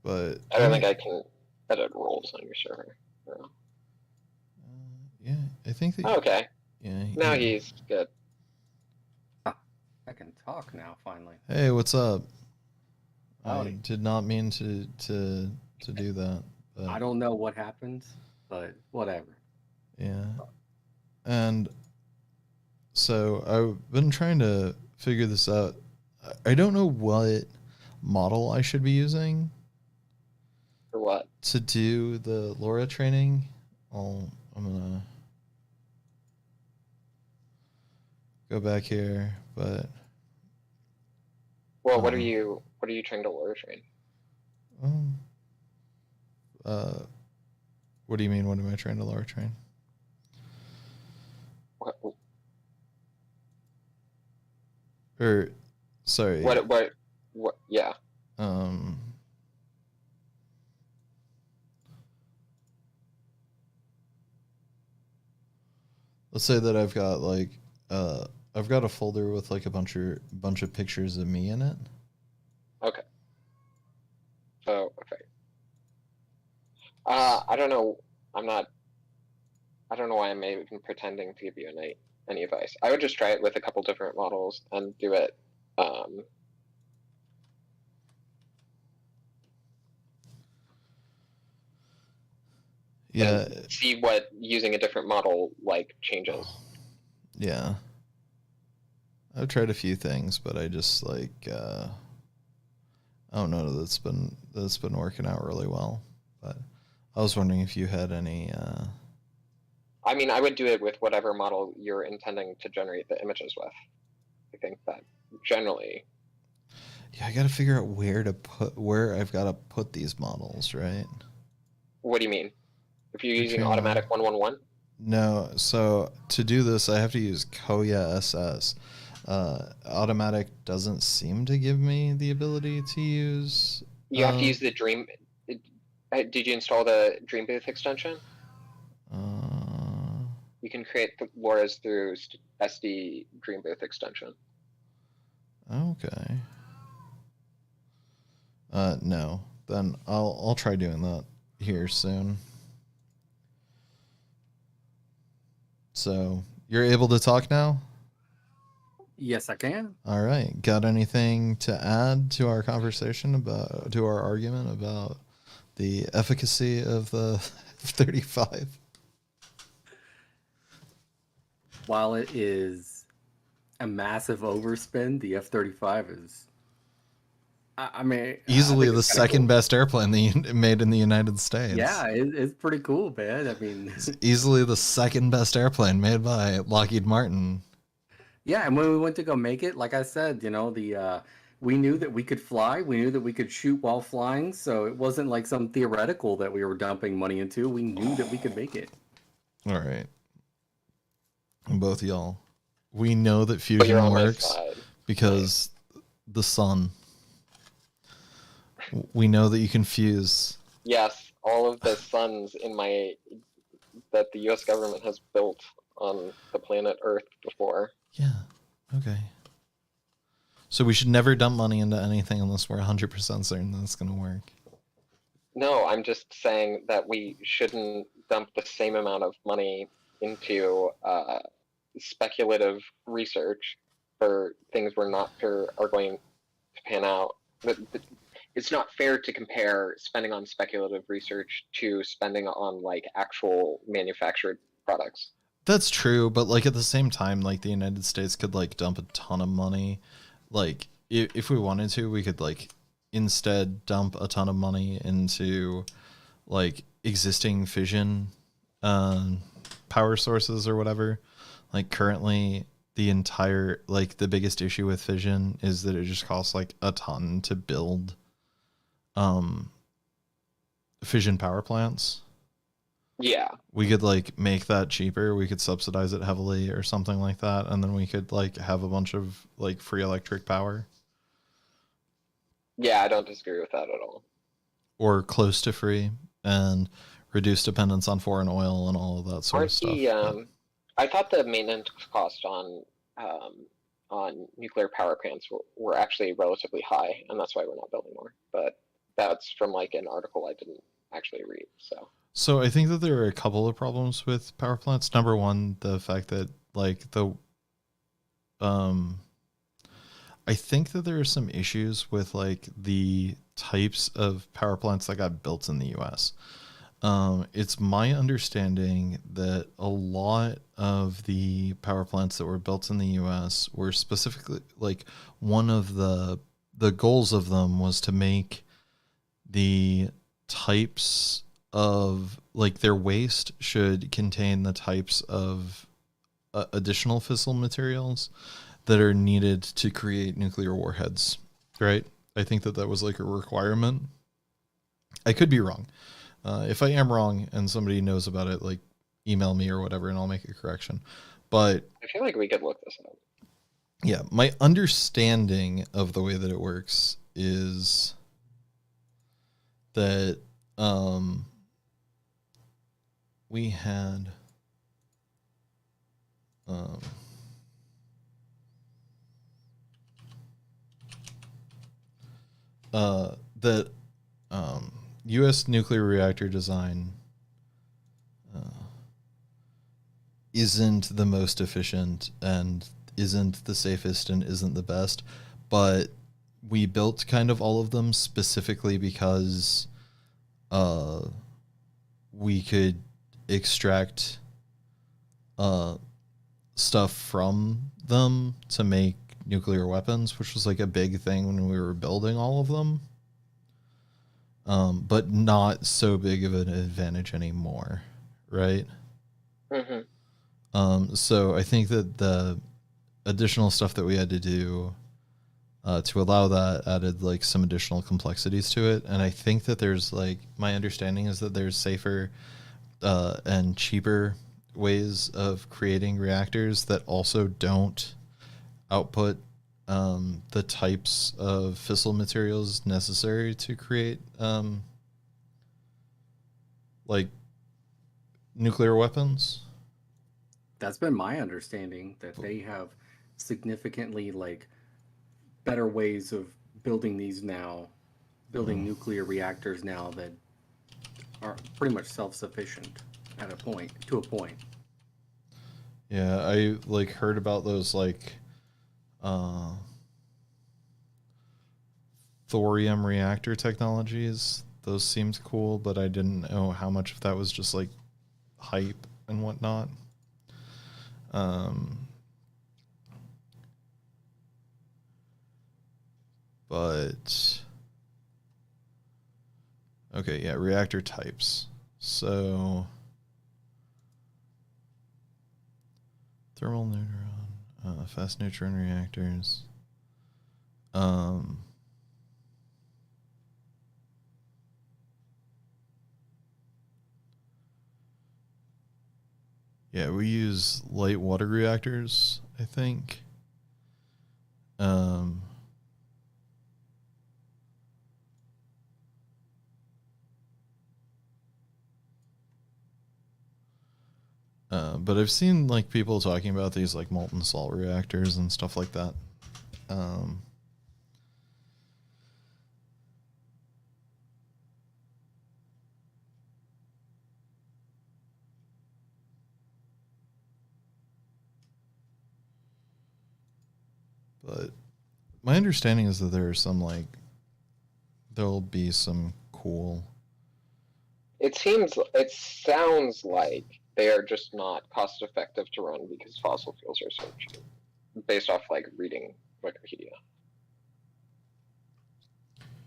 Speaker 1: but
Speaker 2: I don't think I can edit roles on your server. No.
Speaker 1: Yeah, I think that.
Speaker 2: Oh, okay.
Speaker 1: Yeah.
Speaker 2: Now he's good.
Speaker 3: I can talk now finally.
Speaker 1: Hey, what's up?
Speaker 3: Howdy.
Speaker 1: I did not mean to do that. But
Speaker 3: I don't know what happened, but whatever.
Speaker 1: Yeah. And so I've been trying to figure this out. I don't know what model I should be using
Speaker 2: For what?
Speaker 1: to do the LoRa training. I'm gonna go back here, but
Speaker 2: Well, what are you trying to LoRa train?
Speaker 1: What do you mean? What am I trying to LoRa train?
Speaker 2: What?
Speaker 1: Or, sorry.
Speaker 2: What? Yeah.
Speaker 1: Let's say that I've got like I've got a folder with like a bunch of pictures of me in it.
Speaker 2: Okay. Oh, okay. I don't know. I don't know why I'm even pretending to give you any advice. I would just try it with a couple different models and do it.
Speaker 1: Yeah.
Speaker 2: See what using a different model like changes.
Speaker 1: Yeah. I've tried a few things, but I just like I don't know that's been working out really well. But I was wondering if you had any.
Speaker 2: I mean, I would do it with whatever model you're intending to generate the images with. I think that generally.
Speaker 1: Yeah, I got to figure out where I've got to put these models, right?
Speaker 2: What do you mean? If you're using automatic 111?
Speaker 1: No, so to do this, I have to use Koya SS. Automatic doesn't seem to give me the ability to use.
Speaker 2: You have to use the Dream. Did you install the Dream Booth extension? You can create the LoRa's through SD Green Booth extension.
Speaker 1: Okay. No. Then I'll try doing that here soon. So you're able to talk now?
Speaker 3: Yes, I can.
Speaker 1: All right. Got anything to add to our conversation to our argument about the efficacy of the F-35?
Speaker 3: While it is a massive overspend, the F-35 is. I mean,
Speaker 1: Easily the
Speaker 3: it's kinda
Speaker 1: second
Speaker 3: cool.
Speaker 1: best airplane made in the United States.
Speaker 3: Yeah, it's pretty cool, man. I mean,
Speaker 1: It's easily the second best airplane made by Lockheed Martin.
Speaker 3: yeah, and when we went to go make it, like I said, we knew that we could fly, we knew that we could shoot while flying, so it wasn't like some theoretical that we were dumping money into. We knew that we could make it.
Speaker 1: All right. Both of y'all. We know that
Speaker 2: But you're
Speaker 1: fusion
Speaker 2: on my
Speaker 1: works
Speaker 2: side.
Speaker 1: because the sun. We know that you can fuse.
Speaker 2: Yes, all of the suns that the U.S. government has built on the planet Earth before.
Speaker 1: Yeah. Okay. So we should never dump money into anything unless we're 100% certain that it's going to work.
Speaker 2: No, I'm just saying that we shouldn't dump the same amount of money into speculative research for things we're not sure are going to pan out. It's not fair to compare spending on speculative research to spending on like actual manufactured products.
Speaker 1: That's true, but like at the same time, like the United States could like dump a ton of money. Like if we wanted to, we could like instead dump a ton of money into like existing fission power sources or whatever. Like currently the biggest issue with fission is that it just costs like a ton to build fission power plants.
Speaker 2: Yeah.
Speaker 1: We could like make that cheaper. We could subsidize it heavily or something like that, and then we could like have a bunch of like free electric power.
Speaker 2: Yeah, I don't disagree with that at all.
Speaker 1: Or close to free, and reduce dependence on foreign oil and all of that sort of stuff.
Speaker 2: I thought the maintenance cost on nuclear power plants were actually relatively high, and that's why we're not building more. But that's from like an article I didn't actually read.
Speaker 1: So I think that there are a couple of problems with power plants. Number one, the fact that like I think that there are some issues with like the types of power plants that got built in the US. It's my understanding that a lot of the power plants that were built in the US were specifically like one of the goals of them was to make the types of like their waste should contain the types of additional fissile materials that are needed to create nuclear warheads, right? I think that was like a requirement. I could be wrong. If I am wrong and somebody knows about it, like email me or whatever and I'll make a correction. But
Speaker 2: I feel like we could look this up.
Speaker 1: Yeah, my understanding of the way that it works is that we had that U.S. nuclear reactor design isn't the most efficient and isn't the safest and isn't the best, but we built kind of all of them specifically because we could extract stuff from them to make nuclear weapons, which was like a big thing when we were building all of them. But not so big of an advantage anymore, right?
Speaker 2: Mm-hmm.
Speaker 1: So I think that the additional stuff that we had to do to allow that added like some additional complexities to it. And I think that there's like, my understanding is that there's safer and cheaper ways of creating reactors that also don't output the types of fissile materials necessary to create like nuclear weapons.
Speaker 3: That's been my understanding, that they have significantly like better ways of building these now, building nuclear reactors now that are pretty much self-sufficient at a point, to a point.
Speaker 1: Yeah, I like heard about those like thorium reactor technologies. Those seemed cool, but I didn't know how much of that was just like hype and whatnot. But okay, yeah, reactor types. So thermal neutron, fast neutron reactors. Yeah, we use light water reactors, I think. But I've seen like people talking about these like molten salt reactors and stuff like that. But my understanding is that there are some like there'll be some cool.
Speaker 2: It sounds like they are just not cost effective to run because fossil fuels are so cheap, based off like reading Wikipedia.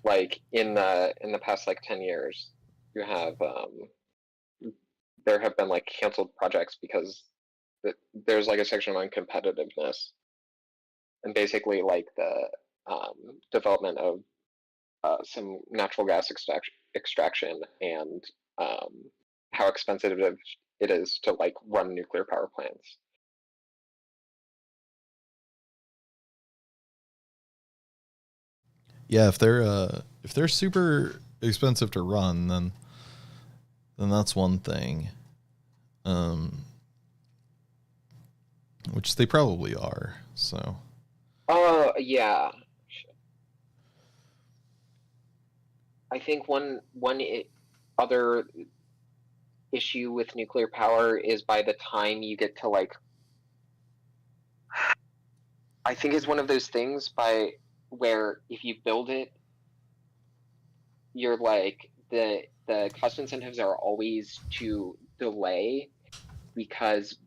Speaker 2: Like in the past like 10 years, you have there have been like canceled projects because there's like a section on competitiveness, and basically like the development of some natural gas extraction and how expensive it is to like run nuclear power plants.
Speaker 1: Yeah, if they're super expensive to run, then that's one thing. Which they probably are. So.
Speaker 2: Yeah. I think other issue with nuclear power is by the time you get to like, I think it's one of those things by where if you build it, you're like the cost incentives are always to delay because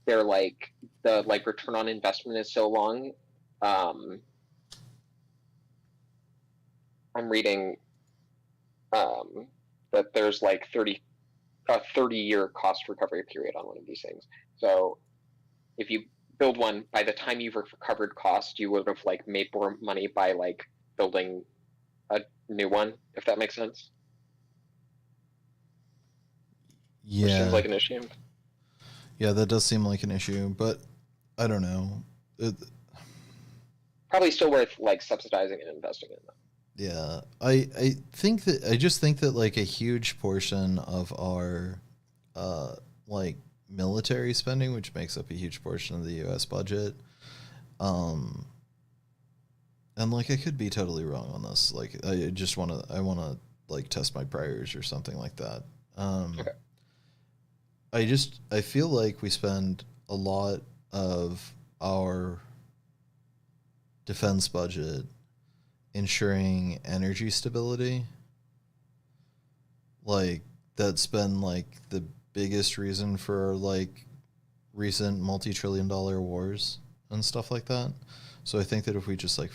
Speaker 2: they're like the like return on investment is so long. I'm reading that there's like a 30-year cost recovery period on one of these things. So if you build one, by the time you've recovered cost, you would have like made more money by like building a new one, if that makes sense.
Speaker 1: Yeah.
Speaker 2: Which seems like an issue.
Speaker 1: Yeah, that does seem like an issue, but I don't know.
Speaker 2: Probably still worth like subsidizing and investing in them.
Speaker 1: Yeah, I just think that like a huge portion of our like military spending, which makes up a huge portion of the U.S. budget, and like I could be totally wrong on this. Like I want to like test my priors or something like that.
Speaker 2: Okay.
Speaker 1: I feel like we spend a lot of our defense budget ensuring energy stability. Like that's been like the biggest reason for like recent multi-trillion-dollar wars and stuff like that. So I think that if we just like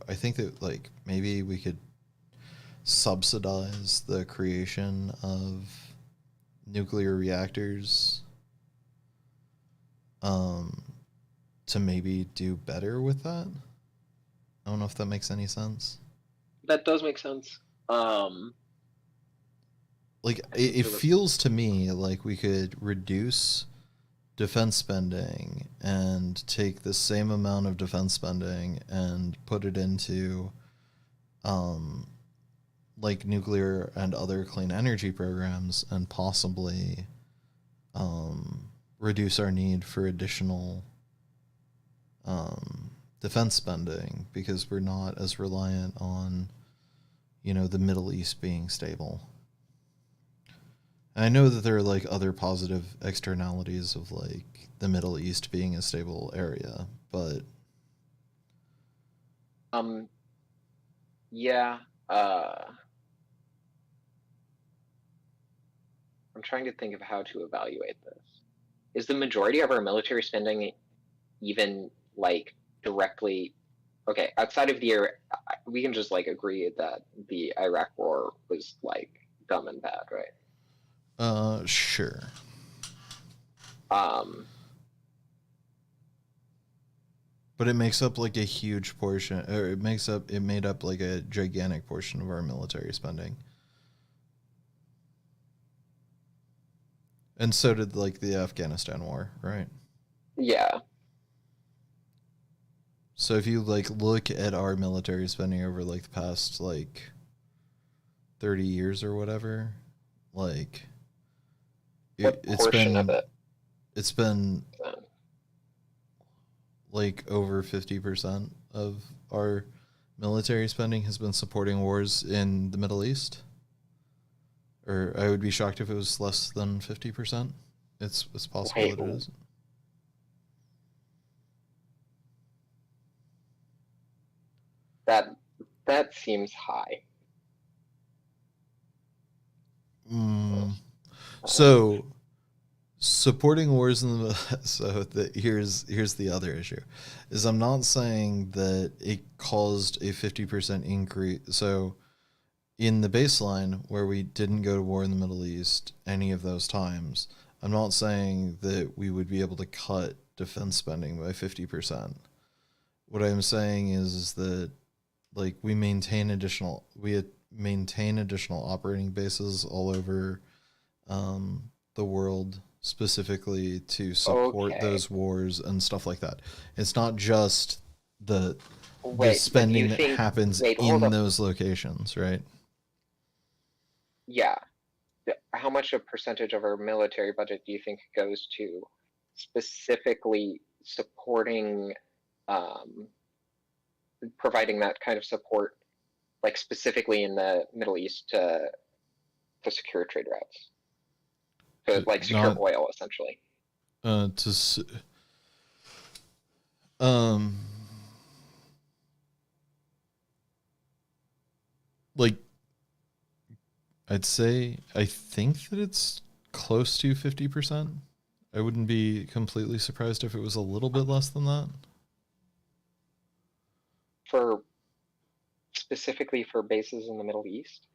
Speaker 1: I think that like maybe we could subsidize the creation of nuclear reactors to maybe do better with that. I don't know if that makes any sense.
Speaker 2: That does make sense.
Speaker 1: Like it feels to me like we could reduce defense spending and take the same amount of defense spending and put it into like nuclear and other clean energy programs and possibly reduce our need for additional defense spending because we're not as reliant on, the Middle East being stable. And I know that there are like other positive externalities of like the Middle East being a stable area, but
Speaker 2: Yeah. I'm trying to think of how to evaluate this. Is the majority of our military spending even like directly okay, outside of we can just like agree that the Iraq war was like dumb and bad, right?
Speaker 1: Sure. But it makes up like a huge portion, or it made up like a gigantic portion of our military spending. And so did like the Afghanistan war, right?
Speaker 2: Yeah.
Speaker 1: So if you like look at our military spending over like the past like 30 years or whatever, like
Speaker 2: It's been
Speaker 1: it's been like over 50% of our military spending has been supporting wars in the Middle East. Or I would be shocked if it was less than 50%. It's possible that it is.
Speaker 2: That seems high.
Speaker 1: So supporting wars in the here's the other issue is I'm not saying that it caused a 50% increase. So in the baseline where we didn't go to war in the Middle East any of those times, I'm not saying that we would be able to cut defense spending by 50%. What I'm saying is that like we maintain additional operating bases all over the world specifically to support those wars and stuff like that. It's not just the spending that happens in those locations, right?
Speaker 2: Yeah. How much a percentage of our military budget do you think goes to specifically supporting, providing that kind of support, like specifically in the Middle East to secure trade routes, to like secure oil, essentially?
Speaker 1: Like I think that it's close to 50%. I wouldn't be completely surprised if it was a little bit less than that.
Speaker 2: Specifically for bases in the Middle East?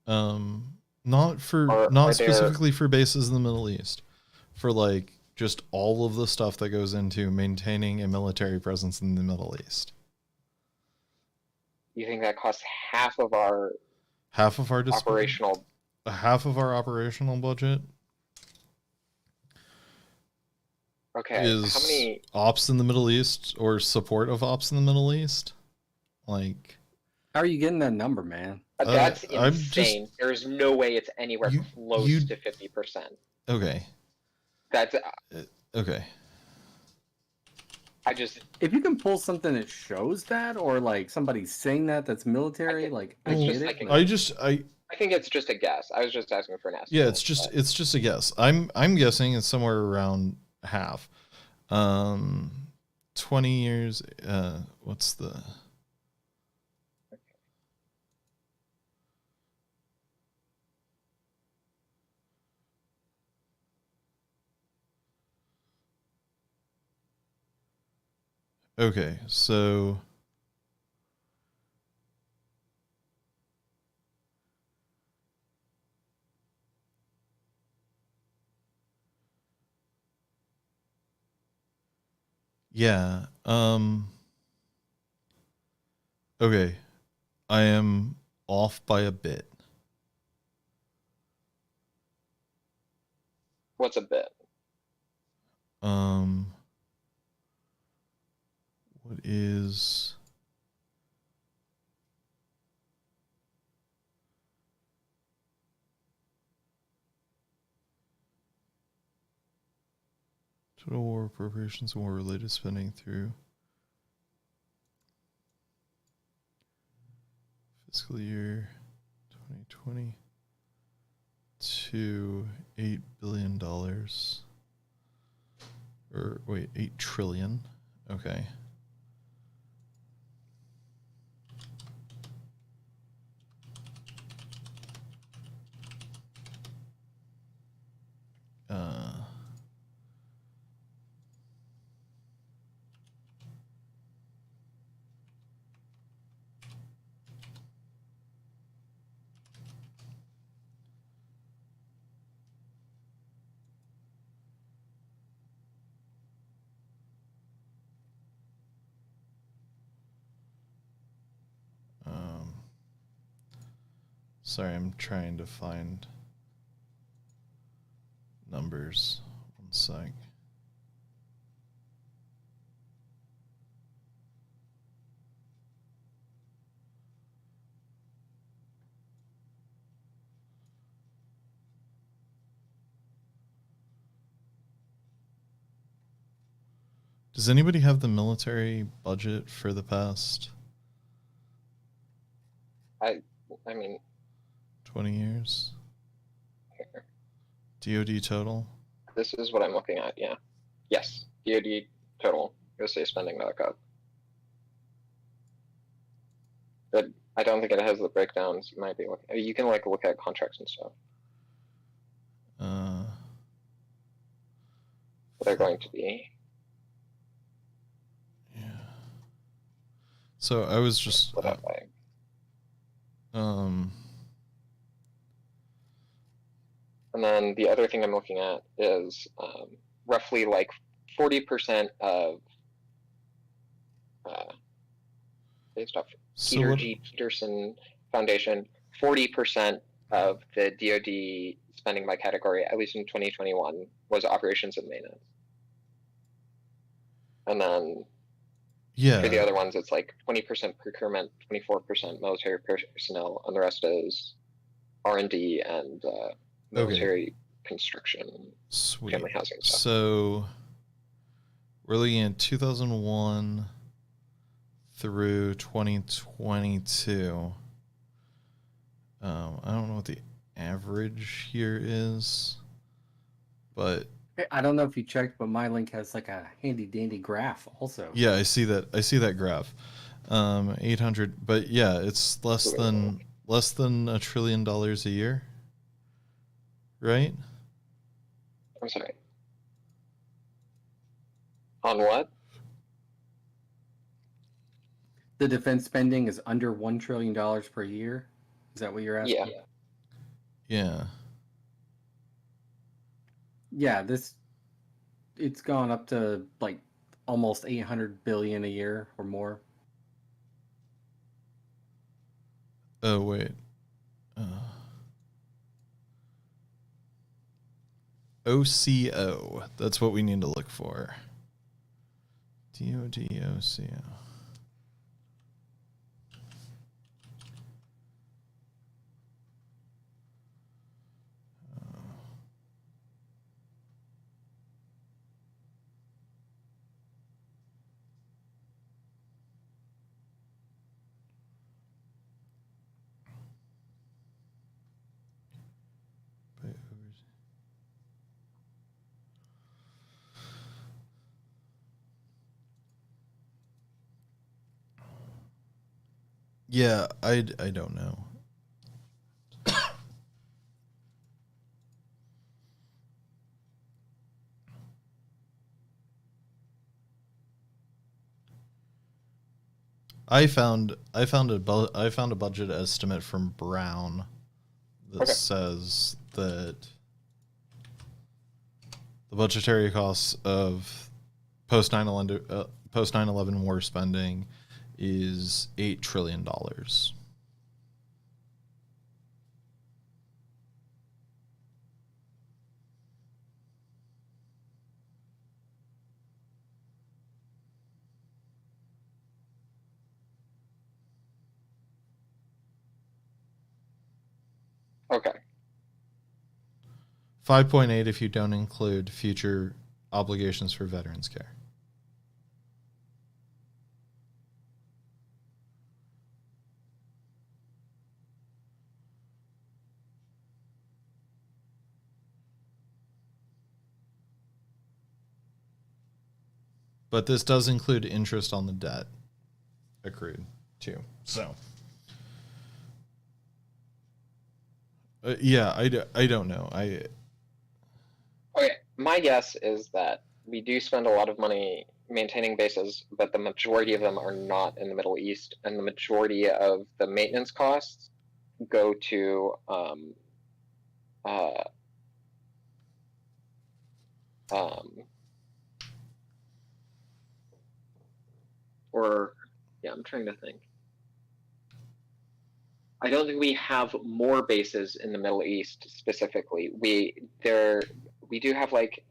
Speaker 1: Not specifically for bases in the Middle East. For like just all of the stuff that goes into maintaining a military presence in the Middle East.
Speaker 2: You think that costs half of our operational
Speaker 1: budget?
Speaker 2: Okay.
Speaker 1: Is how many ops in the Middle East or support of ops in the Middle East? Like,
Speaker 3: how are you getting that number, man?
Speaker 2: That's insane. There's no way it's anywhere close to 50%.
Speaker 1: Okay.
Speaker 2: That's
Speaker 1: okay.
Speaker 3: If you can pull something that shows that, or like somebody saying that's military, I get it.
Speaker 1: I
Speaker 2: think it's just a guess. I was just asking for an estimate.
Speaker 1: Yeah, it's just a guess. I'm guessing it's somewhere around half. 20 years. What's the? Okay, so yeah, okay, I am off by a bit.
Speaker 2: What's a bit?
Speaker 1: What is? Total war appropriations and war related spending through fiscal year 2020 to $8 billion. Or wait, 8 trillion. Okay. Sorry, I'm trying to find numbers. One sec. Does anybody have the military budget for the past
Speaker 2: I mean,
Speaker 1: 20 years?
Speaker 2: here.
Speaker 1: DoD total?
Speaker 2: This is what I'm looking at, yeah. Yes, DoD total, USA spending.gov. But I don't think it has the breakdowns. You might be looking, you can like look at contracts and stuff. They're going to be.
Speaker 1: Yeah. So I was just
Speaker 2: Split up by. And then the other thing I'm looking at is roughly like 40% of based off Peter G. Peterson Foundation, 40% of the DoD spending by category, at least in 2021, was operations and maintenance. And then for the other ones, it's like 20% procurement, 24% military personnel, and the rest is R&D and military construction, family housing stuff.
Speaker 1: So we're looking at 2001 through 2022. I don't know what the average here is, but
Speaker 3: I don't know if you checked, but my link has like a handy dandy graph also.
Speaker 1: yeah, I see that graph. 800, but yeah, it's less than $1 trillion a year, right?
Speaker 2: I'm sorry. On what?
Speaker 3: The defense spending is under $1 trillion per year. Is that what you're asking?
Speaker 2: Yeah.
Speaker 1: Yeah.
Speaker 3: Yeah, it's gone up to like almost 800 billion a year or more.
Speaker 1: Oh wait. OCO. That's what we need to look for. DoD OCO. Yeah, I don't know. I found a budget estimate from Brown that says that the budgetary costs of post 9/11 war spending is $8 trillion.
Speaker 2: Okay.
Speaker 1: 5.8 if you don't include future obligations for veterans care. But this does include interest on the debt accrued too. So, yeah, I don't know.
Speaker 2: Okay, my guess is that we do spend a lot of money maintaining bases, but the majority of them are not in the Middle East, and the majority of the maintenance costs go to uh, or yeah, I'm trying to think. I don't think we have more bases in the Middle East specifically. We do have like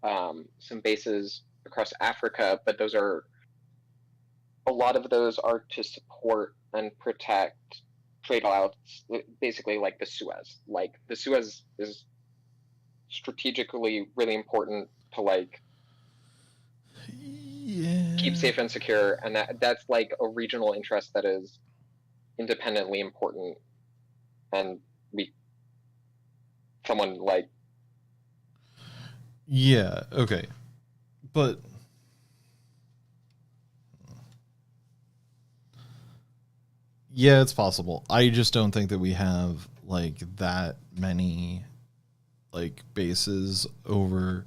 Speaker 2: some bases across Africa, but those are a lot of those are to support and protect trade routes, basically like the Suez. Like the Suez is strategically really important to like keep safe and secure, and that's like a regional interest that is independently important, and someone like
Speaker 1: okay, but yeah, it's possible. I just don't think that we have like that many like bases over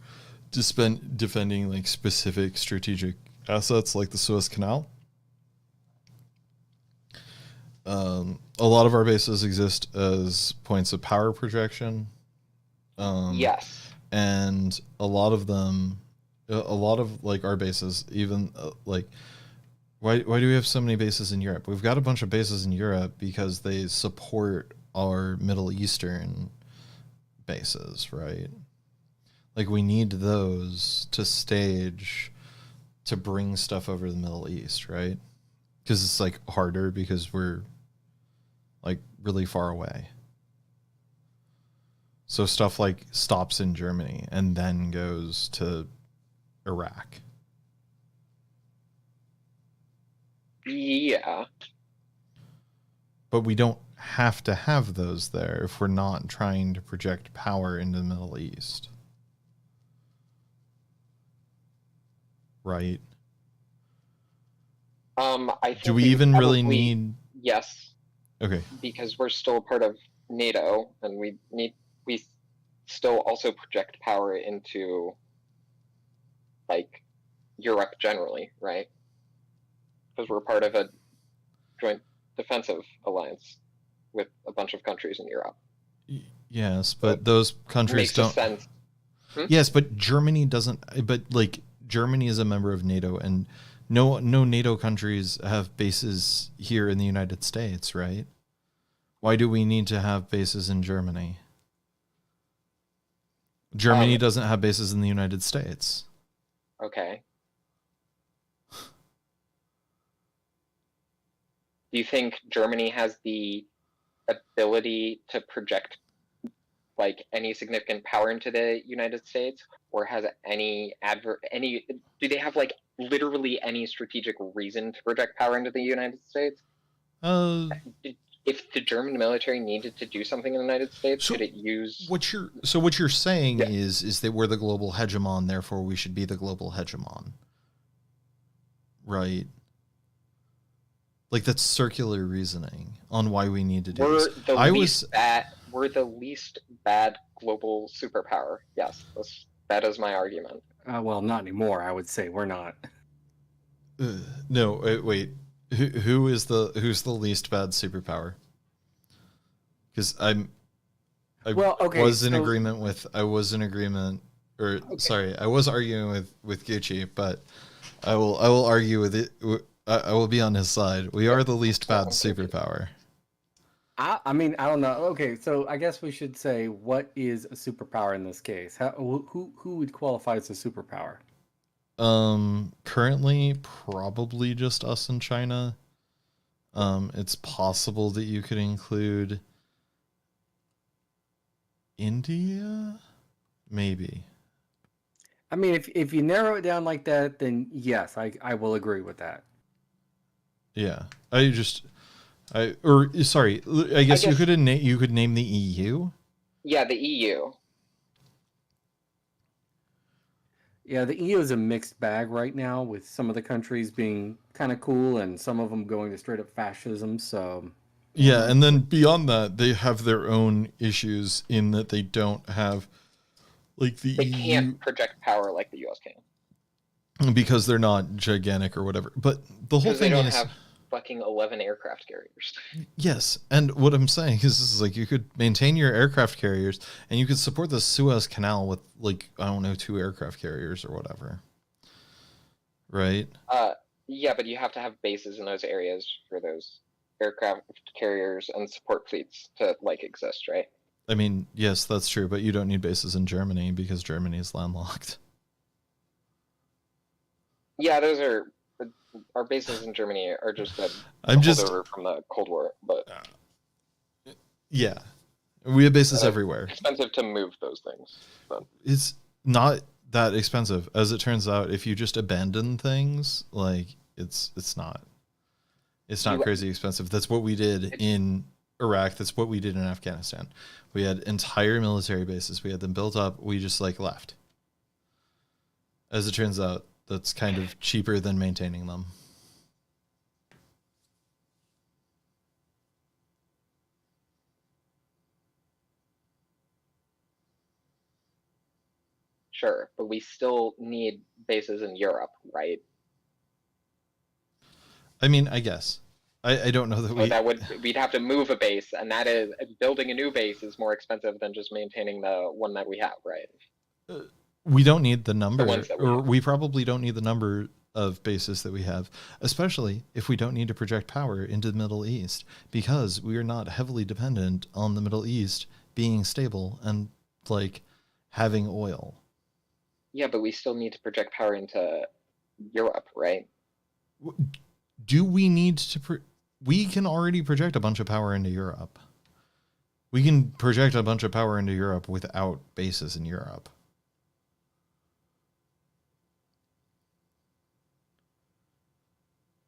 Speaker 1: defending like specific strategic assets like the Suez Canal. A lot of our bases exist as points of power projection.
Speaker 2: yes,
Speaker 1: and a lot of them, a lot of like our bases, even like why do we have so many bases in Europe? We've got a bunch of bases in Europe because they support our Middle Eastern bases, right? Like we need those to stage to bring stuff over the Middle East, right? Because it's like harder because we're like really far away. So stuff like stops in Germany and then goes to Iraq.
Speaker 2: yeah.
Speaker 1: But we don't have to have those there if we're not trying to project power into the Middle East. Right?
Speaker 2: I think
Speaker 1: Do we even really need...
Speaker 2: Yes.
Speaker 1: Okay.
Speaker 2: Because we're still a part of NATO, and we still also project power into like Europe generally, right? Because we're part of a joint defensive alliance with a bunch of countries in Europe.
Speaker 1: Yes, but those countries don't...
Speaker 2: Sense.
Speaker 1: Yes, but Germany doesn't... But like Germany is a member of NATO, and no NATO countries have bases here in the United States, right? Why do we need to have bases in Germany? Germany doesn't have bases in the United States.
Speaker 2: Okay. Do you think Germany has the ability to project like any significant power into the United States, or has do they have like literally any strategic reason to project power into the United States? If the German military needed to do something in the United States, could it use...
Speaker 1: What you're saying is that we're the global hegemon, therefore we should be the global hegemon. Right? Like that's circular reasoning on why we need to do this.
Speaker 2: We're the least bad global superpower. Yes, that is my argument.
Speaker 3: Well, not anymore. I would say we're not.
Speaker 1: No, wait. Who's the least bad superpower? Because I was in agreement, or okay. Sorry, I was arguing with Gucci, but I will argue with it. I will be on his side. We are the least bad superpower.
Speaker 3: I mean, I don't know. Okay, so I guess we should say what is a superpower in this case? Who would qualify as a superpower?
Speaker 1: Currently, probably just us and China. It's possible that you could include India, maybe.
Speaker 3: I mean, if you narrow it down like that, then yes, I will agree with that.
Speaker 1: Yeah, I guess you
Speaker 2: guess-
Speaker 1: could name the EU.
Speaker 2: Yeah, the EU.
Speaker 3: Yeah, the EU is a mixed bag right now, with some of the countries being kind of cool and some of them going to straight up fascism. So
Speaker 1: Yeah, and then beyond that, they have their own issues in that they don't have like the
Speaker 2: They
Speaker 1: EU
Speaker 2: can't project power like the US can.
Speaker 1: because they're not gigantic or whatever. But the whole
Speaker 2: Because they
Speaker 1: thing
Speaker 2: don't
Speaker 1: is
Speaker 2: have fucking 11 aircraft carriers.
Speaker 1: yes, and what I'm saying is this is like you could maintain your aircraft carriers and you could support the Suez Canal with like I don't know 2 aircraft carriers or whatever. Right?
Speaker 2: Yeah, but you have to have bases in those areas for those aircraft carriers and support fleets to like exist, right?
Speaker 1: I mean, yes, that's true, but you don't need bases in Germany because Germany is landlocked.
Speaker 2: Yeah, those are our bases in Germany are just a
Speaker 1: I'm just
Speaker 2: holdover from the Cold War, but
Speaker 1: yeah. We have bases everywhere.
Speaker 2: expensive to move those things. But
Speaker 1: It's not that expensive. As it turns out, if you just abandon things, like it's not crazy expensive. That's what we did in Iraq. That's what we did in Afghanistan. We had entire military bases. We had them built up. We just like left. As it turns out, that's kind of cheaper than maintaining them.
Speaker 2: sure, but we still need bases in Europe, right?
Speaker 1: I mean, I guess. I don't know that
Speaker 2: We'd have to move a base, and that is building a new base is more expensive than just maintaining the one that we have, right?
Speaker 1: We don't need the number,
Speaker 2: or
Speaker 1: we probably don't need the number of bases that we have, especially if we don't need to project power into the Middle East, because we are not heavily dependent on the Middle East being stable and like having oil.
Speaker 2: Yeah, but we still need to project power into Europe, right?
Speaker 1: Do we need to? We can already project a bunch of power into Europe. We can project a bunch of power into Europe without bases in Europe.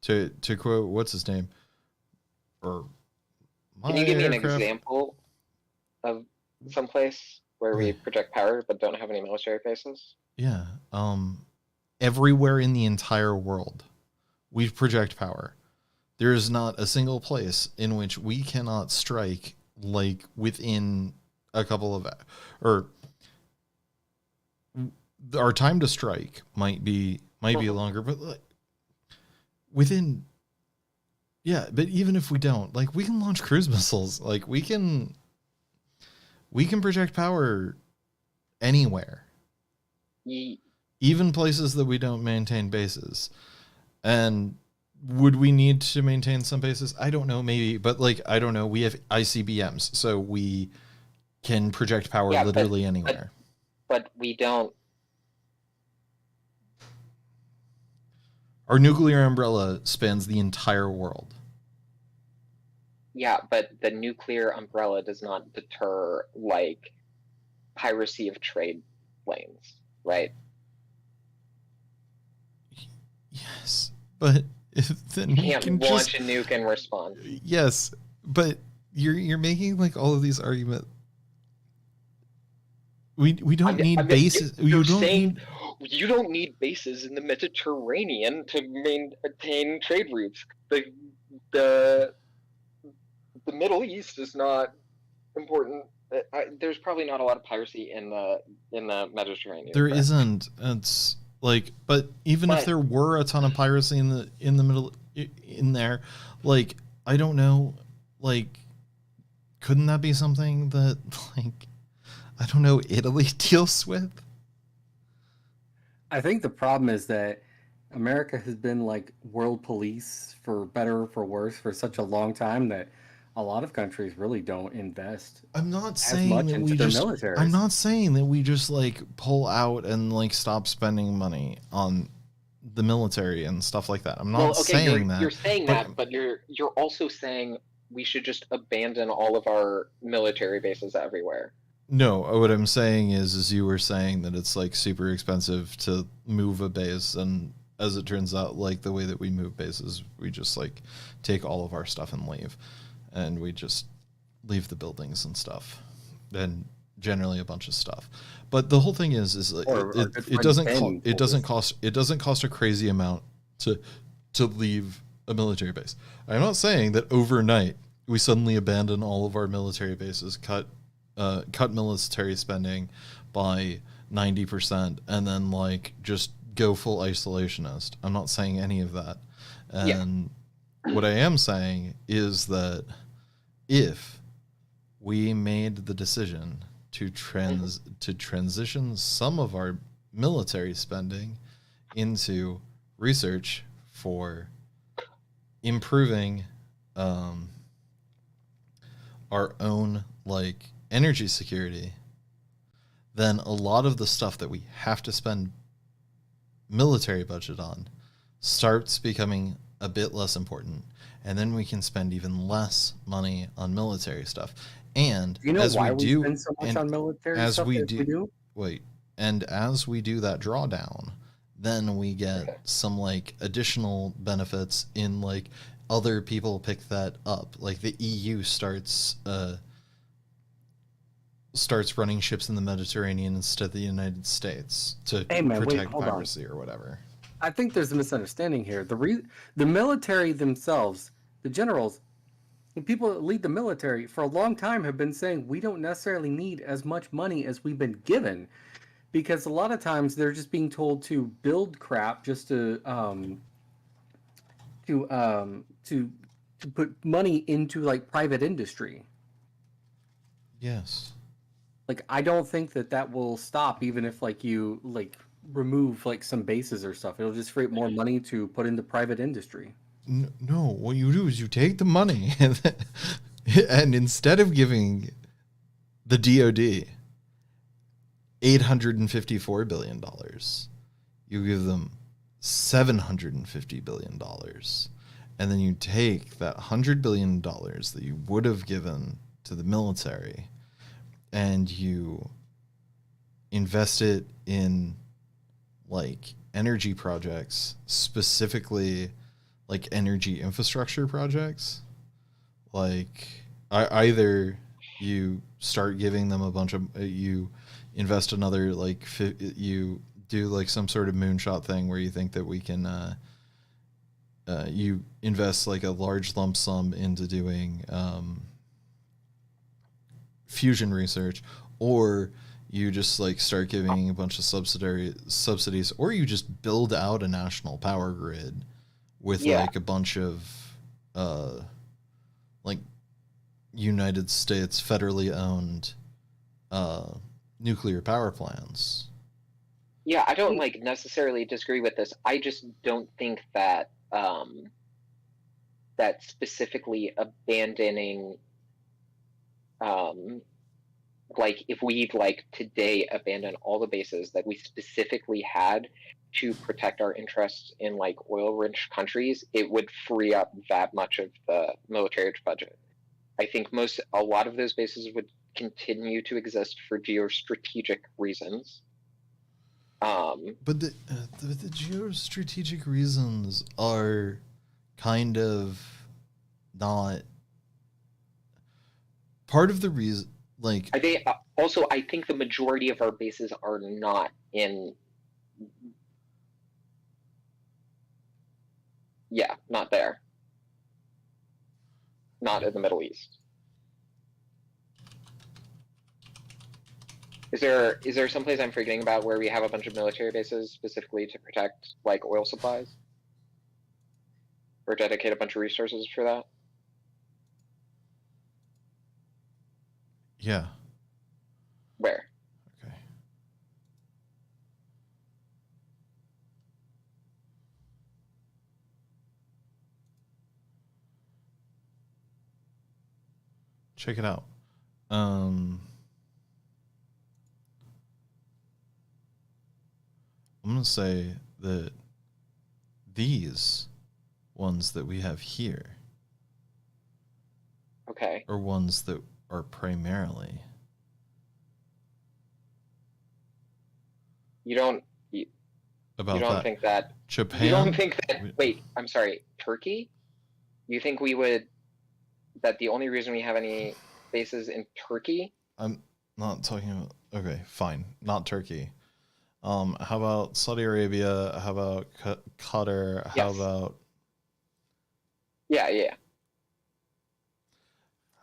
Speaker 1: To quote, what's his name? Or
Speaker 2: can you give me an example of someplace where we project power but don't have any military bases?
Speaker 1: Yeah. Everywhere in the entire world, we project power. There is not a single place in which we cannot strike like within a couple of, or our time to strike might be longer, but like within, yeah. But even if we don't, like, we can launch cruise missiles. Like we can project power anywhere, even places that we don't maintain bases. And would we need to maintain some bases? I don't know, maybe, but like, I don't know. We have ICBMs, so we can project power literally anywhere.
Speaker 2: But we don't.
Speaker 1: Our nuclear umbrella spans the entire world.
Speaker 2: Yeah, but the nuclear umbrella does not deter like piracy of trade lanes, right?
Speaker 1: Yes, but then
Speaker 2: you can't launch a nuke and respond.
Speaker 1: Yes, but you're making like all of these arguments. We don't need bases.
Speaker 2: You don't need bases in the Mediterranean to maintain trade routes. The Middle East is not important. There's probably not a lot of piracy in the Mediterranean.
Speaker 1: There isn't. It's like, but even if there were a ton of piracy in the middle in there, like, I don't know, like, couldn't that be something that, like, I don't know, Italy deals with?
Speaker 3: I think the problem is that America has been like world police, for better or for worse, for such a long time that a lot of countries really don't invest
Speaker 1: I'm not
Speaker 3: as
Speaker 1: saying
Speaker 3: much
Speaker 1: that
Speaker 3: into
Speaker 1: we
Speaker 3: their
Speaker 1: just
Speaker 3: militaries.
Speaker 1: I'm not saying that we just like pull out and like stop spending money on the military and stuff like that. I'm not saying that.
Speaker 2: You're saying that, but you're also saying we should just abandon all of our military bases everywhere.
Speaker 1: No, what I'm saying is you were saying that it's like super expensive to move a base, and as it turns out, like the way that we move bases, we just like take all of our stuff and leave, and we just leave the buildings and stuff, and generally a bunch of stuff. But the whole thing is like,
Speaker 3: Or our good
Speaker 1: it
Speaker 3: friend
Speaker 1: doesn't
Speaker 3: Ben
Speaker 1: it
Speaker 3: told
Speaker 1: doesn't
Speaker 3: us.
Speaker 1: cost a crazy amount to leave a military base. I'm not saying that overnight we suddenly abandon all of our military bases, cut military spending by 90%, and then like just go full isolationist. I'm not saying any of that.
Speaker 2: Yeah.
Speaker 1: And what I am saying is that if we made the decision to transition some of our military spending into research for improving our own like energy security, then a lot of the stuff that we have to spend military budget on starts becoming a bit less important, and then we can spend even less money on military stuff. And
Speaker 3: Do you know
Speaker 1: as we
Speaker 3: why we
Speaker 1: do,
Speaker 3: spend so much
Speaker 1: and
Speaker 3: on military
Speaker 1: as
Speaker 3: stuff
Speaker 1: we
Speaker 3: as we
Speaker 1: do,
Speaker 3: do?
Speaker 1: wait, and as we do that drawdown, then we get
Speaker 2: Okay.
Speaker 1: some like additional benefits in like other people pick that up. Like the EU starts running ships in the Mediterranean instead of the United States to
Speaker 3: Hey man, wait,
Speaker 1: protect
Speaker 3: hold on.
Speaker 1: piracy or whatever.
Speaker 3: I think there's a misunderstanding here. The military themselves, the generals, the people that lead the military for a long time have been saying we don't necessarily need as much money as we've been given, because a lot of times they're just being told to build crap just to to put money into like private industry.
Speaker 1: Yes.
Speaker 3: Like I don't think that will stop even if like you like remove like some bases or stuff. It'll just create more money to put into private industry.
Speaker 1: No, what you do is you take the money and instead of giving the DoD $854 billion, you give them $750 billion, and then you take that $100 billion that you would have given to the military and you invest it in like energy projects, specifically like energy infrastructure projects. Like either you start giving them a bunch of you invest another like you do like some sort of moonshot thing where you think that we can you invest like a large lump sum into doing fusion research, or you just like start giving a bunch of subsidies, or you just build out a national power grid with
Speaker 2: Yeah.
Speaker 1: like a bunch of like United States federally owned nuclear power plants.
Speaker 2: Yeah, I don't like necessarily disagree with this. I just don't think that that specifically abandoning like if we've like today abandoned all the bases that we specifically had to protect our interests in like oil rich countries, it would free up that much of the military budget. I think a lot of those bases would continue to exist for geostrategic reasons.
Speaker 1: But the geostrategic reasons are kind of not part of the reason. Like
Speaker 2: also, I think the majority of our bases are not in. Yeah, not there. Not in the Middle East. Is there someplace I'm forgetting about where we have a bunch of military bases specifically to protect like oil supplies? Or dedicate a bunch of resources for that?
Speaker 1: yeah.
Speaker 2: Where?
Speaker 1: Okay. Check it out. I'm gonna say that these ones that we have here
Speaker 2: Okay.
Speaker 1: are ones that are primarily
Speaker 2: You don't. You
Speaker 1: about
Speaker 2: don't
Speaker 1: that.
Speaker 2: think that.
Speaker 1: Japan.
Speaker 2: You don't think that. Wait, I'm sorry. Turkey. You think we would? That the only reason we have any bases in Turkey?
Speaker 1: I'm not talking about. Okay, fine. Not Turkey. How about Saudi Arabia? How about Qatar? How
Speaker 2: Yes.
Speaker 1: about?
Speaker 2: Yeah.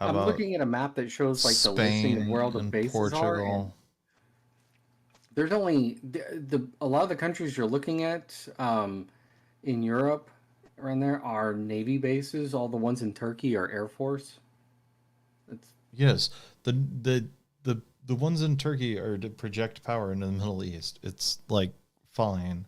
Speaker 1: How
Speaker 3: I'm
Speaker 1: about
Speaker 3: looking at a map that shows like the listing of
Speaker 1: Spain
Speaker 3: where all the
Speaker 1: and
Speaker 3: bases are. And
Speaker 1: Portugal?
Speaker 3: there's only a lot of the countries you're looking at in Europe around there are Navy bases. All the ones in Turkey are Air Force. It's
Speaker 1: Yes, the ones in Turkey are to project power into the Middle East. It's like fine.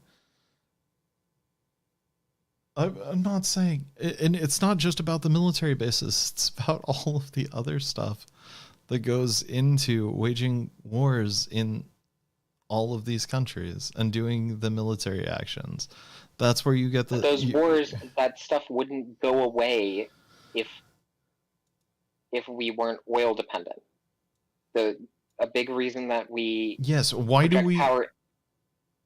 Speaker 1: I'm not saying, and it's not just about the military bases. It's about all of the other stuff that goes into waging wars in all of these countries and doing the military actions. That's where you get
Speaker 2: But those wars, that stuff wouldn't go away if we weren't oil dependent. A big reason that we
Speaker 1: Yes. Why do we?
Speaker 2: power.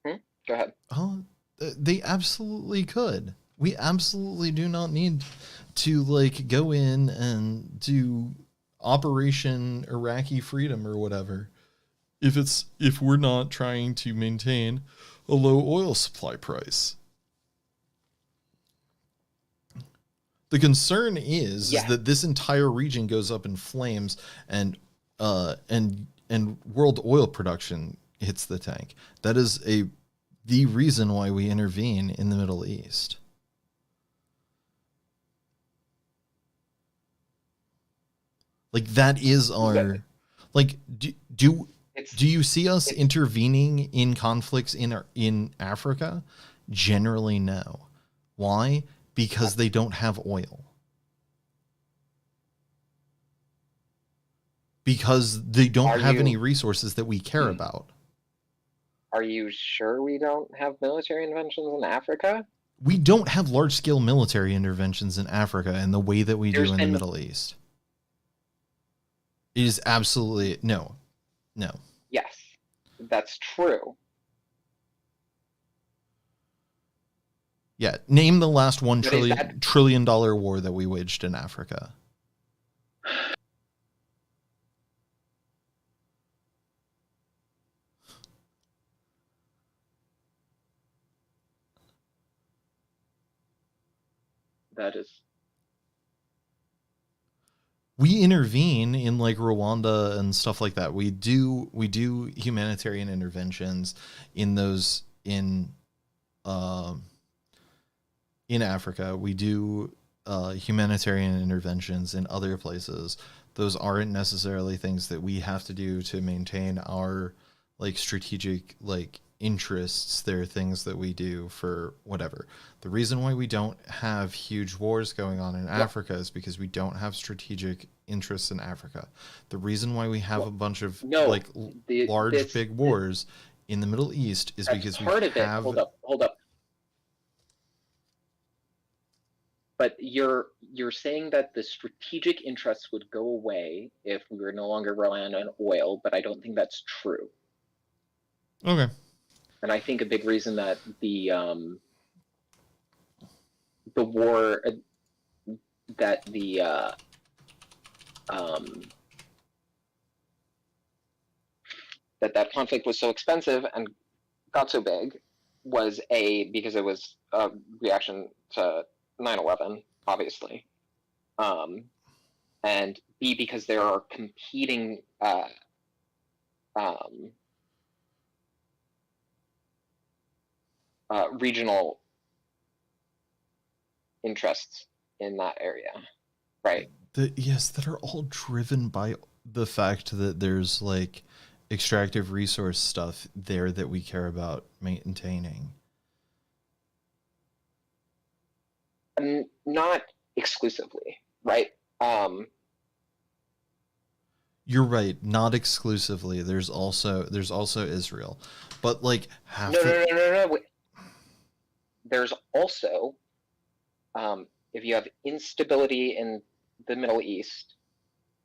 Speaker 2: Go ahead.
Speaker 1: Oh, they absolutely could. We absolutely do not need to like go in and do Operation Iraqi Freedom or whatever. If we're not trying to maintain a low oil supply price. The concern is that this entire region goes up in flames and world oil production hits the tank. That is the reason why we intervene in the Middle East. Like that is our like do you see us intervening in conflicts in Africa? Generally no. Why? Because they don't have oil. Because they don't have any resources that we care about.
Speaker 2: Are you sure we don't have military interventions in Africa?
Speaker 1: We don't have large-scale military interventions in Africa in the way that we do in the Middle East. It is absolutely no.
Speaker 2: Yes, that's true.
Speaker 1: Yeah, name the last $1 trillion war that we waged in Africa.
Speaker 2: That is.
Speaker 1: We intervene in like Rwanda and stuff like that. We do humanitarian interventions in those in Africa. We do humanitarian interventions in other places. Those aren't necessarily things that we have to do to maintain our like strategic like interests. They're things that we do for whatever. The reason why we don't have huge wars going on in Africa is because we don't have strategic interests in Africa. The reason why we have a bunch of large big wars in the Middle East is because we have.
Speaker 2: Hold up. But you're saying that the strategic interests would go away if we were no longer reliant on oil, but I don't think that's true.
Speaker 1: Okay.
Speaker 2: And I think a big reason that the war that that conflict was so expensive and got so big was because it was a reaction to 9/11, obviously, and B because there are competing regional interests in that area, right?
Speaker 1: That are all driven by the fact that there's like extractive resource stuff there that we care about maintaining.
Speaker 2: Not exclusively, right?
Speaker 1: You're right, not exclusively. There's also Israel, but like
Speaker 2: no. Wait. There's also, if you have instability in the Middle East,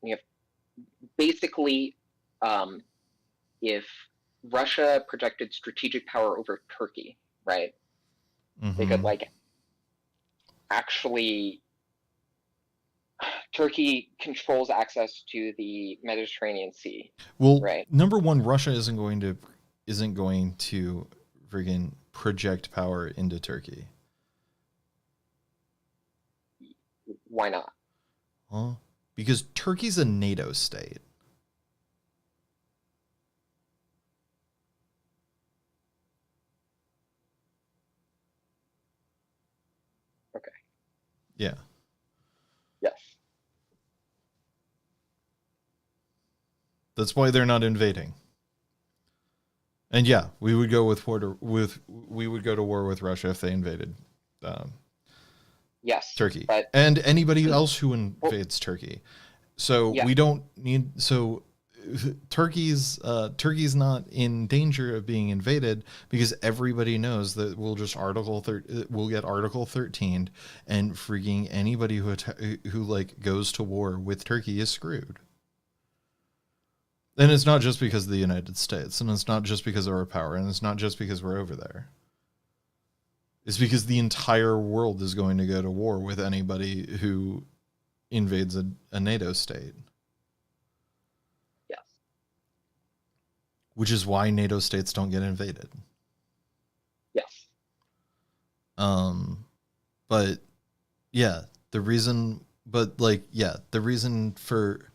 Speaker 2: you have basically, if Russia projected strategic power over Turkey, right? They could like actually. Turkey controls access to the Mediterranean Sea.
Speaker 1: Well,
Speaker 2: right?
Speaker 1: Number one, Russia isn't going to friggin' project power into Turkey.
Speaker 2: Why not?
Speaker 1: Huh? Because Turkey's a NATO state.
Speaker 2: Okay.
Speaker 1: Yeah.
Speaker 2: Yes.
Speaker 1: That's why they're not invading. And yeah, we would go to war with Russia if they invaded
Speaker 2: Yes.
Speaker 1: Turkey,
Speaker 2: but
Speaker 1: and anybody else who invades Turkey. So
Speaker 2: Yeah.
Speaker 1: we don't need. So Turkey's not in danger of being invaded because everybody knows that we'll just we'll get Article 13, and freaking anybody who like goes to war with Turkey is screwed. And it's not just because of the United States, and it's not just because of our power, and it's not just because we're over there. It's because the entire world is going to go to war with anybody who invades a NATO state.
Speaker 2: Yes.
Speaker 1: Which is why NATO states don't get invaded.
Speaker 2: Yes.
Speaker 1: But yeah, the reason for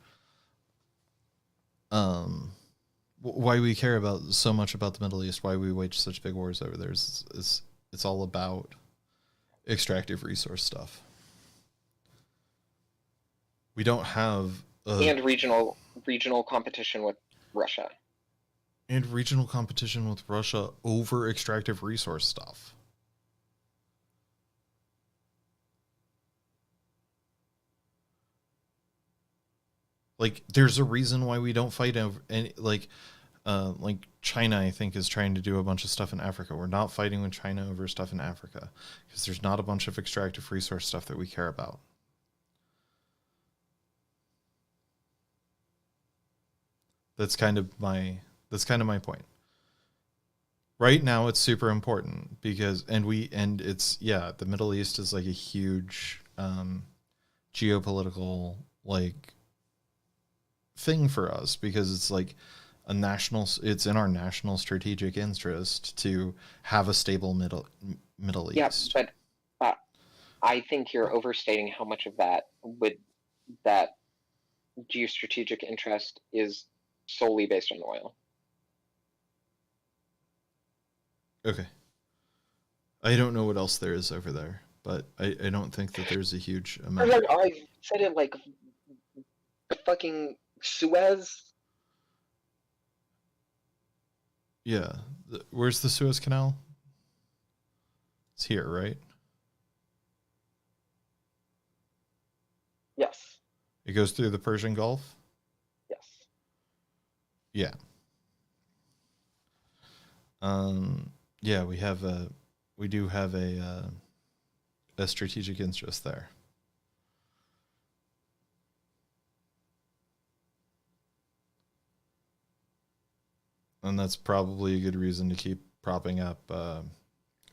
Speaker 1: why we care so much about the Middle East, why we wage such big wars over there is it's all about extractive resource stuff. We don't have
Speaker 2: and regional competition with Russia.
Speaker 1: And regional competition with Russia over extractive resource stuff. Like, there's a reason why we don't fight over any, like China, I think, is trying to do a bunch of stuff in Africa. We're not fighting with China over stuff in Africa because there's not a bunch of extractive resource stuff that we care about. That's kind of my point. Right now, it's super important because, the Middle East is like a huge geopolitical like thing for us because it's like it's in our national strategic interest to have a stable Middle East.
Speaker 2: Yeah, but I think you're overstating how much of that geostrategic interest is solely based on oil.
Speaker 1: Okay. I don't know what else there is over there, but I don't think that there's a huge amount.
Speaker 2: I said it like the fucking Suez.
Speaker 1: Yeah. Where's the Suez Canal? It's here, right?
Speaker 2: Yes.
Speaker 1: It goes through the Persian Gulf?
Speaker 2: Yes.
Speaker 1: Yeah. Yeah, we do have a strategic interest there. And that's probably a good reason to keep propping up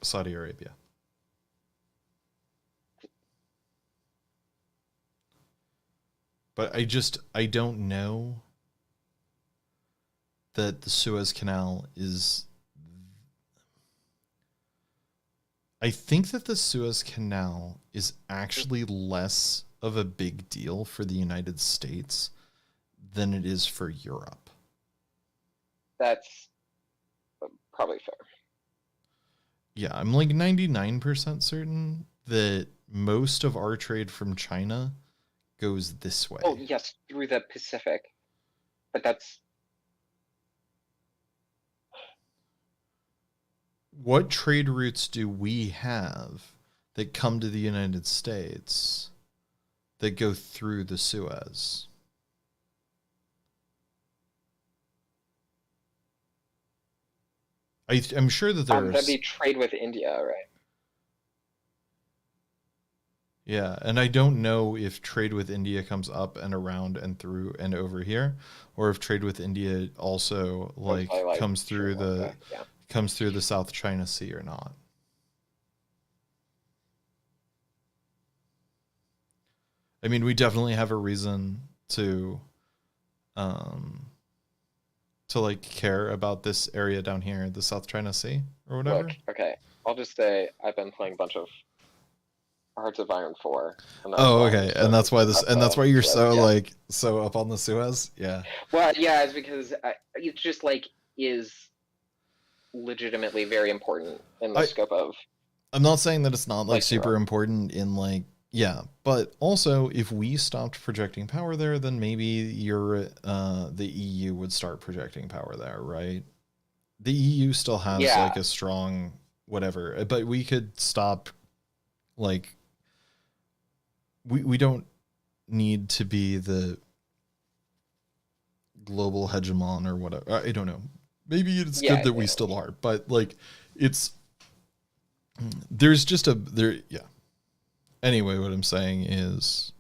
Speaker 1: Saudi Arabia. But I don't know that the Suez Canal is... I think that the Suez Canal is actually less of a big deal for the United States than it is for Europe.
Speaker 2: That's probably fair.
Speaker 1: Yeah, I'm like 99% certain that most of our trade from China goes this way.
Speaker 2: Oh, yes, through the Pacific. But that's...
Speaker 1: What trade routes do we have that come to the United States that go through the Suez? I'm sure that there are...
Speaker 2: That'd be trade with India, right?
Speaker 1: Yeah, and I don't know if trade with India comes up and around and through and over here, or if trade with India also like
Speaker 2: Like
Speaker 1: comes
Speaker 2: Sri
Speaker 1: through
Speaker 2: Lanka, yeah.
Speaker 1: the South China Sea or not. I mean, we definitely have a reason um to like care about this area down here, the South China Sea or whatever.
Speaker 2: Look, okay, I'll just say I've been playing a bunch of Hearts of Iron 4. And that's
Speaker 1: Oh,
Speaker 2: why
Speaker 1: okay,
Speaker 2: I'm
Speaker 1: and that's why you're
Speaker 2: Suez,
Speaker 1: so
Speaker 2: yeah.
Speaker 1: like so up on the Suez. Yeah.
Speaker 2: Well, yeah, it's because it's just like is legitimately very important in the scope of.
Speaker 1: I'm not saying that it's not like super
Speaker 2: Europe.
Speaker 1: important in like yeah, but also if we stopped projecting power there, then maybe the EU would start projecting power there, right? The EU still has like a strong whatever, but we could stop like we don't need to be the global hegemon or whatever. I don't know. Maybe it's good that we still are, but like it's there's just a there yeah. Anyway, what I'm saying is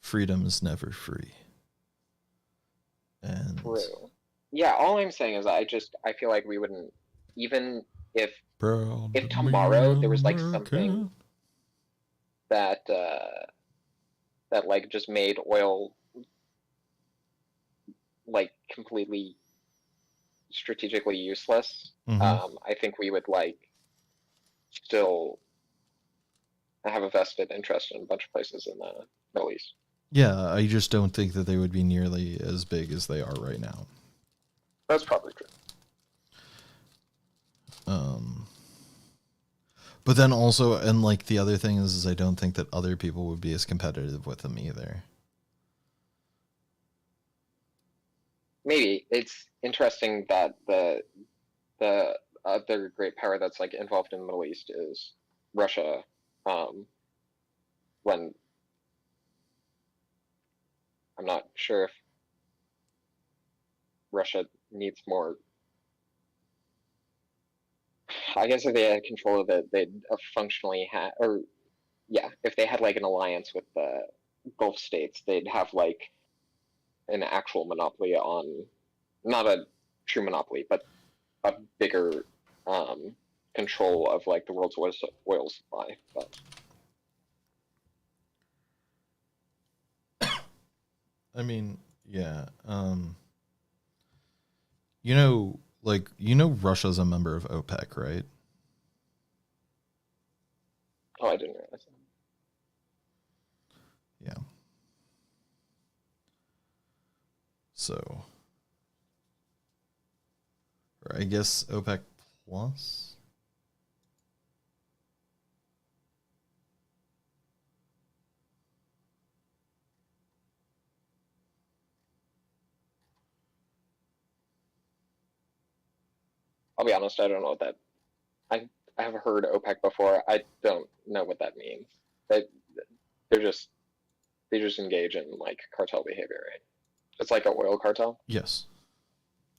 Speaker 1: freedom is never free. And
Speaker 2: True. Yeah, all I'm saying is I feel like we wouldn't, even if tomorrow there was like something that that like just made oil like completely strategically useless, I think we would like still have a vested interest in a bunch of places in the Middle East.
Speaker 1: Yeah, I just don't think that they would be nearly as big as they are right now.
Speaker 2: That's probably true.
Speaker 1: But then also, and like the other thing is I don't think that other people would be as competitive with them either.
Speaker 2: Maybe it's interesting that the other great power that's like involved in the Middle East is Russia. When I'm not sure if Russia needs more. I guess if they had control of it, they'd functionally have, or yeah, if they had like an alliance with the Gulf states, they'd have like an actual monopoly on, not a true monopoly, but a bigger control of like the world's oil supply. But
Speaker 1: I mean, yeah. You know, like Russia's a member of OPEC, right?
Speaker 2: Oh, I didn't realize that.
Speaker 1: Yeah. So, or I guess OPEC plus.
Speaker 2: I'll be honest, I don't know what that. I have heard OPEC before. I don't know what that means. They just engage in like cartel behavior, right? It's like an oil cartel.
Speaker 1: Yes,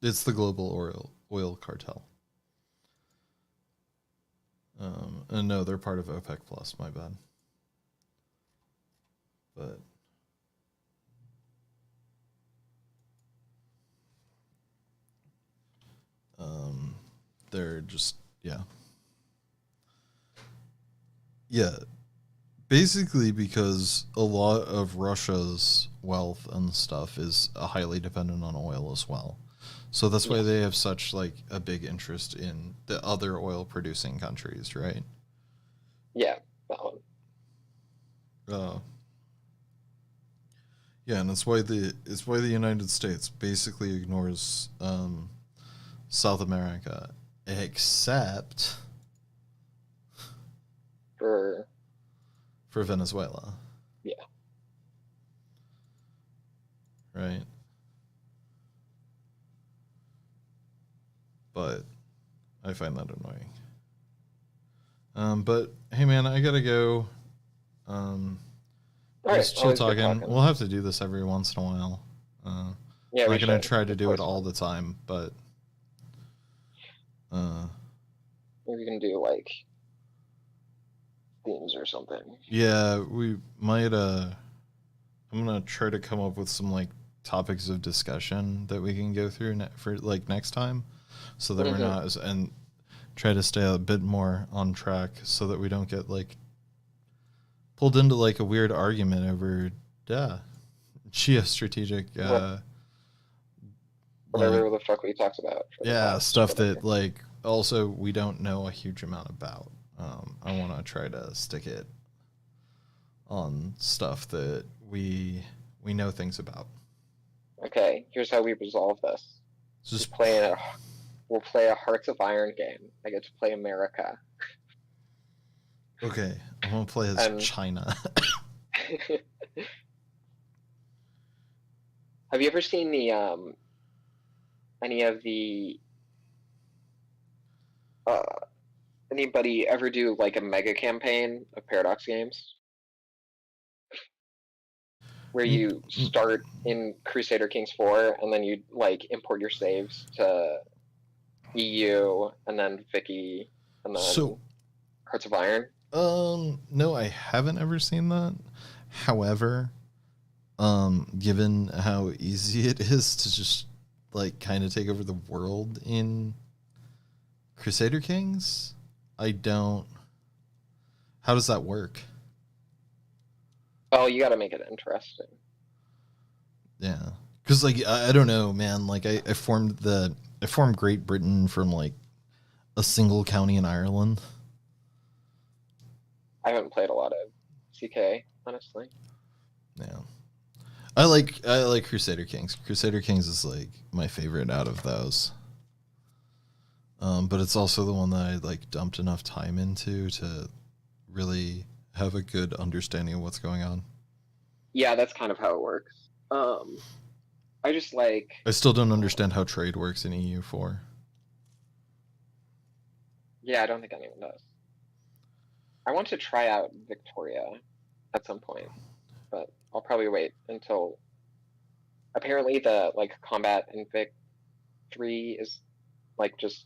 Speaker 1: it's the global oil cartel. And no, they're part of OPEC plus. My bad. But they're just yeah. Basically, because a lot of Russia's wealth and stuff is highly dependent on oil as well. So that's why they have such like a big interest in the other oil producing countries, right?
Speaker 2: Yeah, that one.
Speaker 1: Yeah, and it's why the United States basically ignores South America, except
Speaker 2: for
Speaker 1: Venezuela.
Speaker 2: Yeah.
Speaker 1: Right. But I find that annoying. But hey, man, I gotta go. Just chill talking. We'll have to do this every once in a while.
Speaker 2: Yeah,
Speaker 1: I'm not gonna try to do it all the time, but
Speaker 2: we can do like themes or something.
Speaker 1: Yeah, we might. I'm gonna try to come up with some like topics of discussion that we can go through for like next time, so that we're not as and try to stay a bit more on track, so that we don't get like pulled into like a weird argument over geostrategic
Speaker 2: Whatever
Speaker 1: like,
Speaker 2: the fuck we talked about.
Speaker 1: stuff that like also we don't know a huge amount about. I want to try to stick it on stuff that we know things about.
Speaker 2: Okay, here's how we resolve this.
Speaker 1: Just
Speaker 2: We'll play a Hearts of Iron game. I get to play America.
Speaker 1: okay. I'm gonna play as China.
Speaker 2: Have you ever seen the any of the anybody ever do like a mega campaign of Paradox games? Where you start in Crusader Kings 4 and then you like import your saves to EU and then Vicky and then Hearts of Iron?
Speaker 1: No, I haven't ever seen that. However, given how easy it is to just like kind of take over the world in Crusader Kings, I don't. How does that work?
Speaker 2: Oh, you got to make it interesting.
Speaker 1: Yeah, because like I don't know, man. Like I formed Great Britain from like a single county in Ireland.
Speaker 2: I haven't played a lot of CK, honestly.
Speaker 1: Yeah, I like Crusader Kings. Crusader Kings is like my favorite out of those. But it's also the one that I like dumped enough time into to really have a good understanding of what's going on.
Speaker 2: Yeah, that's kind of how it works. I just like...
Speaker 1: I still don't understand how trade works in EU4.
Speaker 2: Yeah, I don't think anyone does. I want to try out Victoria at some point, but I'll probably wait until... Apparently the like combat in Vic 3 is like just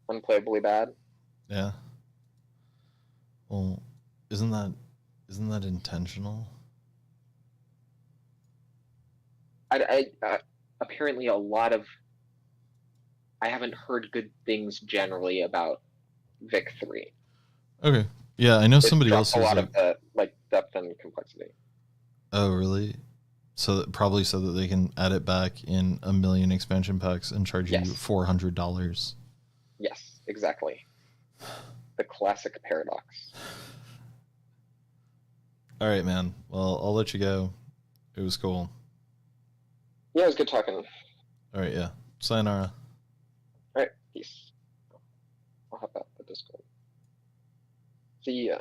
Speaker 2: unplayably bad.
Speaker 1: Yeah. Well, isn't that intentional?
Speaker 2: I apparently a lot of... I haven't heard good things generally about Vic 3.
Speaker 1: Okay. Yeah, I know somebody else
Speaker 2: a
Speaker 1: has
Speaker 2: lot of the like depth and complexity.
Speaker 1: Oh, really? So probably so that they can add it back in 1 million expansion packs and charge you $400.
Speaker 2: Yes, exactly. The classic paradox.
Speaker 1: All right, man. Well, I'll let you go. It was cool.
Speaker 2: Yeah, it was good talking.
Speaker 1: All right, yeah. Sayonara.
Speaker 2: All right, peace. I'll hop out the Discord. See ya.